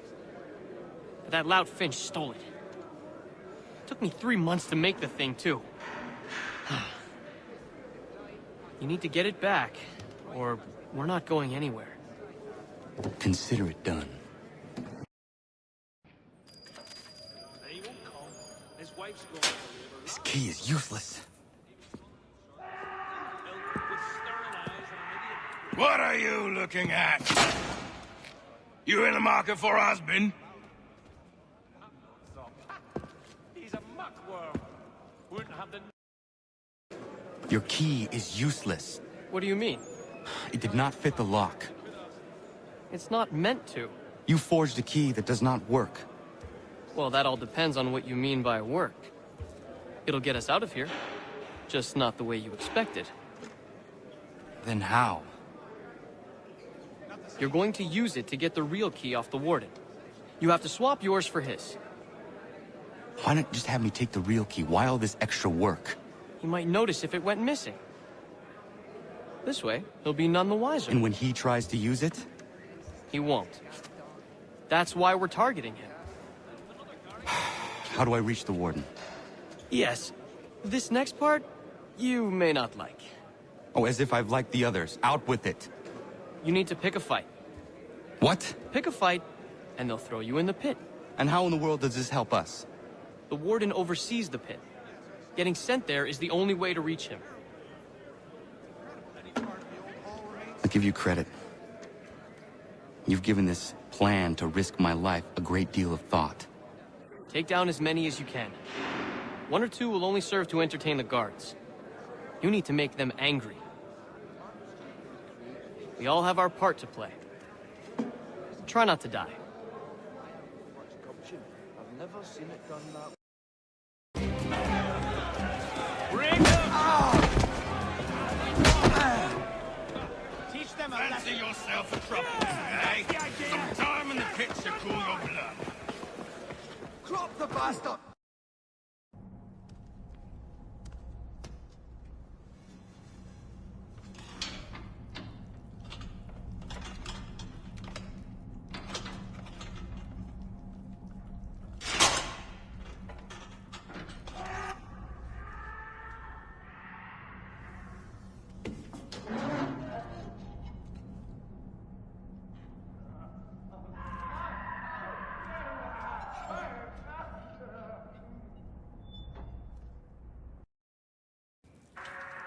But that lout Finch stole it. Took me 3 months to make the thing, too. You need to get it back, or we're not going anywhere. Consider it done. This key is useless. What are you looking at? You in the market for a husband? He's a muckworm. Wouldn't have the... Your key is useless. What do you mean? It did not fit the lock. It's not meant to. You forged a key that does not work. Well, that all depends on what you mean by work. It'll get us out of here. Just not the way you expected. Then how? You're going to use it to get the real key off the warden. You have to swap yours for his. Why not just have me take the real key? Why all this extra work? He might notice if it went missing. This way, he'll be none the wiser. And when he tries to use it? He won't. That's why we're targeting him. How do I reach the warden? Yes. This next part, you may not like. Oh, as if I've liked the others. Out with it. You need to pick a fight. What? Pick a fight, and they'll throw you in the pit. And how in the world does this help us? The warden oversees the pit. Getting sent there is the only way to reach him. I'll give you credit. You've given this plan to risk my life a great deal of thought. Take down as many as you can. 1 or 2 will only serve to entertain the guards. You need to make them angry. We all have our part to play. Try not to die. I've never seen it done that. Teach them a Fancy yourself a trouble, eh? Some time in the pits to cool your blood. Drop the bastard!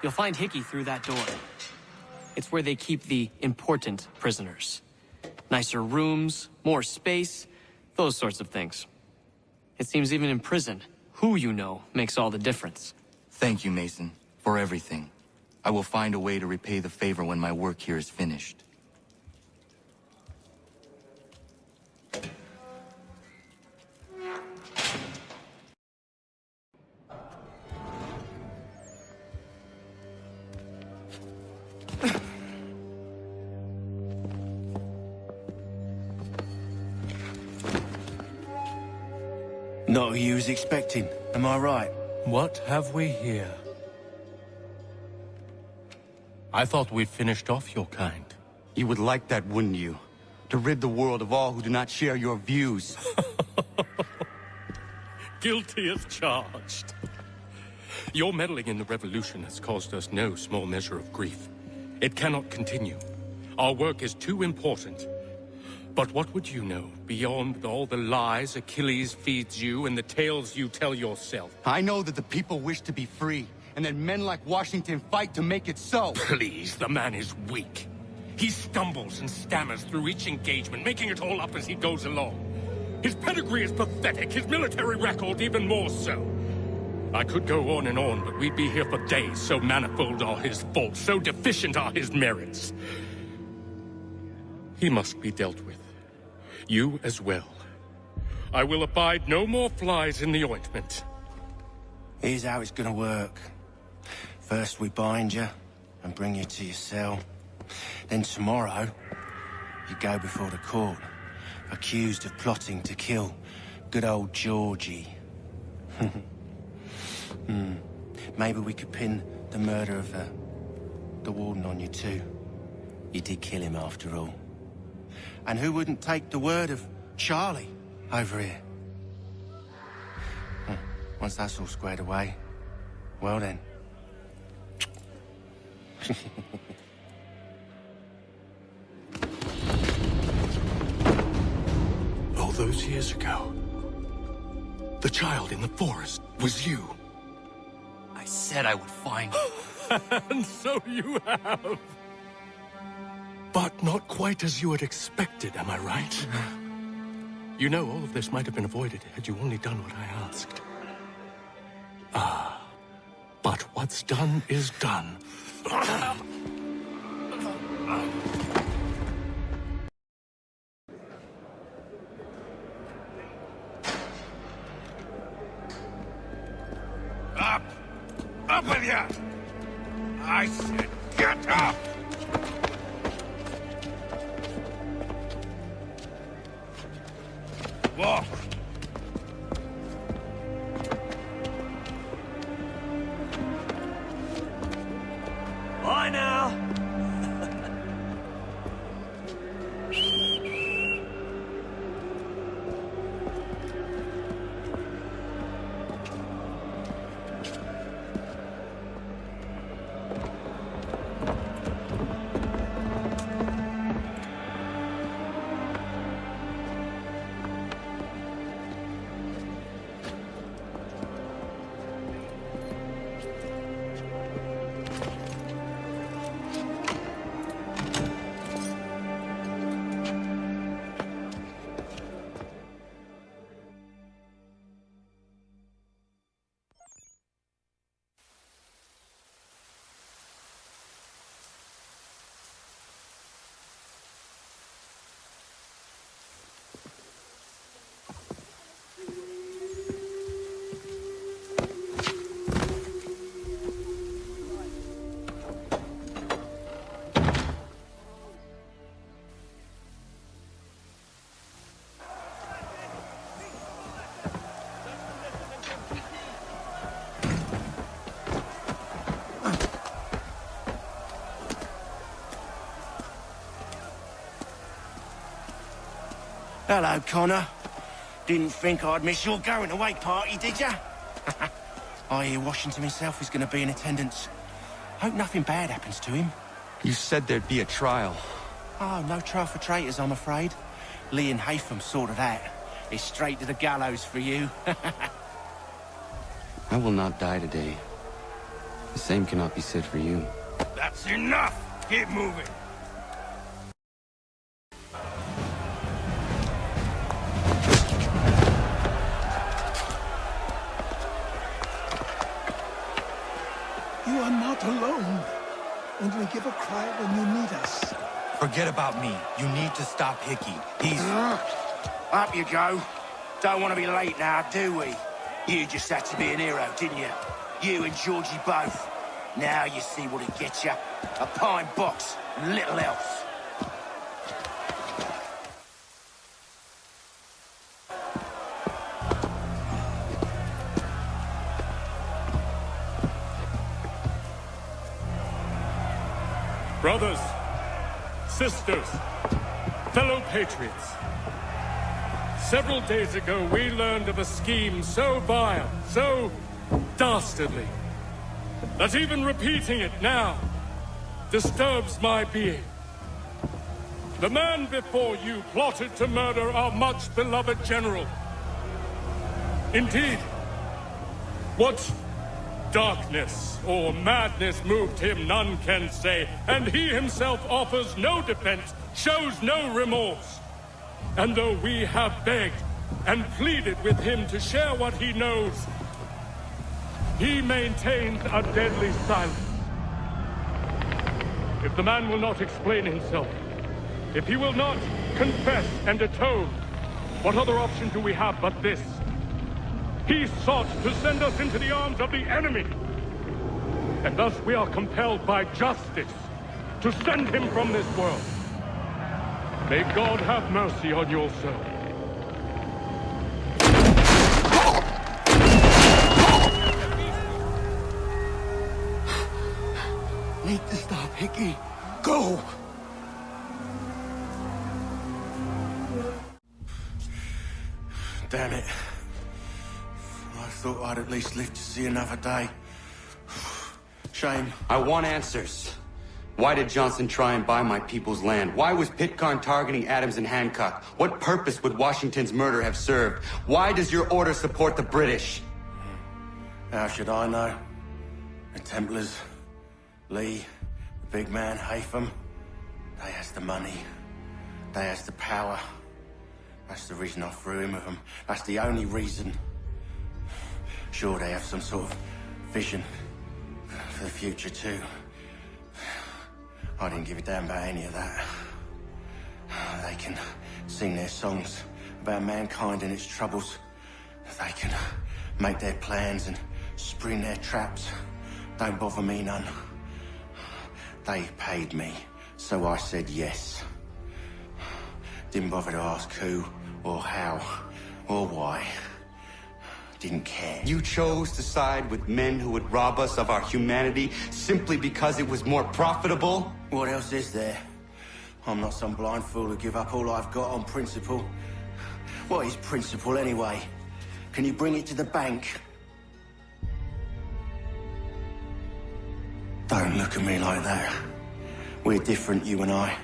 You'll find Hickey through that door. It's where they keep the important prisoners. Nicer rooms, more space, those sorts of things. It seems even in prison, who you know makes all the difference. Thank you, Mason, for everything. I will find a way to repay the favor when my work here is finished. Not who you was expecting, am I right? What have we here? I thought we'd finished off your kind. You would like that, wouldn't you? To rid the world of all who do not share your views. Guilty as charged. Your meddling in the revolution has caused us no small measure of grief. It cannot continue. Our work is too important. But what would you know beyond all the lies Achilles feeds you and the tales you tell yourself? I know that the people wish to be free, and that men like Washington fight to make it so. Please, the man is weak. He stumbles and stammers through each engagement, making it all up as he goes along. His pedigree is pathetic, his military record even more so. I could go on and on, but we'd be here for days, so manifold are his faults, so deficient are his merits. He must be dealt with. You as well. I will abide no more flies in the ointment. Here's how it's gonna work. First we bind you and bring you to your cell. Then tomorrow, you go before the court, accused of plotting to kill good old Georgie. Maybe we could pin the murder of the warden on you too. You did kill him after all. And who wouldn't take the word of Charlie over here? Once that's all squared away, well then. All those years ago, the child in the forest was you. I said I would find you. And so you have. But not quite as you had expected, am I right? You know, all of this might have been avoided had you only done what I asked. Ah, But what's done is done. Up! Up with ya! I said get up! Walk! Bye now! Hello, Connor. Didn't think I'd miss your going-away party, did ya? I hear Washington himself is going to be in attendance. Hope nothing bad happens to him. You said there'd be a trial. Oh, no trial for traitors, I'm afraid. Lee and Haytham sorted that. It's straight to the gallows for you. I will not die today. The same cannot be said for you. That's enough! Keep moving! You are not alone. Only give a cry when you need us. Forget about me. You need to stop Hickey. He's... Up you go. Don't want to be late now, do we? You just had to be an hero, didn't you? You and Georgie both. Now you see what it gets you. A pine box and little else. Brothers, sisters, fellow patriots. Several days ago, we learned of a scheme so vile, so dastardly, that even repeating it now disturbs my being. The man before you plotted to murder our much-beloved general. Indeed, what darkness or madness moved him, none can say, and he himself offers no defense, shows no remorse. And though we have begged and pleaded with him to share what he knows, he maintains a deadly silence. If the man will not explain himself, if he will not confess and atone, what other option do we have but this? He sought to send us into the arms of the enemy. And thus we are compelled by justice to send him from this world. May God have mercy on your soul. Need to stop, Hickey. Go! Damn it. I thought I'd at least live to see another day. Shame. I want answers. Why did Johnson try and buy my people's land? Why was Pitcairn targeting Adams and Hancock? What purpose would Washington's murder have served? Why does your order support the British? How should I know? The Templars, Lee, the big man, Haytham, they has the money. They has the power. That's the reason I threw in with them. That's the only reason. Sure, they have some sort of vision. For the future, too. I didn't give a damn about any of that. They can sing their songs about mankind and its troubles. They can make their plans and spring their traps. Don't bother me none. They paid me, so I said yes. Didn't bother to ask who, or how, or why. Didn't care. You chose to side with men who would rob us of our humanity simply because it was more profitable? What else is there? I'm not some blind fool who give up all I've got on principle. What is principle anyway? Can you bring it to the bank? Don't look at me like that. We're different, you and I.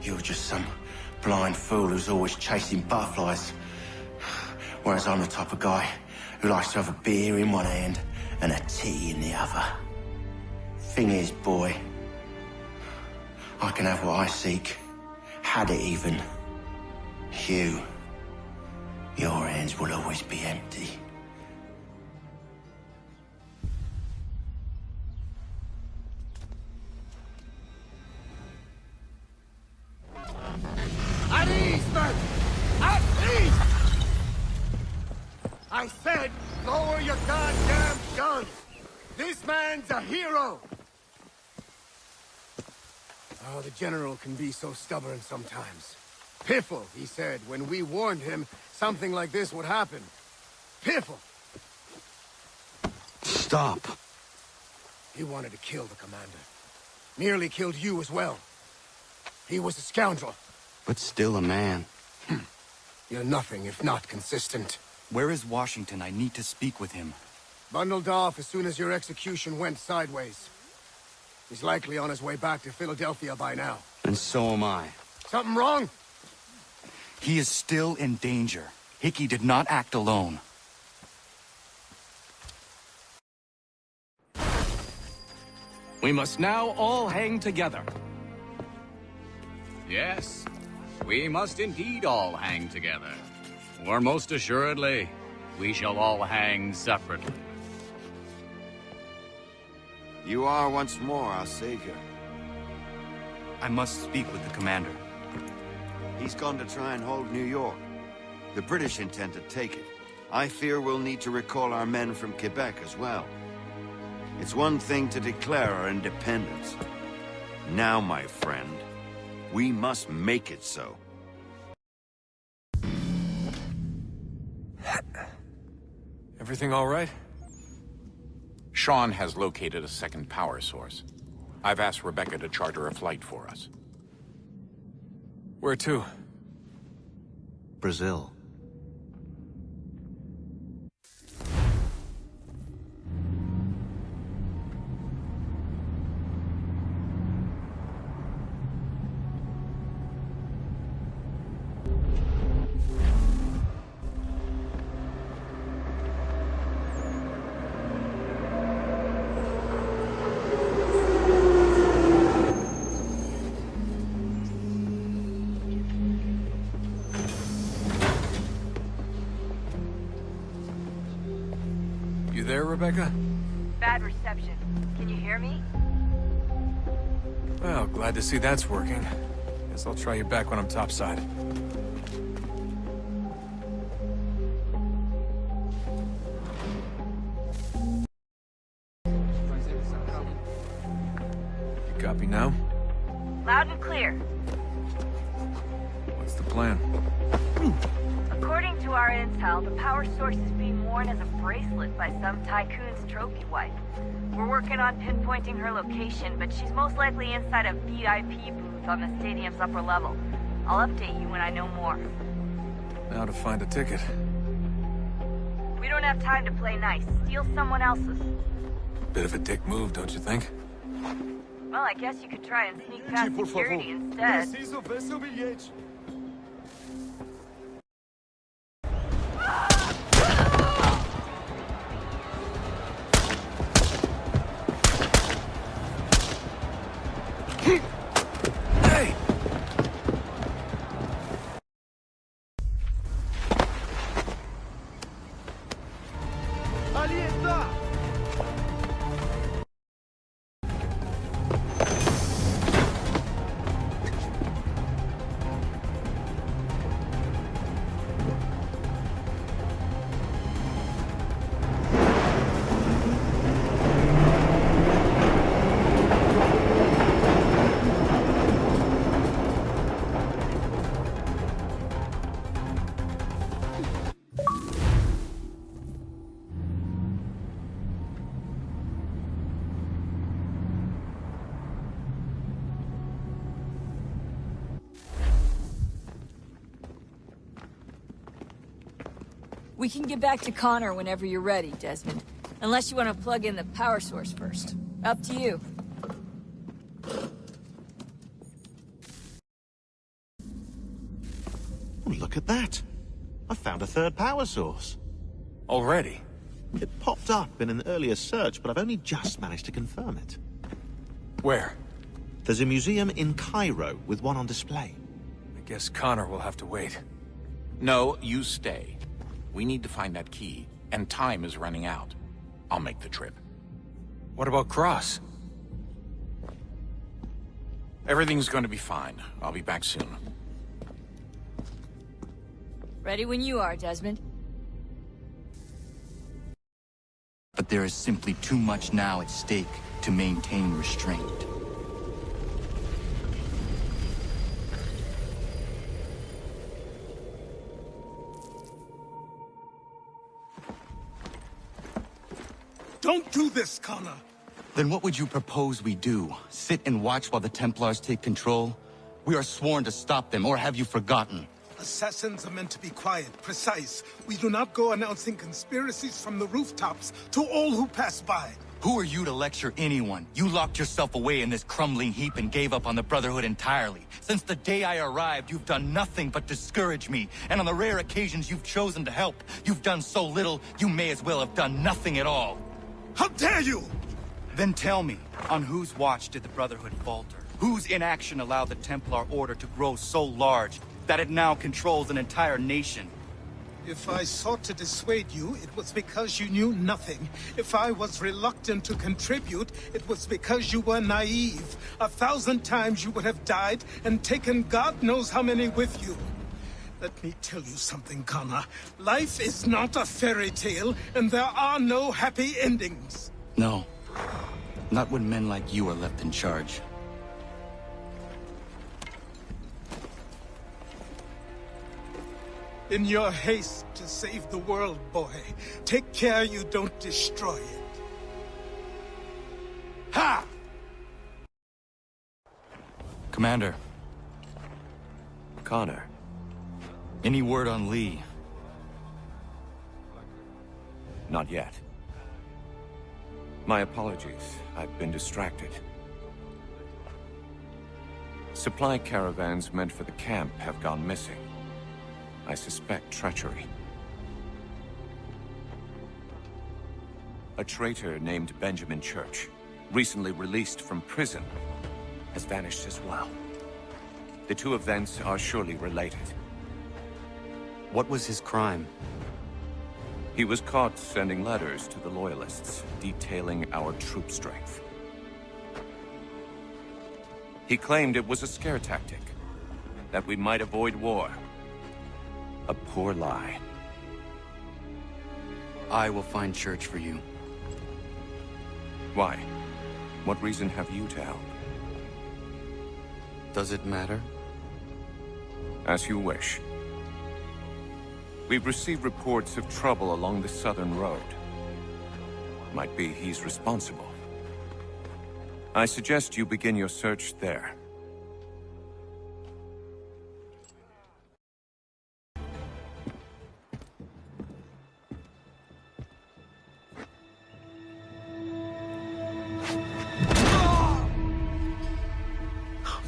You're just some blind fool who's always chasing butterflies. Whereas I'm the type of guy who likes to have a beer in one hand and a tea in the other. Thing is, boy, I can have what I seek. Had it even. Your hands will always be empty. At ease, men! At ease! I said, lower your goddamn guns! This man's a hero! Oh, the General can be so stubborn sometimes. Piffle, he said, when we warned him something like this would happen. Piffle! Stop. He wanted to kill the commander. Nearly killed you as well. He was a scoundrel. But still a man. You're nothing if not consistent. Where is Washington? I need to speak with him. Bundled off as soon as your execution went sideways. He's likely on his way back to Philadelphia by now. And so am I. Something wrong? He is still in danger. Hickey did not act alone. We must now all hang together. Yes, we must indeed all hang together. Or most assuredly, we shall all hang separately. You are once more our savior. I must speak with the commander. He's gone to try and hold New York. The British intend to take it. I fear we'll need to recall our men from Quebec as well. It's one thing to declare our independence. Now, my friend, we must make it so. Everything all right? Sean has located a second power source. I've asked Rebecca to charter a flight for us. Where to? Brazil. You there, Rebecca? Bad reception. Can you hear me? Well, glad to see that's working. Guess I'll try you back when I'm topside. You copy now? Loud and clear. What's the plan? According to our intel, the power source is being worn as a bracelet by some tycoon's trophy wife. We're working on pinpointing her location, but she's most likely inside a VIP booth on the stadium's upper level. I'll update you when I know more. Now to find a ticket. We don't have time to play nice. Steal someone else's. Bit of a dick move, don't you think? Well, I guess you could try and sneak past security instead. Hey! Allez, là! We can get back to Connor whenever you're ready, Desmond. Unless you want to plug in the power source first. Up to you. Look at that. I found a third power source. Already? It popped up in an earlier search, but I've only just managed to confirm it. Where? There's a museum in Cairo with one on display. I guess Connor will have to wait. No, you stay. We need to find that key, and time is running out. I'll make the trip. What about Cross? Everything's going to be fine. I'll be back soon. Ready when you are, Desmond. But there is simply too much now at stake to maintain restraint. Don't do this, Connor. Then what would you propose we do? Sit and watch while the Templars take control? We are sworn to stop them, or have you forgotten? Assassins are meant to be quiet, precise. We do not go announcing conspiracies from the rooftops to all who pass by. Who are you to lecture anyone? You locked yourself away in this crumbling heap and gave up on the Brotherhood entirely. Since the day I arrived, you've done nothing but discourage me. And on the rare occasions you've chosen to help, you've done so little, you may as well have done nothing at all. How dare you! Then tell me, on whose watch did the Brotherhood falter? Whose inaction allowed the Templar Order to grow so large that it now controls an entire nation? If I sought to dissuade you, it was because you knew nothing. If I was reluctant to contribute, it was because you were naive. 1,000 times you would have died and taken God knows how many with you. Let me tell you something, Connor. Life is not a fairy tale, and there are no happy endings. No. Not when men like you are left in charge. In your haste to save the world, boy, take care you don't destroy it. Ha! Commander. Connor. Any word on Lee? Not yet. My apologies. I've been distracted. Supply caravans meant for the camp have gone missing. I suspect treachery. A traitor named Benjamin Church, recently released from prison, has vanished as well. The two events are surely related. What was his crime? He was caught sending letters to the Loyalists, detailing our troop strength. He claimed it was a scare tactic, that we might avoid war. A poor lie. I will find Church for you. Why? What reason have you to help? Does it matter? As you wish. We've received reports of trouble along the southern road. Might be he's responsible. I suggest you begin your search there.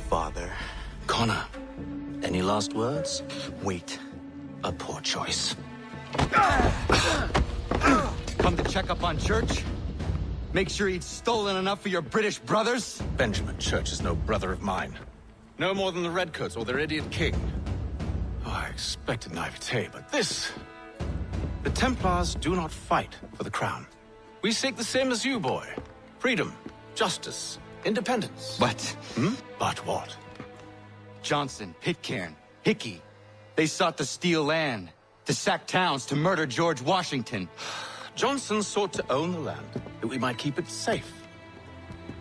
Father. Connor, any last words? Wait. A poor choice. Come to check up on Church? Make sure he'd stolen enough for your British brothers? Benjamin Church is no brother of mine. No more than the Redcoats or their idiot king. Oh, I expected naivete, but this... The Templars do not fight for the crown. We seek the same as you, boy. Freedom, justice, independence. But... But what? Johnson, Pitcairn, Hickey. They sought to steal land, to sack towns, to murder George Washington. Johnson sought to own the land, that we might keep it safe.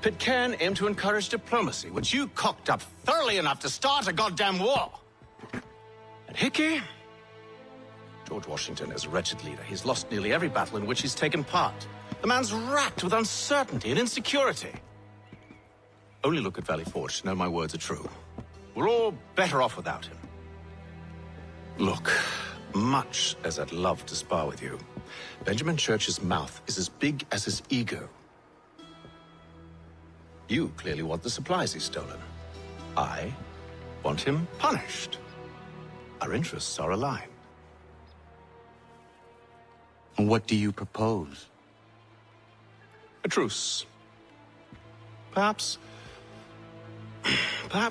Pitcairn aimed to encourage diplomacy, which you cocked up thoroughly enough to start a goddamn war. And Hickey? George Washington is a wretched leader. He's lost nearly every battle in which he's taken part. The man's racked with uncertainty and insecurity. Only look at Valley Forge to know my words are true. We're all better off without him. Look, Much as I'd love to spar with you, Benjamin Church's mouth is as big as his ego. You clearly want the supplies he's stolen. I want him punished. Our interests are aligned. What do you propose? A truce. Perhaps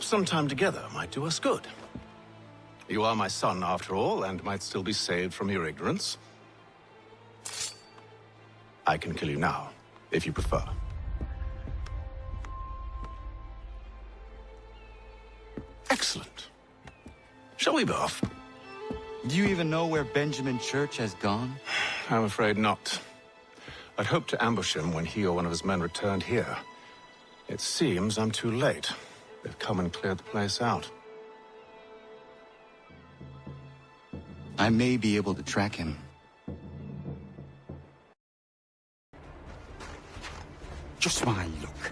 some time together might do us good. You are my son, after all, and might still be saved from your ignorance. I can kill you now, if you prefer. Excellent. Shall we be off? Do you even know where Benjamin Church has gone? I'm afraid not. I'd hoped to ambush him when he or one of his men returned here. It seems I'm too late. They've come and cleared the place out. I may be able to track him. Just my luck.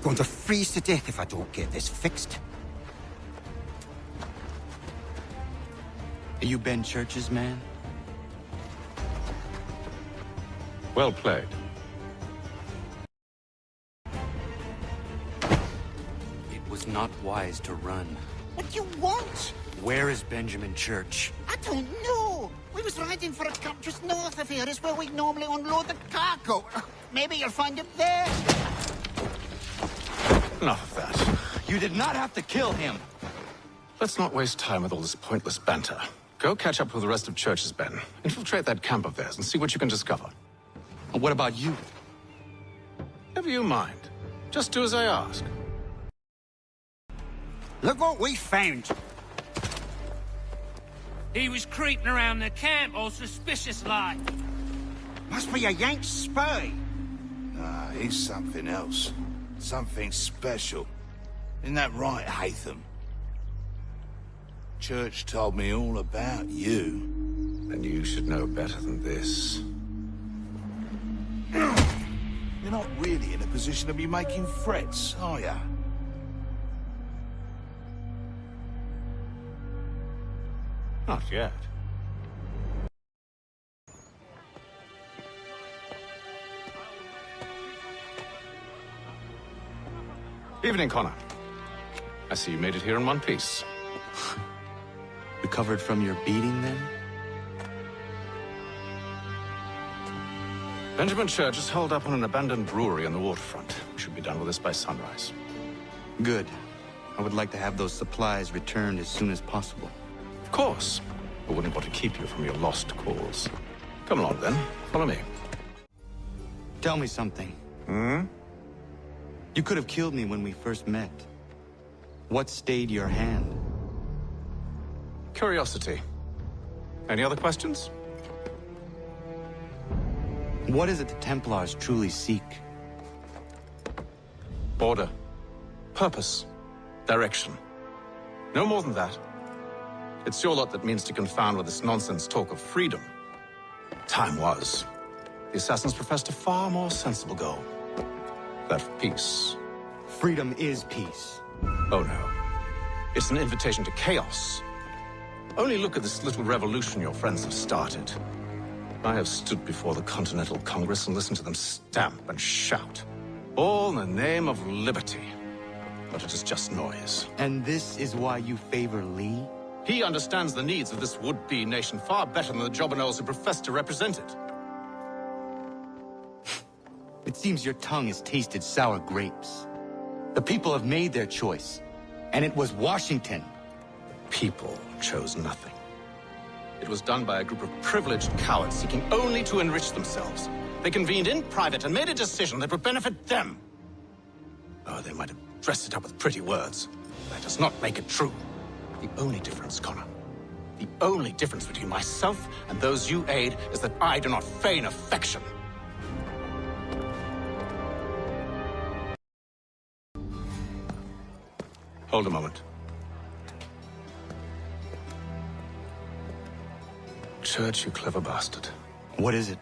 Going to freeze to death if I don't get this fixed. Are you Ben Church's man? Well played. It was not wise to run. What do you want? Where is Benjamin Church? I don't know. We was riding for a camp just north of here. Is where we normally unload the cargo. Maybe you'll find him there. Enough of that. You did not have to kill him. Let's not waste time with all this pointless banter. Go catch up with the rest of Church's men. Infiltrate that camp of theirs and see what you can discover. What about you? Never you mind. Just do as I ask. Look what we found. He was creeping around the camp all suspicious-like. Must be a Yank spy. Nah, he's something else. Something special. Isn't that right, Hatham? Church told me all about you. And you should know better than this. You're not really in a position to be making threats, are you? Not yet. Evening, Connor. I see you made it here in one piece. Recovered from your beating, then? Benjamin Church is holed up on an abandoned brewery on the waterfront. We should be done with this by sunrise. Good. I would like to have those supplies returned as soon as possible. Of course. I wouldn't want to keep you from your lost cause. Come along, then. Follow me. Tell me something. You could have killed me when we first met. What stayed your hand? Curiosity. Any other questions? What is it the Templars truly seek? Order. Purpose. Direction. No more than that. It's your lot that means to confound with this nonsense talk of freedom. Time was. The assassins professed a far more sensible goal. That of peace. Freedom is peace. Oh no. It's an invitation to chaos. Only look at this little revolution your friends have started. I have stood before the Continental Congress and listened to them stamp and shout. All in the name of liberty. But it is just noise. And this is why you favor Lee? He understands the needs of this would-be nation far better than the jobberknolls who profess to represent it. It seems your tongue has tasted sour grapes. The people have made their choice, and it was Washington. People chose nothing. It was done by a group of privileged cowards seeking only to enrich themselves. They convened in private and made a decision that would benefit them. Oh, they might have dressed it up with pretty words. That does not make it true. The only difference, Connor, the only difference between myself and those you aid is that I do not feign affection. Hold a moment. Church, you clever bastard. What is it?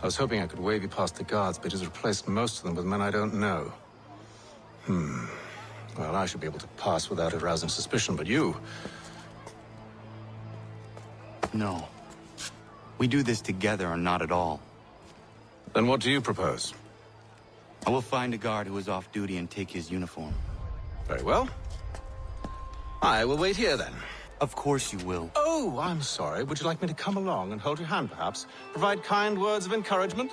I was hoping I could wave you past the guards, but he's replaced most of them with men I don't know. Well, I should be able to pass without arousing suspicion, but you... No. We do this together or not at all. Then what do you propose? I will find a guard who is off duty and take his uniform. Very well. I will wait here then. Of course you will. Oh, I'm sorry. Would you like me to come along and hold your hand, perhaps? Provide kind words of encouragement?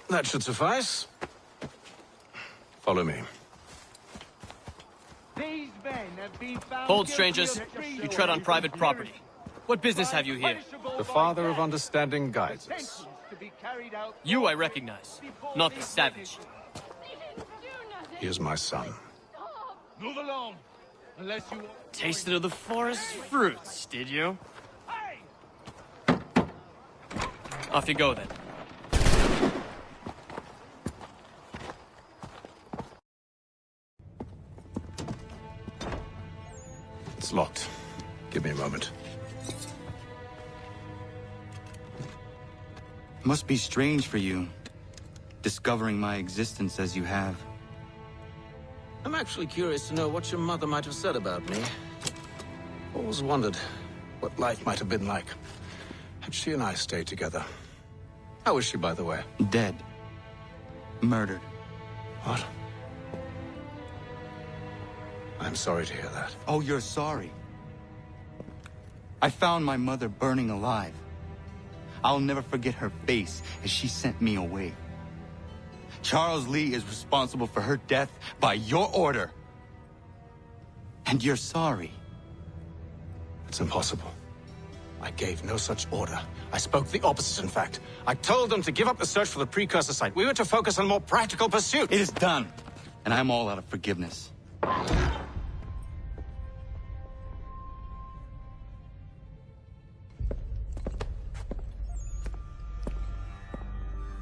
That should suffice. Follow me. These men have been found Hold, guilty strangers. of You tread on private property. What business have you here? The Father of Understanding guides us. You I recognize, not the savage. He is my son. Move along, unless you... Tasted of the forest fruits, did you? Off you go, then. It's locked. Give me a moment. Must be strange for you, discovering my existence as you have. I'm actually curious to know what your mother might have said about me. Always wondered what life might have been like had she and I stayed together. How is she, by the way? Dead. Murdered. What? I'm sorry to hear that. Oh, you're sorry. I found my mother burning alive. I'll never forget her face as she sent me away. Charles Lee is responsible for her death by your order. And you're sorry. It's impossible. I gave no such order. I spoke the opposite, in fact. I told them to give up the search for the precursor site. We were to focus on more practical pursuits. It is done. And I'm all out of forgiveness.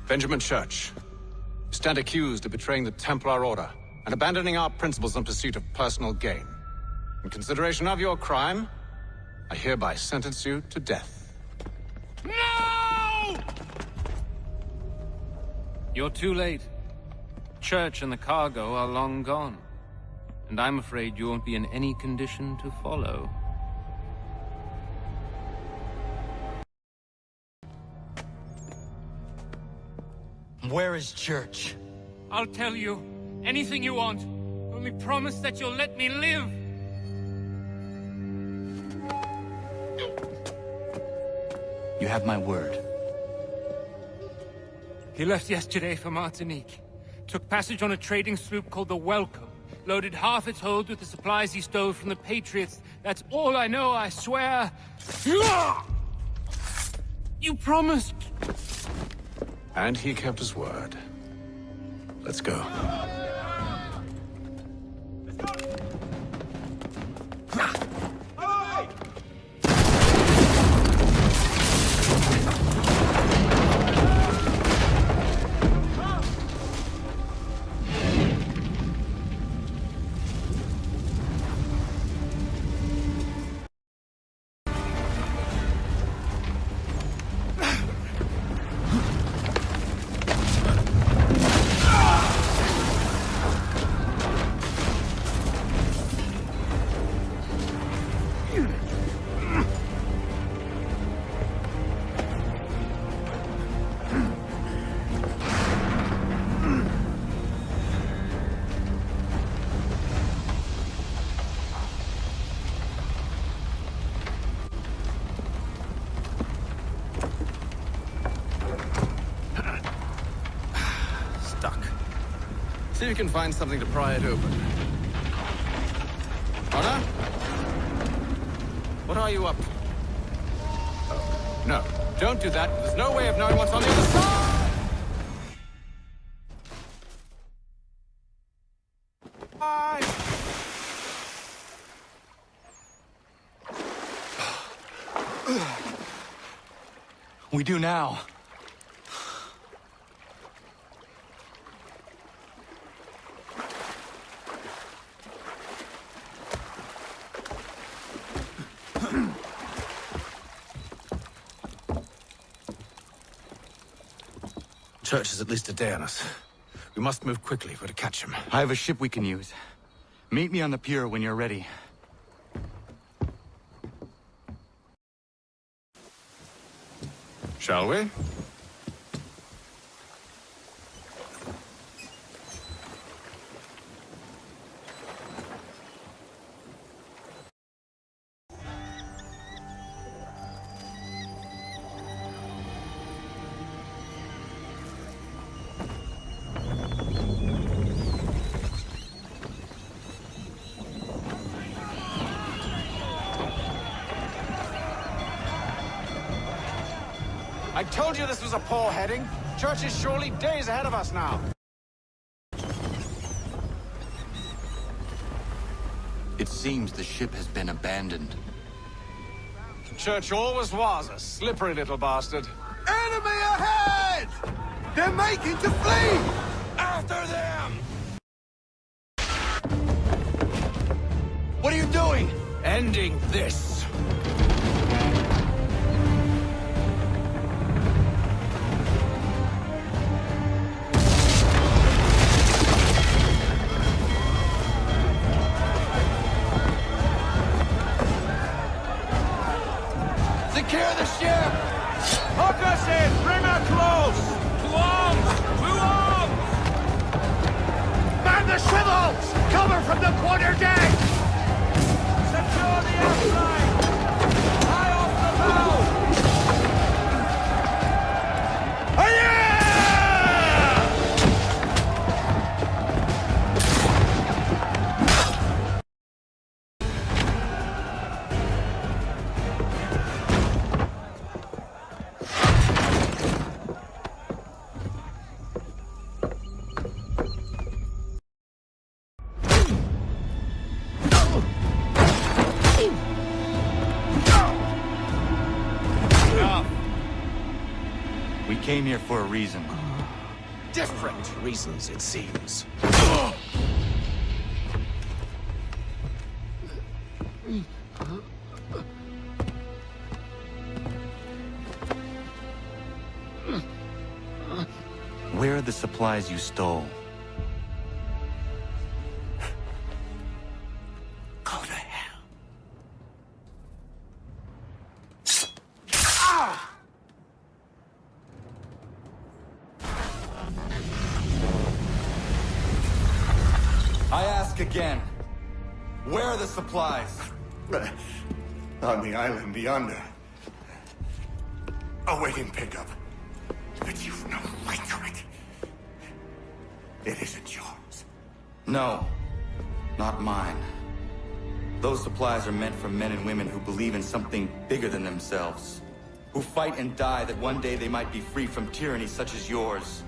Benjamin Church, you stand accused of betraying the Templar Order and abandoning our principles in pursuit of personal gain. In consideration of your crime, I hereby sentence you to death. No! You're too late. Church and the cargo are long gone. And I'm afraid you won't be in any condition to follow. Where is Church? I'll tell you. Anything you want. Only promise that you'll let me live. You have my word. He left yesterday for Martinique. Took passage on a trading sloop called the Welcome. Loaded half its hold with the supplies he stole from the Patriots. That's all I know, I swear. You promised. And he kept his word. Let's go. See if you can find something to pry it open. Connor? What are you up to? Oh, no. Don't do that. There's no way of knowing what's on the other side! Bye! We do now. Church is at least a day on us. We must move quickly if we're to catch him. I have a ship we can use. Meet me on the pier when you're ready. Shall we? I told you this was a poor heading. Church is surely days ahead of us now. It seems the ship has been abandoned. Church always was a slippery little bastard. Enemy ahead! They're making to flee! After them! What are you doing? Ending this. Secure the ship! Hook us in! Bring her close! To arms! To arms! Man the swivels! Cover from the quarter deck! Secure the outside! High off the bow! We came here for a reason. Different reasons, it seems. Where are the supplies you stole? Go to hell. I ask again. Where are the supplies? On the island yonder. Awaiting pickup. But you've no right to it. It isn't yours. No, not mine. Those supplies are meant for men and women who believe in something bigger than themselves. Who fight and die that one day they might be free from tyranny such as yours.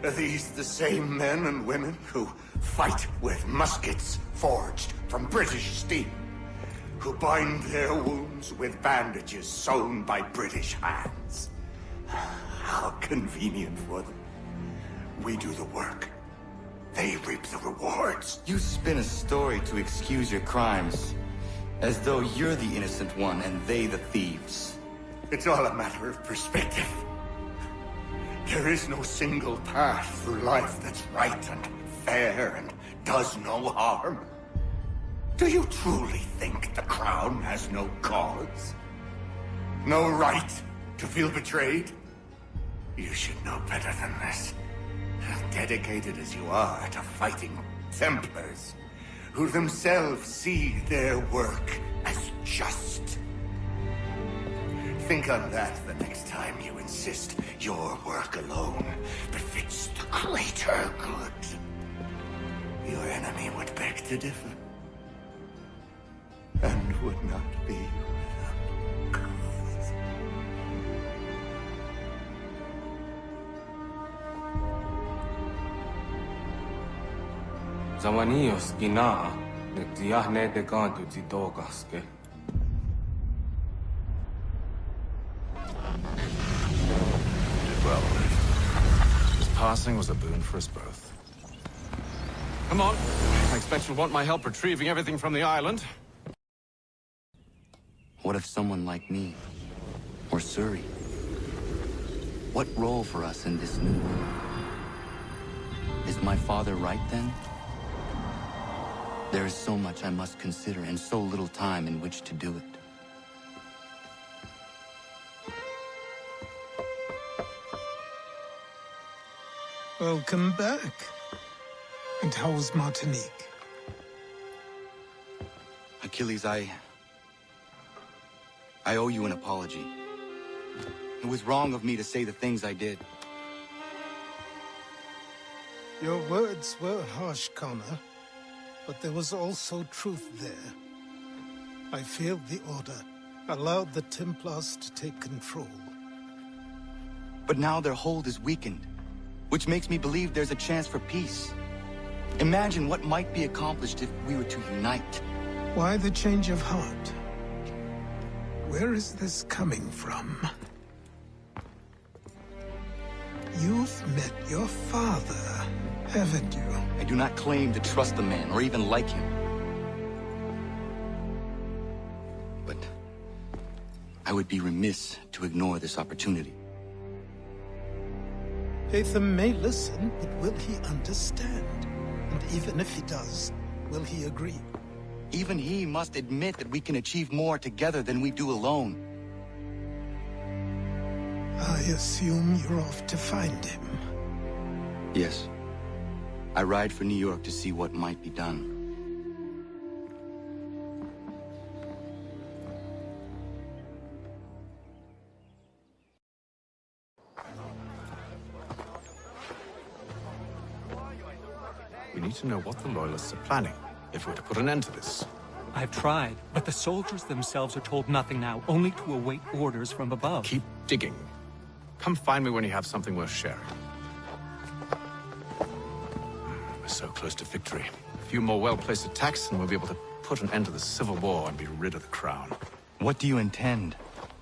Are these the same men and women who fight with muskets forged from British steel? Who bind their wounds with bandages sewn by British hands? How convenient for them. We do the work. They reap the rewards. You spin a story to excuse your crimes, as though you're the innocent one and they the thieves. It's all a matter of perspective. There is no single path through life that's right and fair and does no harm. Do you truly think the Crown has no cause? No right to feel betrayed? You should know better than this. Dedicated as you are to fighting Templars, who themselves see their work as just. Think on that the next time you insist your work alone befits the greater good. Your enemy would beg to differ, and would not be without cause. Zamanios gina, netiahne de canto zitogaske. Did well. His passing was a boon for us both. Come on. I expect you'll want my help retrieving everything from the island. What if someone like me, or Suri? What role for us in this new world? Is my father right then? There is so much I must consider and so little time in which to do it. Welcome back. And how's Martinique? Achilles, I owe you an apology. It was wrong of me to say the things I did. Your words were harsh, Connor, but there was also truth there. I failed the Order, allowed the Templars to take control. But now their hold is weakened, which makes me believe there's a chance for peace. Imagine what might be accomplished if we were to unite. Why the change of heart? Where is this coming from? You've met your father, haven't you? I do not claim to trust the man or even like him. But I would be remiss to ignore this opportunity. Aetham may listen, but will he understand? And even if he does, will he agree? Even he must admit that we can achieve more together than we do alone. I assume you're off to find him. Yes. I ride for New York to see what might be done. We need to know what the Loyalists are planning, if we're to put an end to this. I've tried, but the soldiers themselves are told nothing now, only to await orders from above. Keep digging. Come find me when you have something worth sharing. We're so close to victory. A few more well-placed attacks and we'll be able to put an end to the Civil War and be rid of the crown. What do you intend?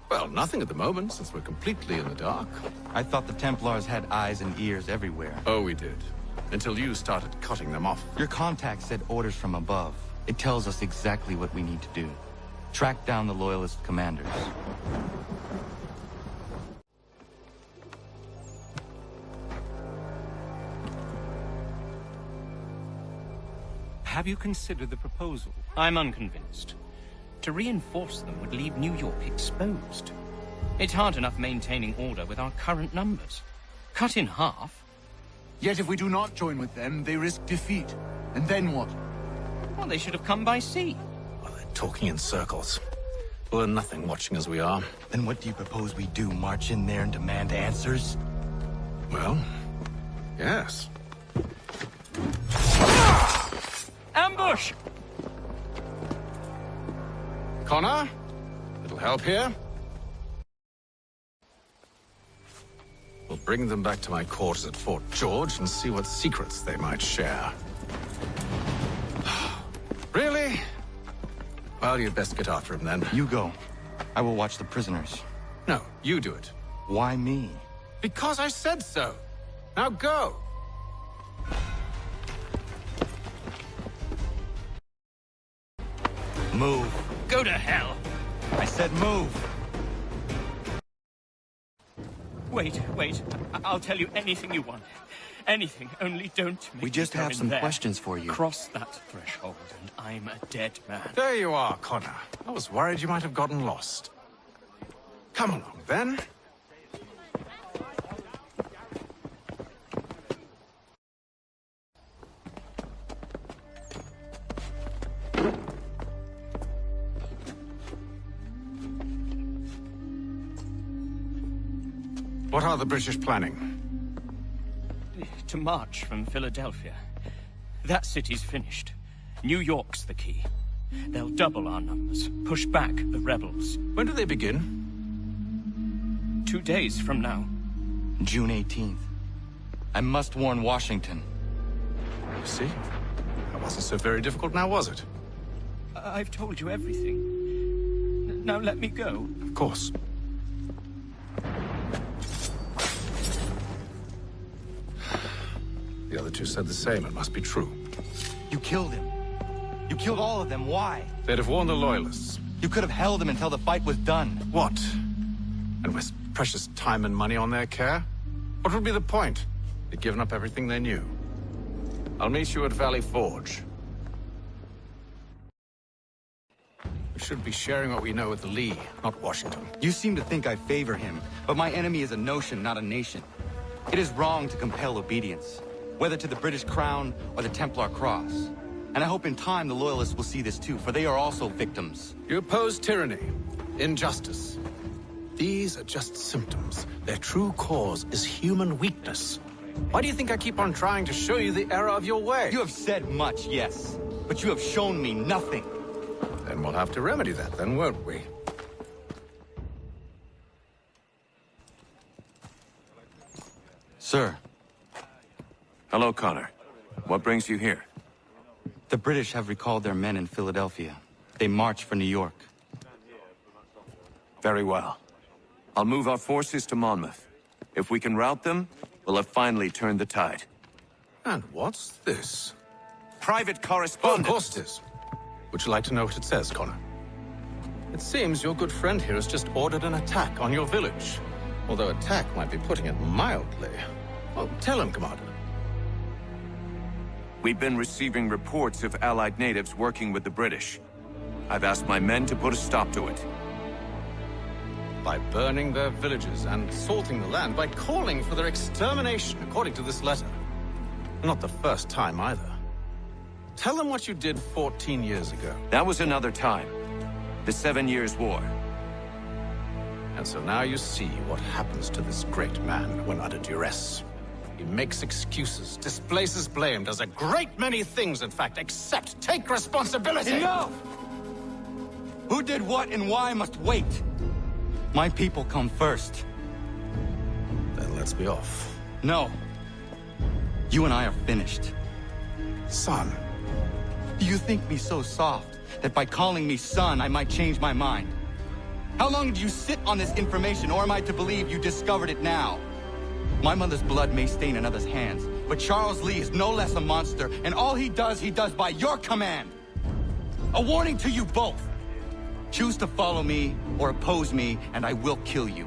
Well, nothing at the moment, since we're completely in the dark. I thought the Templars had eyes and ears everywhere. Oh, we did. Until you started cutting them off. Your contact said orders from above. It tells us exactly what we need to do. Track down the Loyalist commanders. Have you considered the proposal? I'm unconvinced. To reinforce them would leave New York exposed. It's hard enough maintaining order with our current numbers. Cut in half. Yet if we do not join with them, they risk defeat. And then what? Well, they should have come by sea. Well, they're talking in circles. We'll learn nothing watching as we are. Then what do you propose we do? March in there and demand answers? Well, yes. Ambush! Connor? Little help here? We'll bring them back to my quarters at Fort George and see what secrets they might share. Really? Well, you'd best get after him then. You go. I will watch the prisoners. No, you do it. Why me? Because I said so. Now go. Move. Go to hell. I said move. Wait. I'll tell you anything you want. Anything, only don't make We just me go have in some there. questions for you. Cross that threshold and I'm a dead man. There you are, Connor. I was worried you might have gotten lost. Come along, then. What are the British planning? To march from Philadelphia. That city's finished. New York's the key. They'll double our numbers, push back the rebels. When do they begin? 2 days from now. June 18th. I must warn Washington. You see? That wasn't so very difficult now, was it? I've told you everything. Now let me go. Of course. The other two said the same. It must be true. You killed him. You killed all of them. Why? They'd have warned the Loyalists. You could have held him until the fight was done. What? And waste precious time and money on their care? What would be the point? They'd given up everything they knew. I'll meet you at Valley Forge. We should be sharing what we know with Lee, not Washington. You seem to think I favor him, but my enemy is a notion, not a nation. It is wrong to compel obedience, whether to the British Crown or the Templar Cross. And I hope in time the Loyalists will see this too, for they are also victims. You oppose tyranny, injustice. These are just symptoms. Their true cause is human weakness. Why do you think I keep on trying to show you the error of your way? You have said much, yes, but you have shown me nothing. Then we'll have to remedy that, then, won't we? Sir. Hello, Connor. What brings you here? The British have recalled their men in Philadelphia. They march for New York. Very well. I'll move our forces to Monmouth. If we can rout them, we'll have finally turned the tide. And what's this? Private correspondence. Oh, of course it is. Would you like to know what it says, Connor? It seems your good friend here has just ordered an attack on your village. Although attack might be putting it mildly. Well, tell him, Commander. We've been receiving reports of Allied natives working with the British. I've asked my men to put a stop to it. By burning their villages and salting the land, by calling for their extermination, according to this letter. Not the first time, either. Tell them what you did 14 years ago. That was another time. The 7 Years' War. And so now you see what happens to this great man when under duress. He makes excuses, displaces blame, does a great many things, in fact, except take responsibility! Enough! Who did what and why must wait. My people come first. Then let's be off. No. You and I are finished. Son. Do you think me so soft that by calling me son, I might change my mind? How long do you sit on this information, or am I to believe you discovered it now? My mother's blood may stain another's hands, but Charles Lee is no less a monster, and all he does by your command. A warning to you both. Choose to follow me or oppose me, and I will kill you.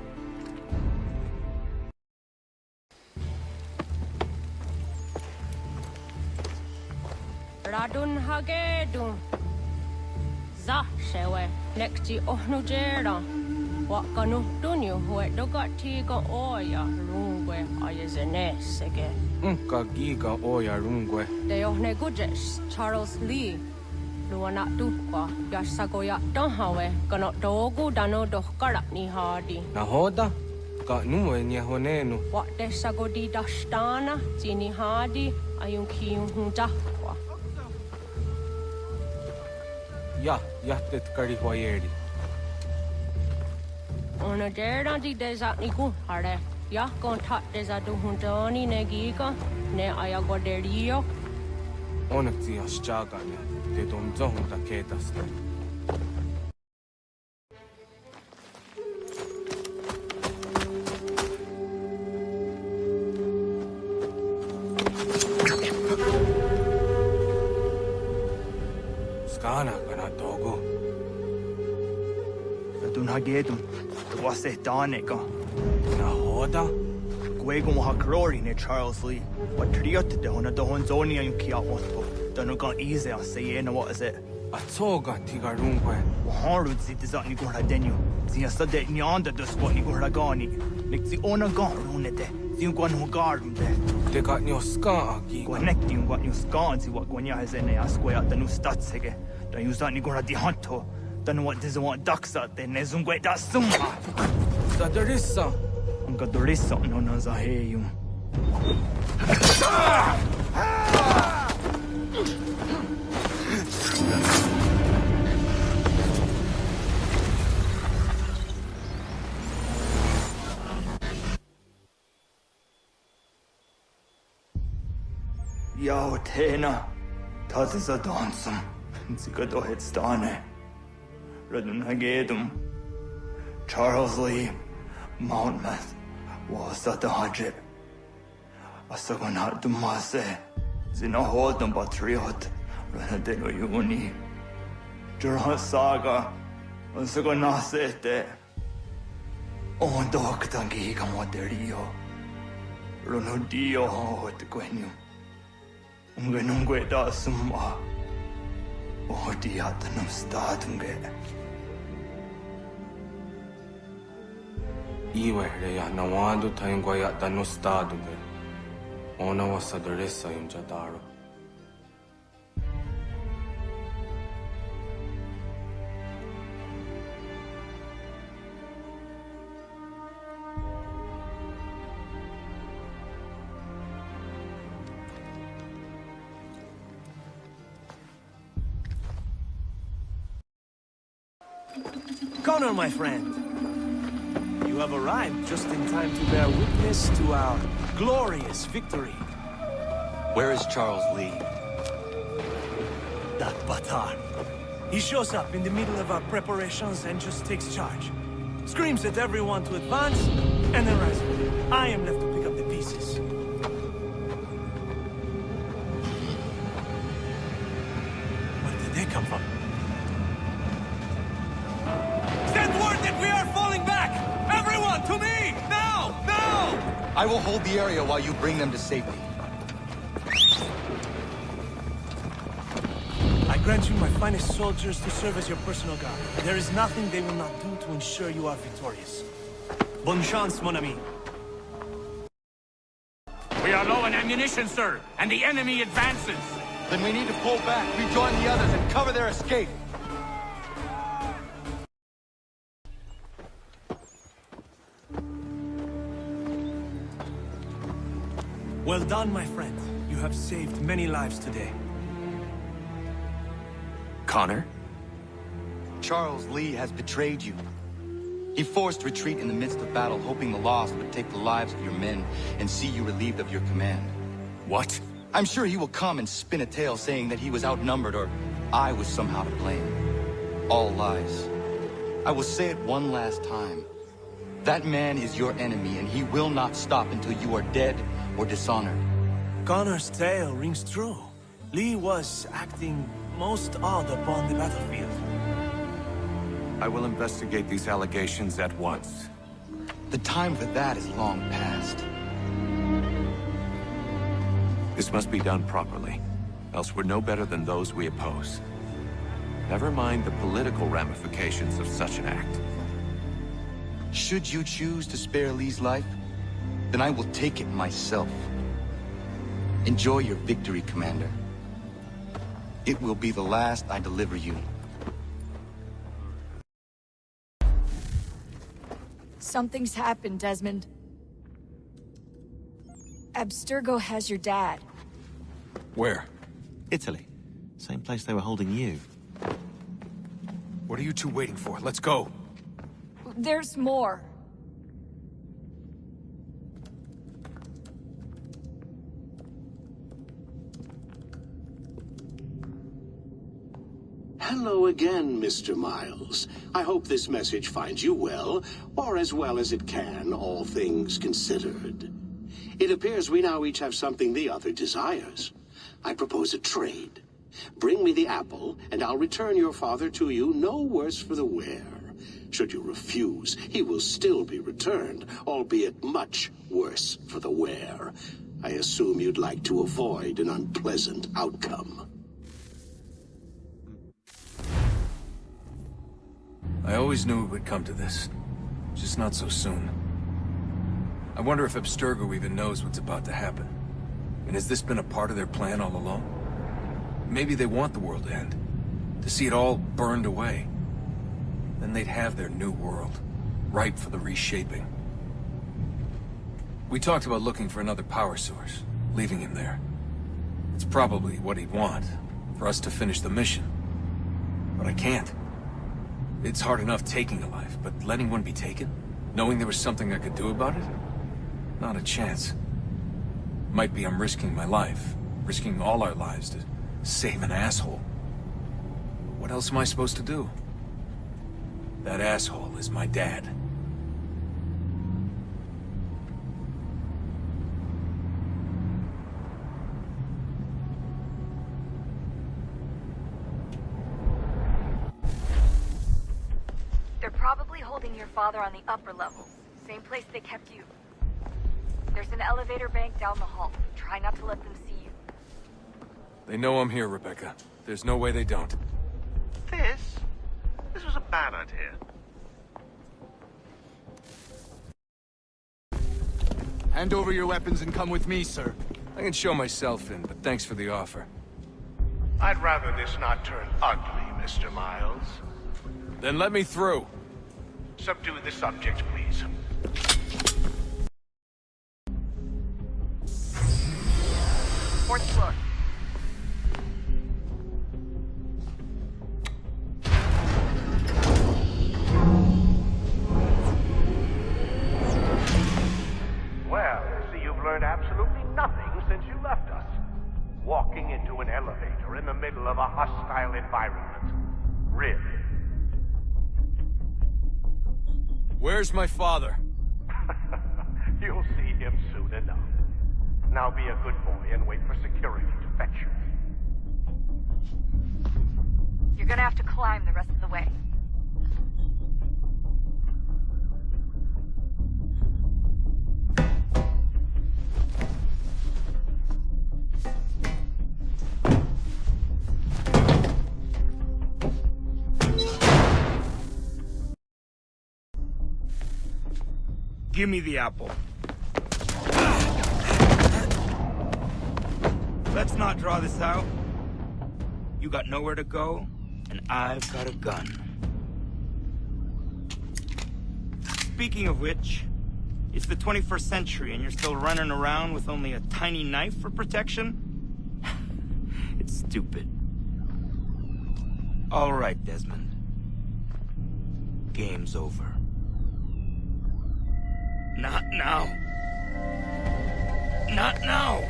Radun hagedun. Za shewe nekti ohnujera. Wakanu dunyu huedogati ga oya rungwe ayezenesege. Unka giga oya rungwe. De ohne gujes Charles Lee. Luana tukwa yasagoya donhawe kano dogu dano dohkara ni hadi. Nahoda? Ka numwe ni honenu. Wa de sagodi dashtana zini hadi ayun kiyun hunjahwa. Ya tet kari hoyeri. Ona derda di deza ni ku hare. Ya kontat deza du hundani ne giga ne ayagoderio. Onak ti aschaga ne. Te dom zohun ta ketaste. Skana kana dogo. Dun hagedum. Wase danega. Nahoda? Gwego mo hakrori ne Charles Lee. What triot de hona do honzoni ayun kia onto. Dano gan easy on say na what is it? Atoga tiga rungwe. Harud zit is ni gora denyo. Zia sade ni anda dos what ni gora gani. Nik zi ona gan runete. Zi gwan ho garden de. Te got ni oska aki. Gwanek ni gwan ni oska zi what gwanya has ene askoya danu statsege. Dan yu zat ni gora di hanto. Dano what diz want daksa de ne zungwe da summa. Sa derissa. Unga dorissa no na za heyum. Yao tena, das ist a dansum. Zika do hitstane. Redun hagedum. Charles Lee, Monmouth, was at the Hajib. Asagonat dumase. Zina hodum patriot. Renadelo yuni. Jurhan saga. Asagonasete. On doktangi kamoderio. Runudio hot quenu. Ungenungwe da summa. 어디였든 없었던 게. 이외래야 나와도 타인과야 다노스타도게. 오나 와사드레사 임자다로. Connor, my friend, you have arrived just in time to bear witness to our glorious victory. Where is Charles Lee? That Batar. He shows up in the middle of our preparations and just takes charge. Screams at everyone to advance, and then runs. I am left to pick up the pieces. Where did they come from? Send word that we are falling back! Everyone, to me! Now! Now! I will hold the area while you bring them to safety. I grant you my finest soldiers to serve as your personal guard. There is nothing they will not do to ensure you are victorious. Bonne chance, mon ami. We are low on ammunition, sir, and the enemy advances. Then we need to pull back, rejoin the others, and cover their escape. Well done, my friend. You have saved many lives today. Connor? Charles Lee has betrayed you. He forced retreat in the midst of battle, hoping the loss would take the lives of your men and see you relieved of your command. What? I'm sure he will come and spin a tale saying that he was outnumbered or I was somehow to blame. All lies. I will say it one last time. That man is your enemy, and he will not stop until you are dead or dishonored. Connor's tale rings true. Lee was acting most odd upon the battlefield. I will investigate these allegations at once. The time for that is long past. This must be done properly, else we're no better than those we oppose. Never mind the political ramifications of such an act. Should you choose to spare Lee's life, then I will take it myself. Enjoy your victory, Commander. It will be the last I deliver you. Something's happened, Desmond. Abstergo has your dad. Where? Italy. Same place they were holding you. What are you two waiting for? Let's go. There's more. Hello again, Mr. Miles. I hope this message finds you well, or as well as it can, all things considered. It appears we now each have something the other desires. I propose a trade. Bring me the apple, and I'll return your father to you no worse for the wear. Should you refuse, he will still be returned, albeit much worse for the wear. I assume you'd like to avoid an unpleasant outcome. I always knew it would come to this. Just not so soon. I wonder if Abstergo even knows what's about to happen. And has this been a part of their plan all along? Maybe they want the world to end. To see it all burned away. Then they'd have their new world, ripe for the reshaping. We talked about looking for another power source, leaving him there. It's probably what he'd want, for us to finish the mission. But I can't. It's hard enough taking a life, but letting one be taken? Knowing there was something I could do about it? Not a chance. Might be I'm risking my life, risking all our lives to save an asshole. What else am I supposed to do? That asshole is my dad. They're probably holding your father on the upper levels. Same place they kept you. There's an elevator bank down the hall. Try not to let them see you. They know I'm here, Rebecca. There's no way they don't. Ballard here. Hand over your weapons and come with me, sir. I can show myself in, but thanks for the offer. I'd rather this not turn ugly, Mr. Miles. Then let me through. Subdue the subject, please. Fourth floor. Well, I see you've learned absolutely nothing since you left us. Walking into an elevator in the middle of a hostile environment. Really? Where's my father? You'll see him soon enough. Now be a good boy and wait for security to fetch you. You're gonna have to climb the rest of the way. Give me the apple. Let's not draw this out. You got nowhere to go, and I've got a gun. Speaking of which, it's the 21st century and you're still running around with only a tiny knife for protection? It's stupid. All right, Desmond. Game's over. Not now. Not now.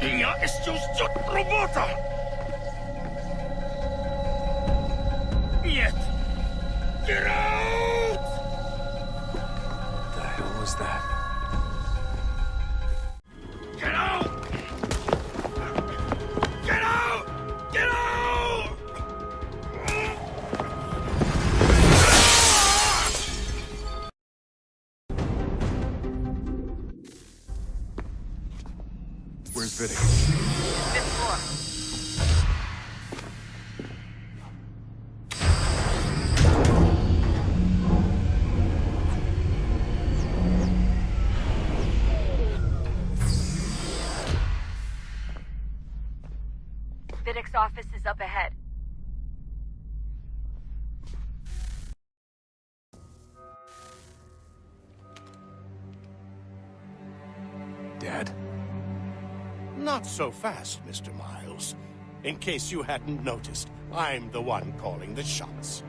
Я еще ждет работа. Нет. Get out! What the hell was that? Get out! Get out! Get out! Where's Vidic? Fifth floor. Vidic's office is up ahead. Dad? Not so fast, Mr. Miles. In case you hadn't noticed, I'm the one calling the shots.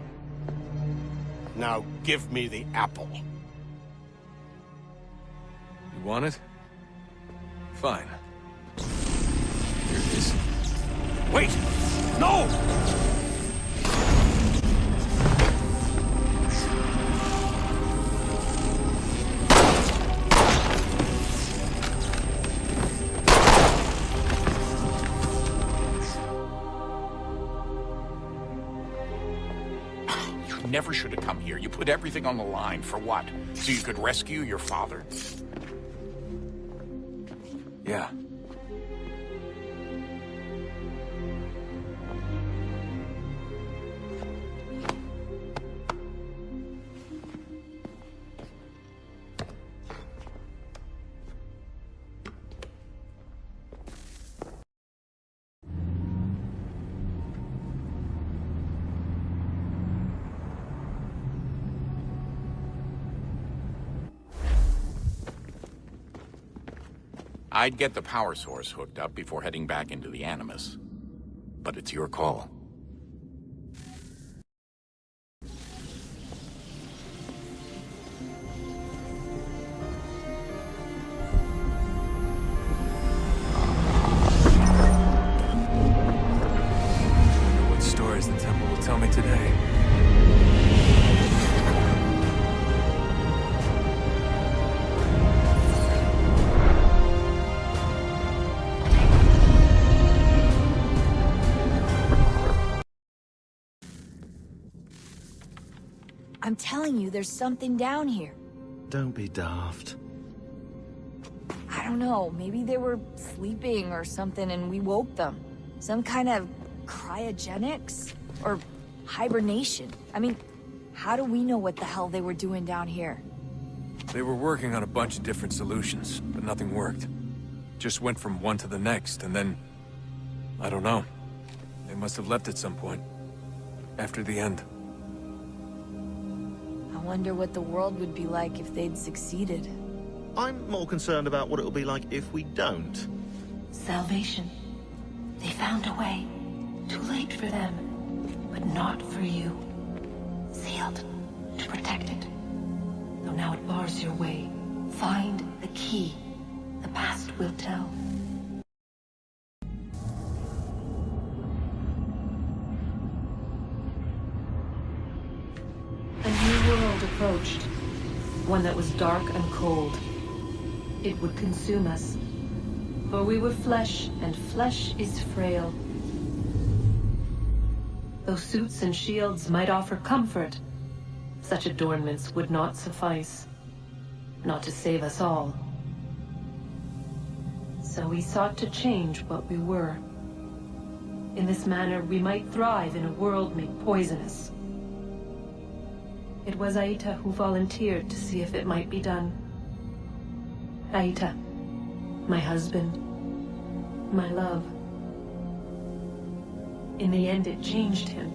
Now give me the apple. You want it? Fine. Here it is. Wait! No! You never should have come here. You put everything on the line. For what? So you could rescue your father? Yeah. I'd get the power source hooked up before heading back into the Animus. But it's your call. What stories the temple will tell me today. I'm telling you, there's something down here. Don't be daft. I don't know, maybe they were sleeping or something and we woke them. Some kind of cryogenics? Or Hibernation? I mean, how do we know what the hell they were doing down here? They were working on a bunch of different solutions, but nothing worked. Just went from one to the next, and then... I don't know. They must have left at some point. After the end. I wonder what the world would be like if they'd succeeded. I'm more concerned about what it'll be like if we don't. Salvation. They found a way. Too late for them, but not for you. Sealed to protect it. Though now it bars your way. Find the key. The past will tell. A new world approached. One that was dark and cold. It would consume us. For we were flesh, and flesh is frail. Though suits and shields might offer comfort, such adornments would not suffice. Not to save us all. So we sought to change what we were. In this manner, we might thrive in a world made poisonous. It was Aita who volunteered to see if it might be done. Aita, my husband, my love. In the end, it changed him,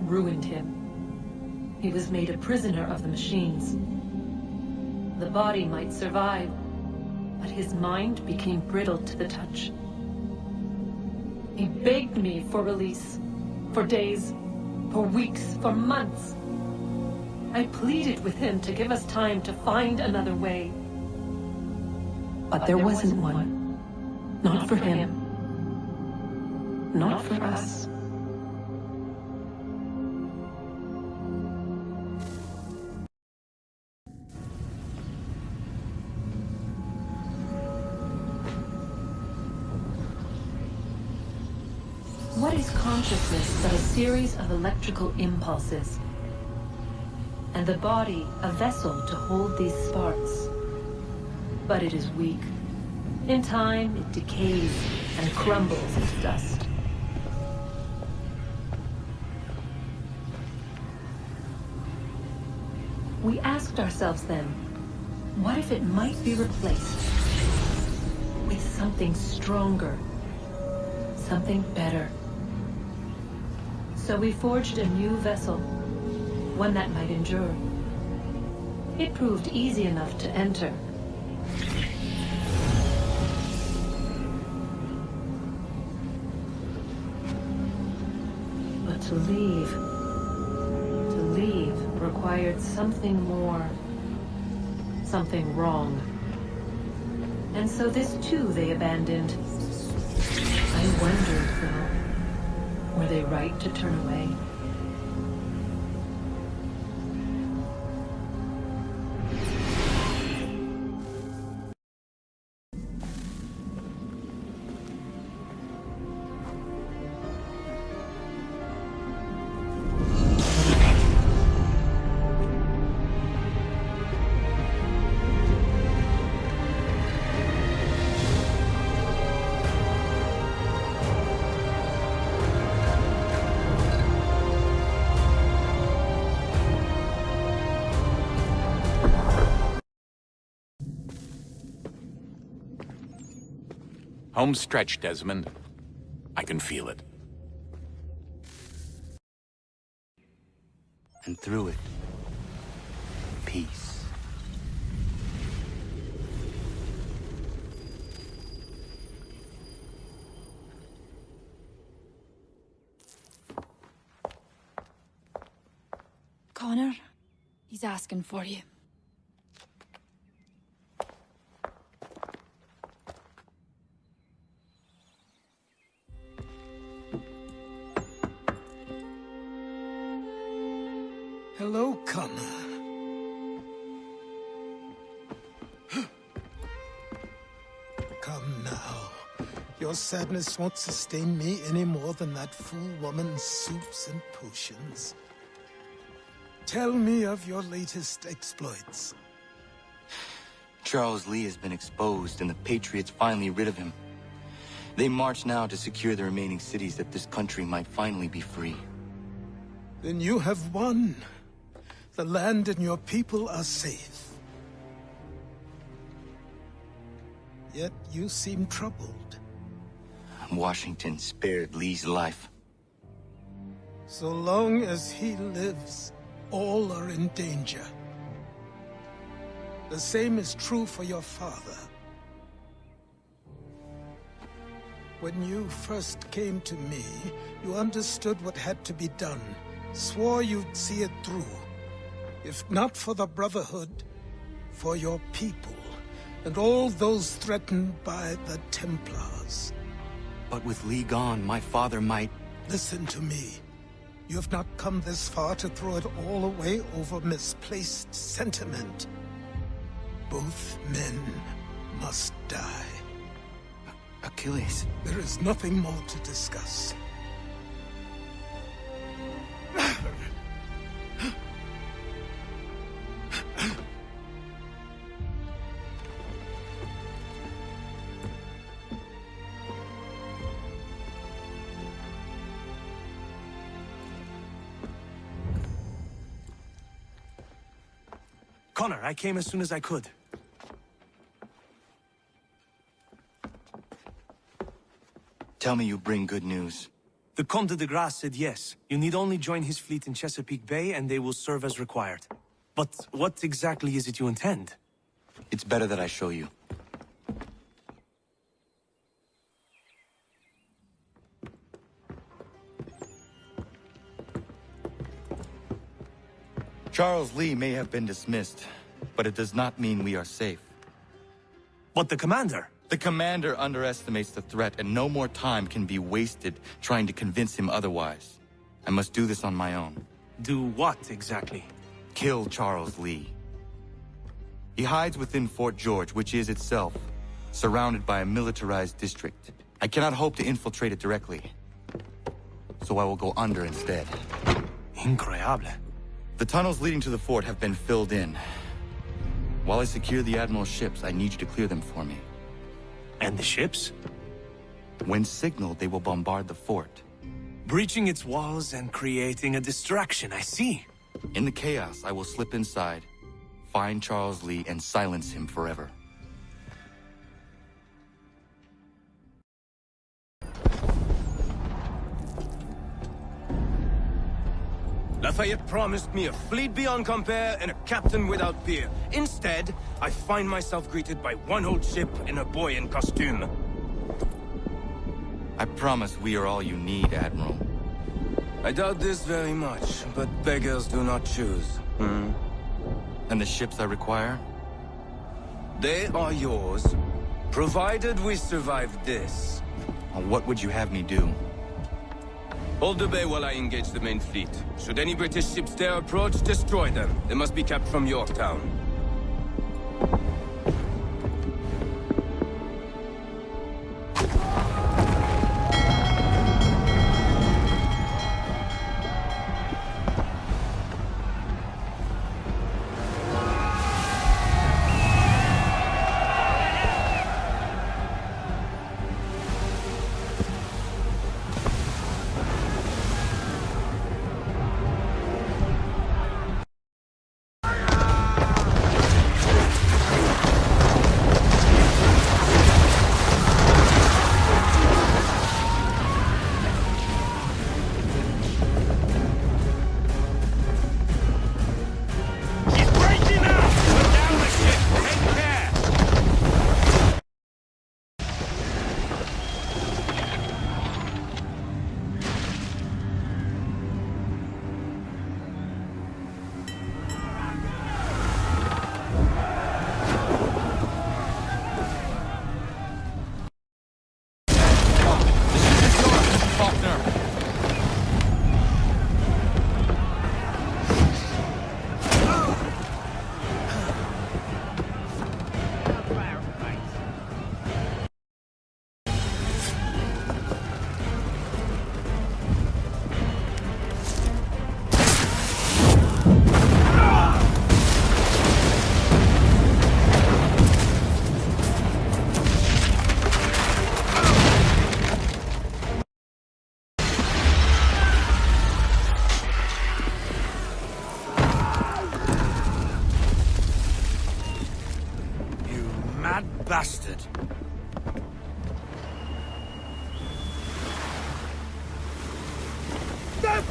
ruined him. He was made a prisoner of the machines. The body might survive, but his mind became brittle to the touch. He begged me for release, for days, for weeks, for months. I pleaded with him to give us time to find another way. But there wasn't one. Not for him. Not for us. What is consciousness but a series of electrical impulses? And the body a vessel to hold these sparks. But it is weak. In time, it decays and crumbles as dust. We asked ourselves then, what if it might be replaced with something stronger, something better? So we forged a new vessel, one that might endure. It proved easy enough to enter. But to leave required something more, something wrong. And so this too they abandoned. I wondered, though, were they right to turn away? Home stretch, Desmond. I can feel it. And through it, peace. Connor, he's asking for you. Hello, Connor. Come now. Your sadness won't sustain me any more than that fool woman's soups and potions. Tell me of your latest exploits. Charles Lee has been exposed, and the Patriots finally rid of him. They march now to secure the remaining cities that this country might finally be free. Then you have won. The land and your people are safe. Yet you seem troubled. Washington spared Lee's life. So long as he lives, all are in danger. The same is true for your father. When you first came to me, you understood what had to be done, swore you'd see it through. If not for the Brotherhood, for your people, and all those threatened by the Templars. But with Lee gone, my father might... Listen to me. You have not come this far to throw it all away over misplaced sentiment. Both men must die. Achilles. There is nothing more to discuss. Connor, I came as soon as I could. Tell me you bring good news. The Comte de Grasse said yes. You need only join his fleet in Chesapeake Bay and they will serve as required. But what exactly is it you intend? It's better that I show you. Charles Lee may have been dismissed, but it does not mean we are safe. But the commander? The commander underestimates the threat, and no more time can be wasted trying to convince him otherwise. I must do this on my own. Do what, exactly? Kill Charles Lee. He hides within Fort George, which is itself surrounded by a militarized district. I cannot hope to infiltrate it directly, so I will go under instead. Incroyable. The tunnels leading to the fort have been filled in. While I secure the Admiral's ships, I need you to clear them for me. And the ships? When signaled, they will bombard the fort. Breaching its walls and creating a distraction, I see. In the chaos, I will slip inside, find Charles Lee, and silence him forever. Lafayette promised me a fleet beyond compare and a captain without peer. Instead, I find myself greeted by one old ship and a boy in costume. I promise we are all you need, Admiral. I doubt this very much, but beggars do not choose. And the ships I require? They are yours, provided we survive this. What would you have me do? Hold the bay while I engage the main fleet. Should any British ships dare approach, destroy them. They must be kept from Yorktown.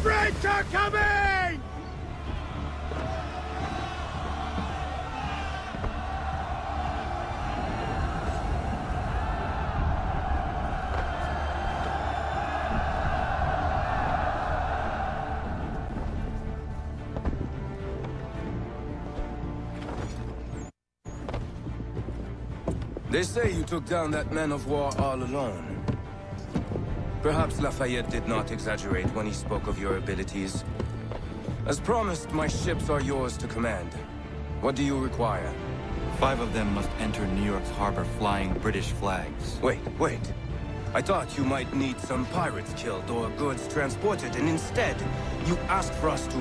Breacher coming! They say you took down that man of war all alone. Perhaps Lafayette did not exaggerate when he spoke of your abilities. As promised, my ships are yours to command. What do you require? 5 of them must enter New York's harbor flying British flags. Wait. I thought you might need some pirates killed or goods transported, and instead, you asked for us to,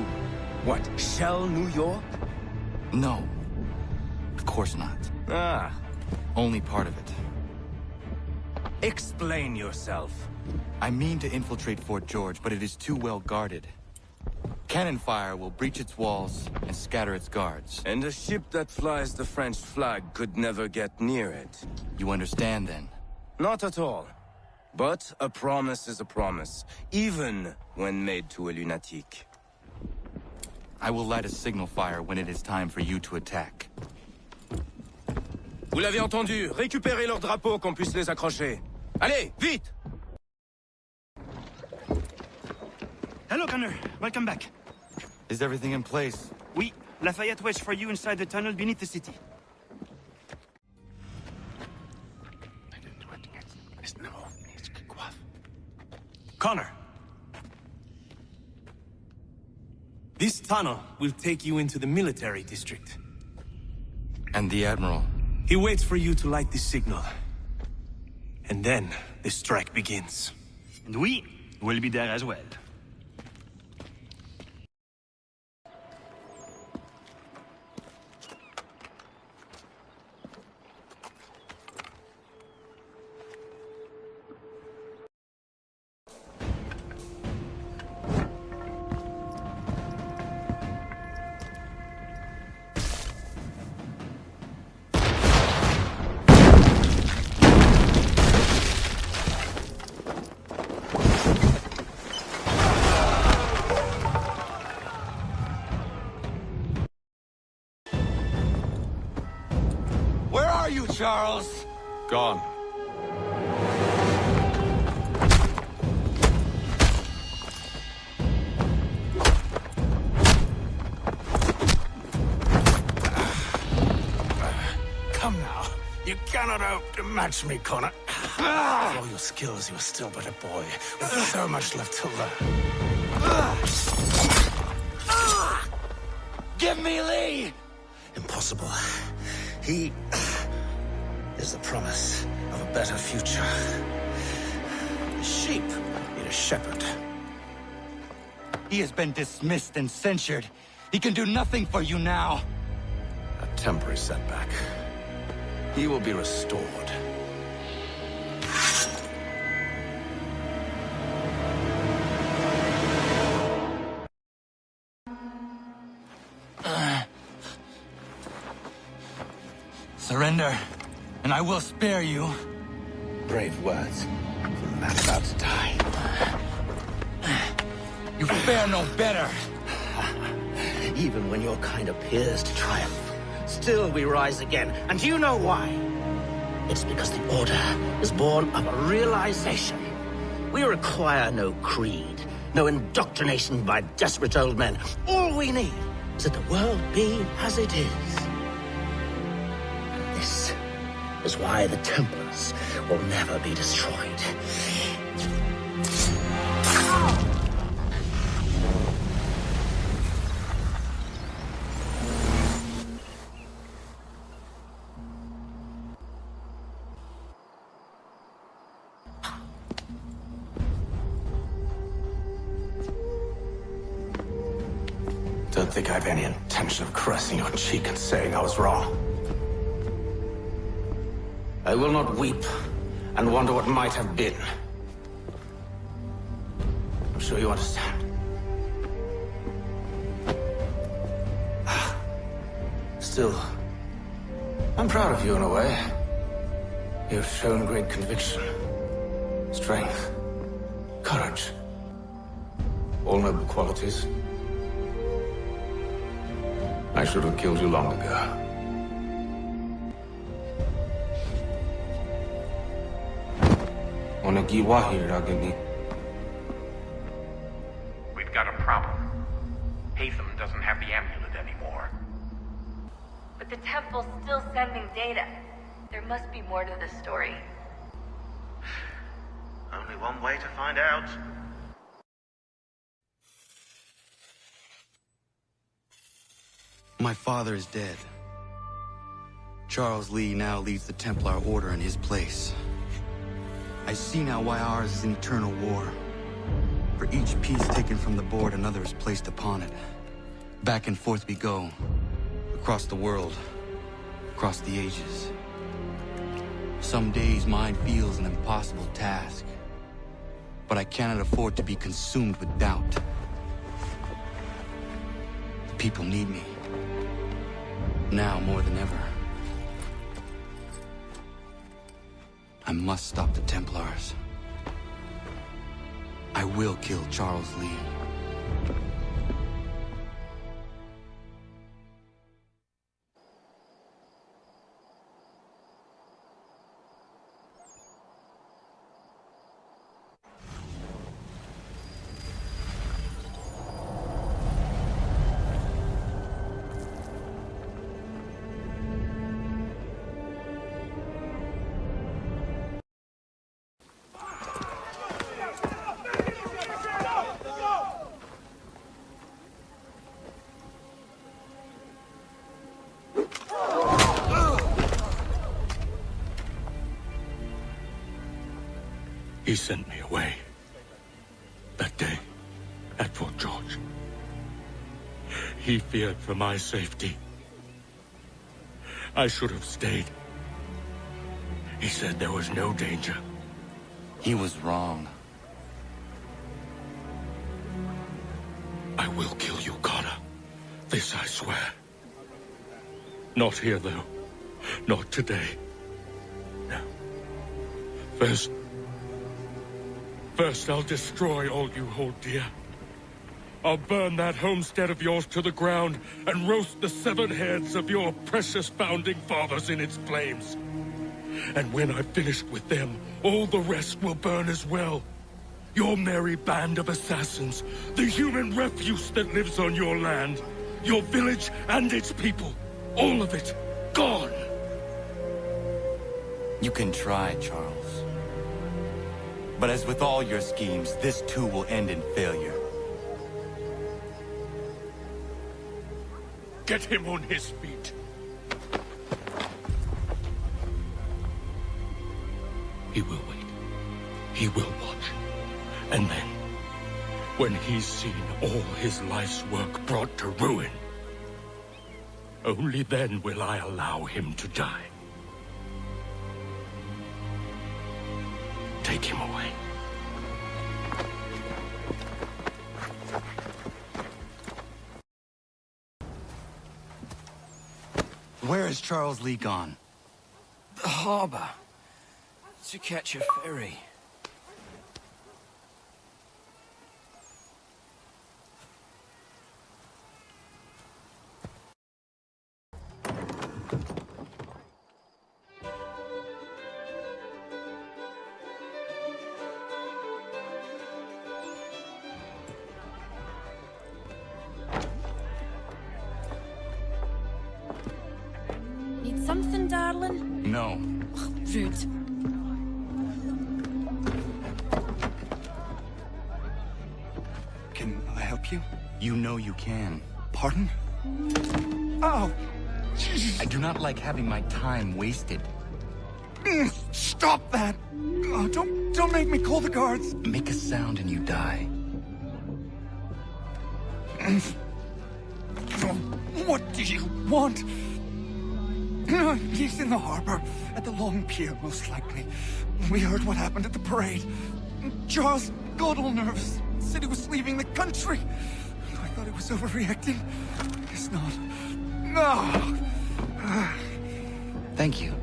what, shell New York? No. Of course not. Ah. Only part of it. Explain yourself. I mean to infiltrate Fort George, but it is too well guarded. Cannon fire will breach its walls and scatter its guards. And a ship that flies the French flag could never get near it. You understand, then? Not at all. But a promise is a promise, even when made to a lunatic. I will light a signal fire when it is time for you to attack. Vous l'avez entendu. Récupérez leurs drapeaux qu'on puisse les accrocher. Allez, vite! Hello, Gunner. Welcome back. Is everything in place? Oui. Lafayette waits for you inside the tunnel beneath the city. Connor. This tunnel will take you into the military district. And the Admiral? He waits for you to light the signal. And then the strike begins. And we will be there as well. Where are you, Charles? Gone. Come now. You cannot hope to match me, Connor. With all your skills, you're still but a boy, with so much left to learn. Give me Lee! Impossible. He is the promise of a better future. The sheep need a shepherd. He has been dismissed and censured. He can do nothing for you now. A temporary setback. He will be restored. Surrender, and I will spare you. Brave words from a man about to die. You fare no better. Even when your kind appears to triumph, still we rise again. And do you know why? It's because the Order is born of a realization. We require no creed, no indoctrination by desperate old men. All we need is that the world be as it is. And this is why the Templars will never be destroyed. Don't think I have any intention of caressing your cheek and saying I was wrong. I will not weep and wonder what might have been. I'm sure you understand. Still, I'm proud of you in a way. You've shown great conviction, strength, courage. All noble qualities. I should have killed you long ago. We've got a problem. Hatham doesn't have the amulet anymore. But the temple's still sending data. There must be more to this story. Only one way to find out. My father is dead. Charles Lee now leads the Templar Order in his place. I see now why ours is an eternal war. For each piece taken from the board, another is placed upon it. Back and forth we go. Across the world. Across the ages. Some days mine feels an impossible task. But I cannot afford to be consumed with doubt. The people need me. Now more than ever. I must stop the Templars. I will kill Charles Lee. He sent me away. That day, at Fort George. He feared for my safety. I should have stayed. He said there was no danger. He was wrong. I will kill you, Connor. This I swear. Not here, though. Not today. No. First, I'll destroy all you hold dear. I'll burn that homestead of yours to the ground and roast the severed heads of your precious founding fathers in its flames. And when I've finished with them, all the rest will burn as well. Your merry band of assassins, the human refuse that lives on your land, your village and its people, all of it, gone. You can try, Charles. But as with all your schemes, this too will end in failure. Get him on his feet. He will wait. He will watch. And then, when he's seen all his life's work brought to ruin, only then will I allow him to die. Take him away. Where is Charles Lee gone? The harbor. To catch a ferry. Need something, darling? No. Rude. Can I help you? You know you can. Pardon? Oh! I do not like having my time wasted. Stop that! Oh, don't make me call the guards! Make a sound and you die. What do you want? He's in the harbor, at the long pier, most likely. We heard what happened at the parade. Charles got all nervous, said he was leaving the country. I thought he was overreacting. Guess not. No! Thank you.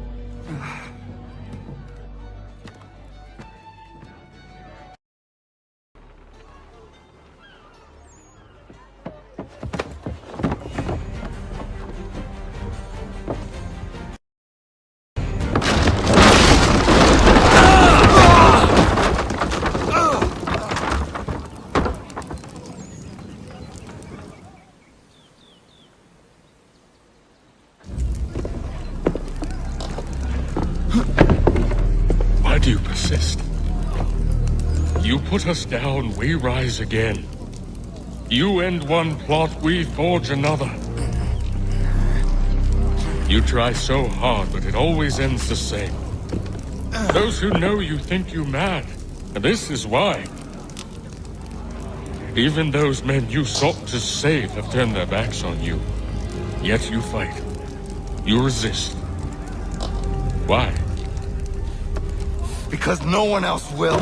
put us down, we rise again. You end one plot, we forge another. You try so hard, but it always ends the same. Those who know you think you mad, and this is why. Even those men you sought to save have turned their backs on you. Yet you fight. You resist. Why? Because no one else will.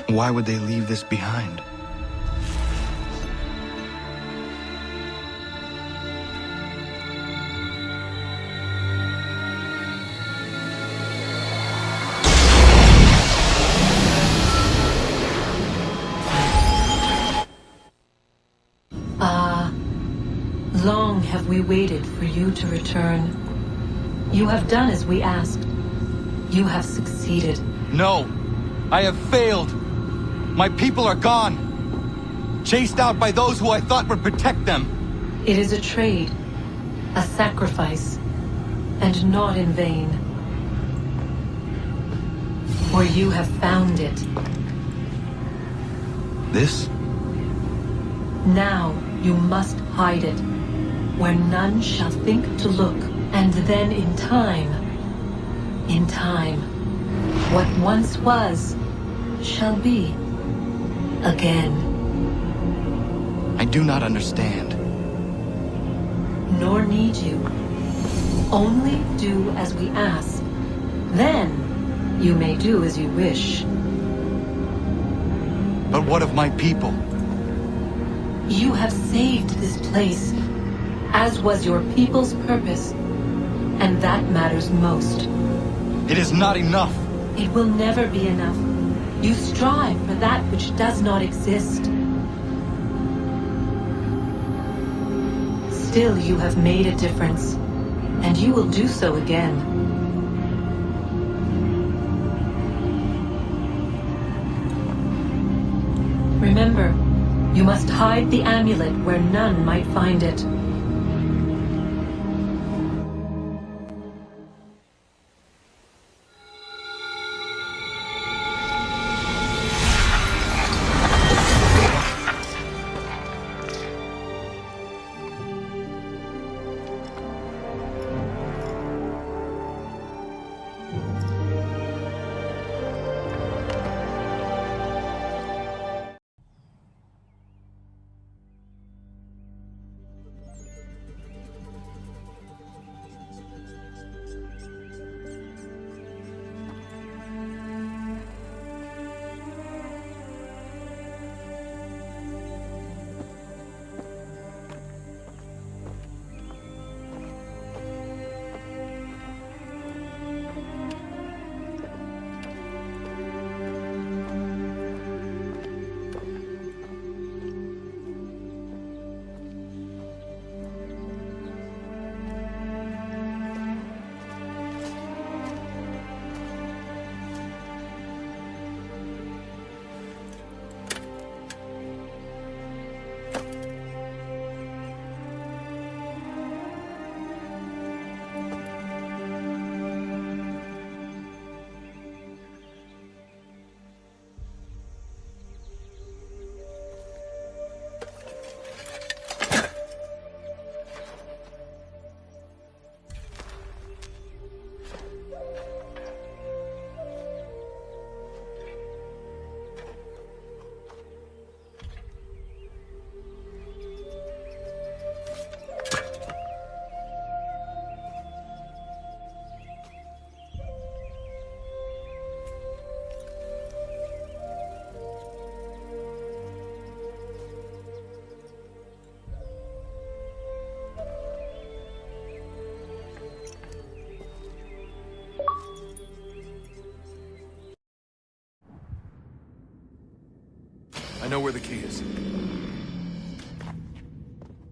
Why would they leave this behind? Long have we waited for you to return. You have done as we asked. You have succeeded. No! I have failed! My people are gone! Chased out by those who I thought would protect them! It is a trade, a sacrifice, and not in vain. For you have found it. This? Now you must hide it, where none shall think to look, and then in time, what once was, shall be again. I do not understand. Nor need you. Only do as we ask. Then you may do as you wish. But what of my people? You have saved this place. as was your people's purpose, and that matters most. It is not enough. It will never be enough. You strive for that which does not exist. Still, you have made a difference, and you will do so again. Remember, you must hide the amulet where none might find it. I know where the key is.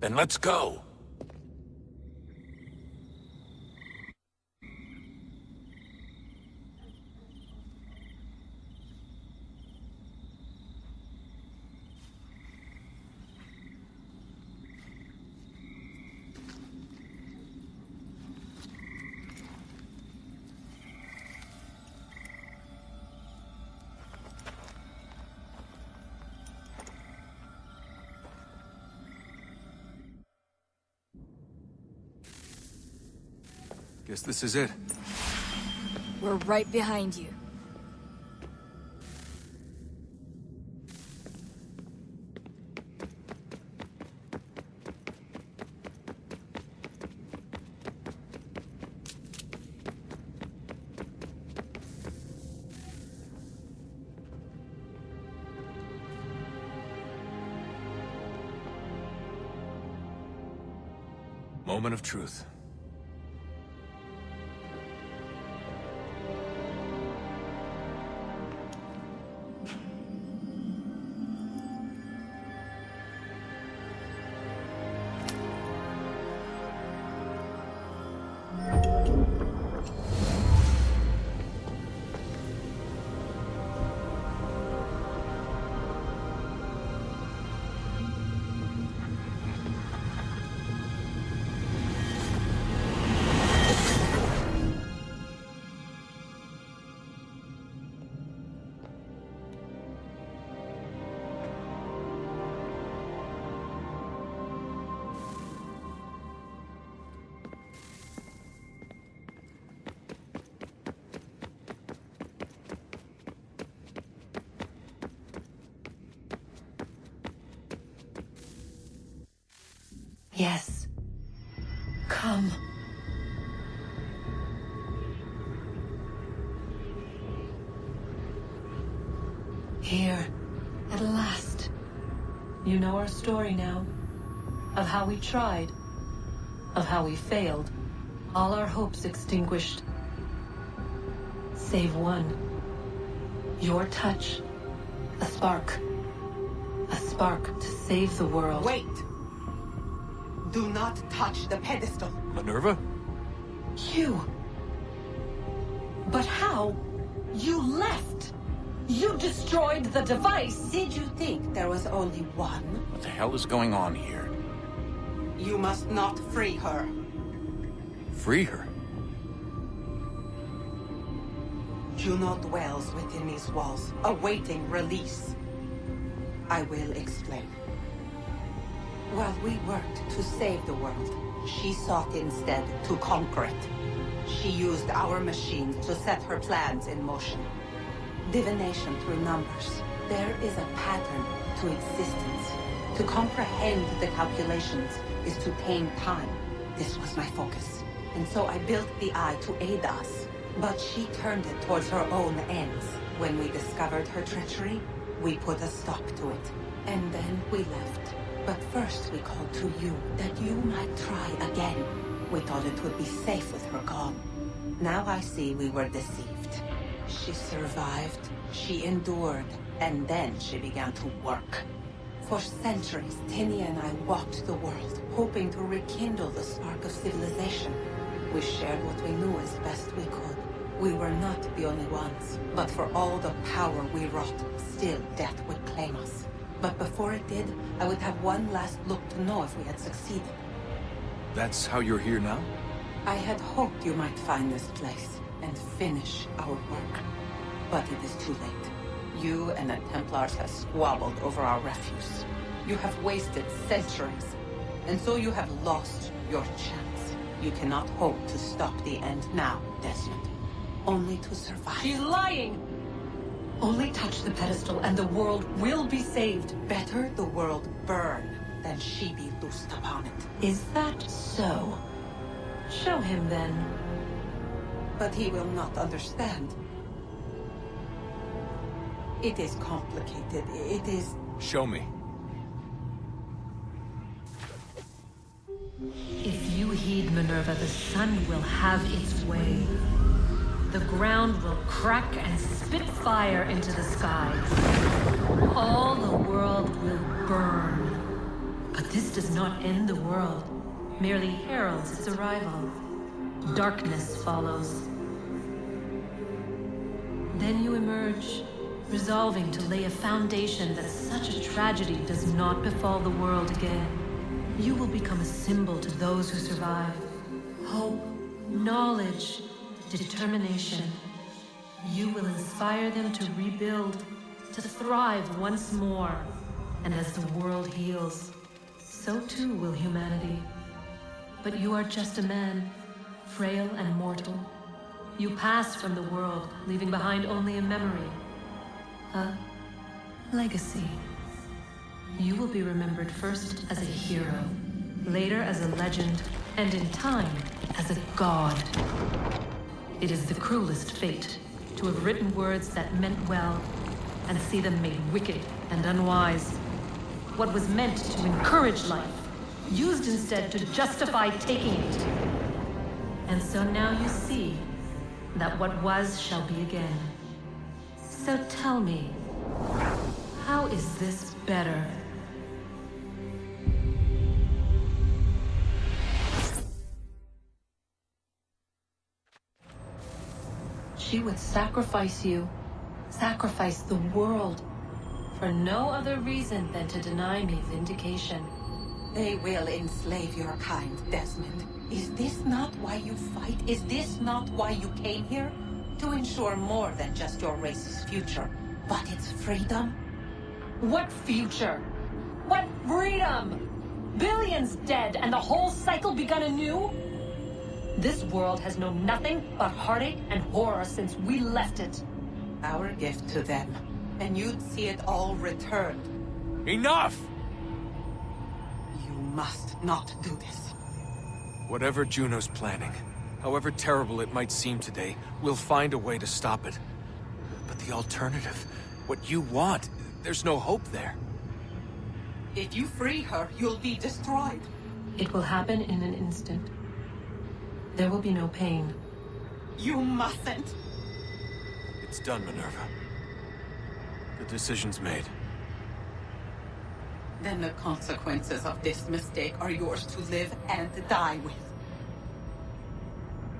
Then let's go. Guess this is it. We're right behind you. Moment of truth. Yes. Come. Here, at last. You know our story now, of how we tried, of how we failed. All our hopes extinguished. Save one. Your touch. A spark. A spark to save the world. Wait! Do not touch the pedestal. Minerva? You! But how? You left! You destroyed the device! Did you think there was only one? What the hell is going on here? You must not free her. Free her? Juno dwells within these walls, awaiting release. I will explain. While we worked to save the world, she sought instead to conquer it. She used our machines to set her plans in motion. Divination through numbers. There is a pattern to existence. To comprehend the calculations is to tame time. This was my focus. And so I built the eye to aid us. But she turned it towards her own ends. When we discovered her treachery, we put a stop to it. And then we left. But first we called to you, that you might try again. We thought it would be safe with her gone. Now I see we were deceived. She survived, she endured, and then she began to work. For centuries, Tinia and I walked the world, hoping to rekindle the spark of civilization. We shared what we knew as best we could. We were not the only ones, but for all the power we wrought, still death would claim us. But before it did, I would have one last look to know if we had succeeded. That's how you're here now? I had hoped you might find this place and finish our work. But it is too late. You and the Templars have squabbled over our refuse. You have wasted centuries, and so you have lost your chance. You cannot hope to stop the end now, Desmond. Only to survive. She's lying! Only touch the pedestal and the world will be saved. Better the world burn than she be loosed upon it. Is that so? Show him then. But he will not understand. It is complicated. It is... Show me. If you heed Minerva, the sun will have its way. The ground will crack and spit fire into the skies. All the world will burn. But this does not end the world, merely heralds its arrival. Darkness follows. Then you emerge, resolving to lay a foundation that such a tragedy does not befall the world again. You will become a symbol to those who survive. Hope, knowledge, determination. You will inspire them to rebuild, to thrive once more. And as the world heals, so too will humanity. But you are just a man, frail and mortal. You pass from the world, leaving behind only a memory. A legacy. You will be remembered first as a hero, later as a legend, and in time, as a god. It is the cruelest fate, to have written words that meant well, and see them made wicked and unwise. What was meant to encourage life, used instead to justify taking it. And so now you see that what was shall be again. So tell me, how is this better? She would sacrifice you, sacrifice the world, for no other reason than to deny me vindication. They will enslave your kind, Desmond. Is this not why you fight? Is this not why you came here? To ensure more than just your race's future, but its freedom? What future? What freedom? Billions dead and the whole cycle begun anew? This world has known nothing but heartache and horror since we left it. Our gift to them, and you'd see it all returned. Enough! You must not do this. Whatever Juno's planning, however terrible it might seem today, we'll find a way to stop it. But the alternative, what you want, there's no hope there. If you free her, you'll be destroyed. It will happen in an instant. There will be no pain. You mustn't. It's done, Minerva. The decision's made. Then the consequences of this mistake are yours to live and die with.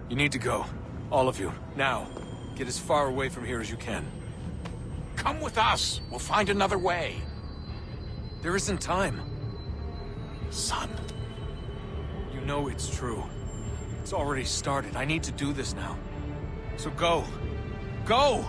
You need to go. All of you. Now. Get as far away from here as you can. Come with us. We'll find another way. There isn't time. Son. You know it's true. It's already started. I need to do this now. So go. Go!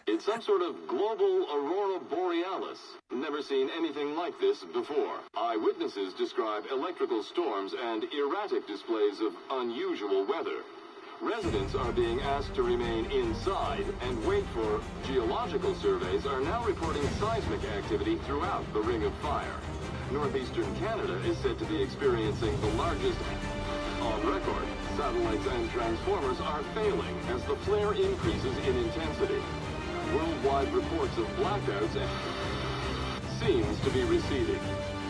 It's some sort of global aurora borealis. Never seen anything like this before. Eyewitnesses describe electrical storms and erratic displays of unusual weather. Residents are being asked to remain inside and wait for geological surveys are now reporting seismic activity throughout the Ring of Fire. Northeastern Canada is said to be experiencing the largest on record. Satellites and transformers are failing as the flare increases in intensity. Worldwide reports of blackouts seems to be receding.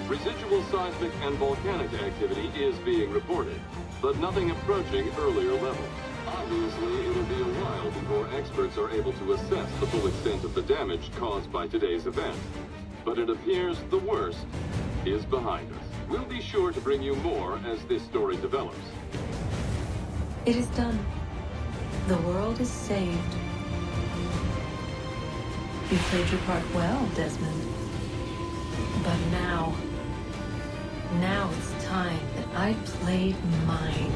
Residual seismic and volcanic activity is being reported, but nothing approaching earlier levels. Obviously, it'll be a while before experts are able to assess the full extent of the damage caused by today's event. But it appears the worst is behind us. We'll be sure to bring you more as this story develops. It is done. The world is saved. You played your part well, Desmond. But now it's time that I played mine.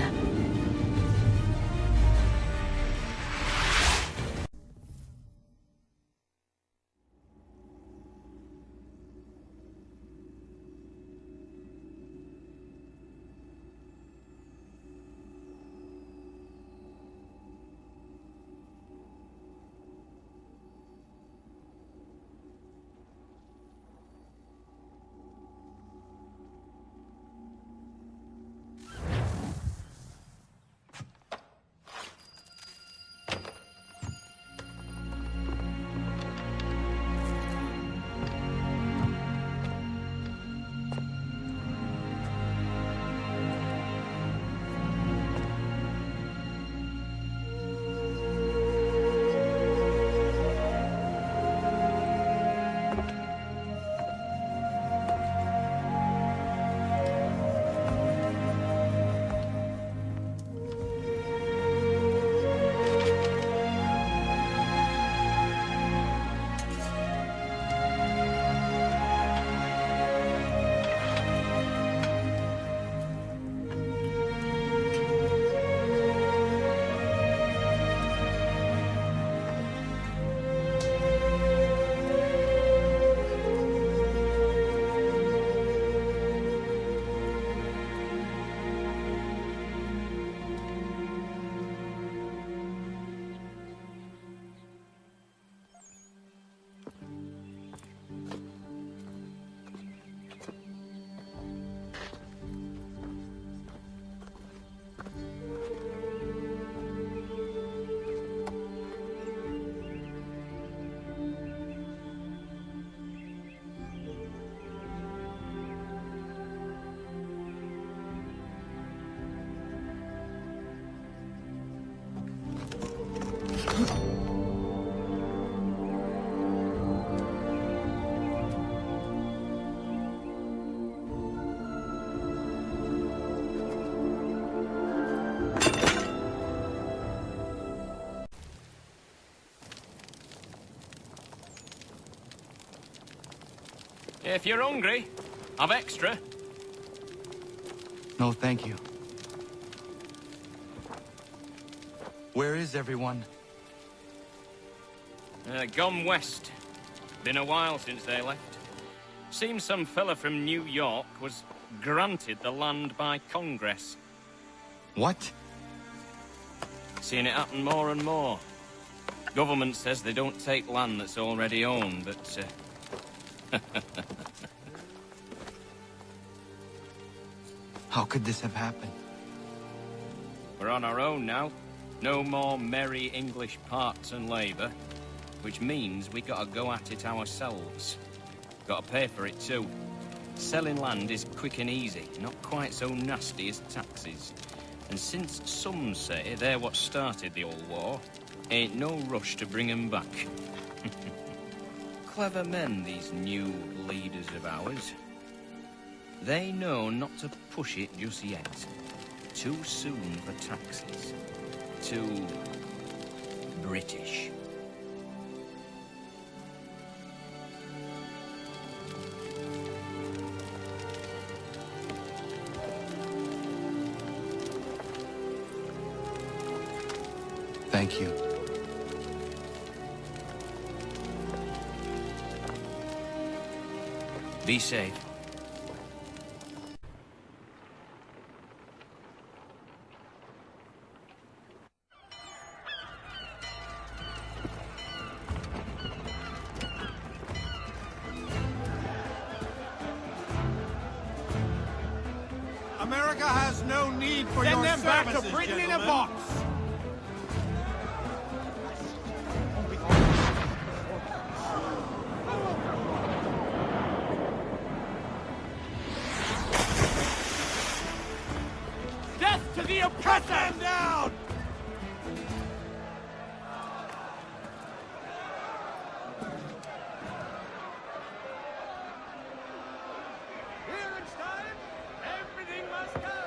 If you're hungry, I've extra. No, thank you. Where is everyone? Gone west. Been a while since they left. Seems some fella from New York was granted the land by Congress. What? Seen it happen more and more. Government says they don't take land that's already owned, but... How could this have happened? We're on our own now. No more merry English parts and labour. Which means we gotta go at it ourselves. Gotta pay for it too. Selling land is quick and easy, not quite so nasty as taxes. And since some say they're what started the old war, ain't no rush to bring 'em back. Clever men, these new leaders of ours. They know not to push it just yet. Too soon for taxes. Too British. Thank you. Be safe. America has no need for your Send them back to services, Britain in a gentlemen. box! Death to the oppressor! Cut them down! Here it's time! Everything must go!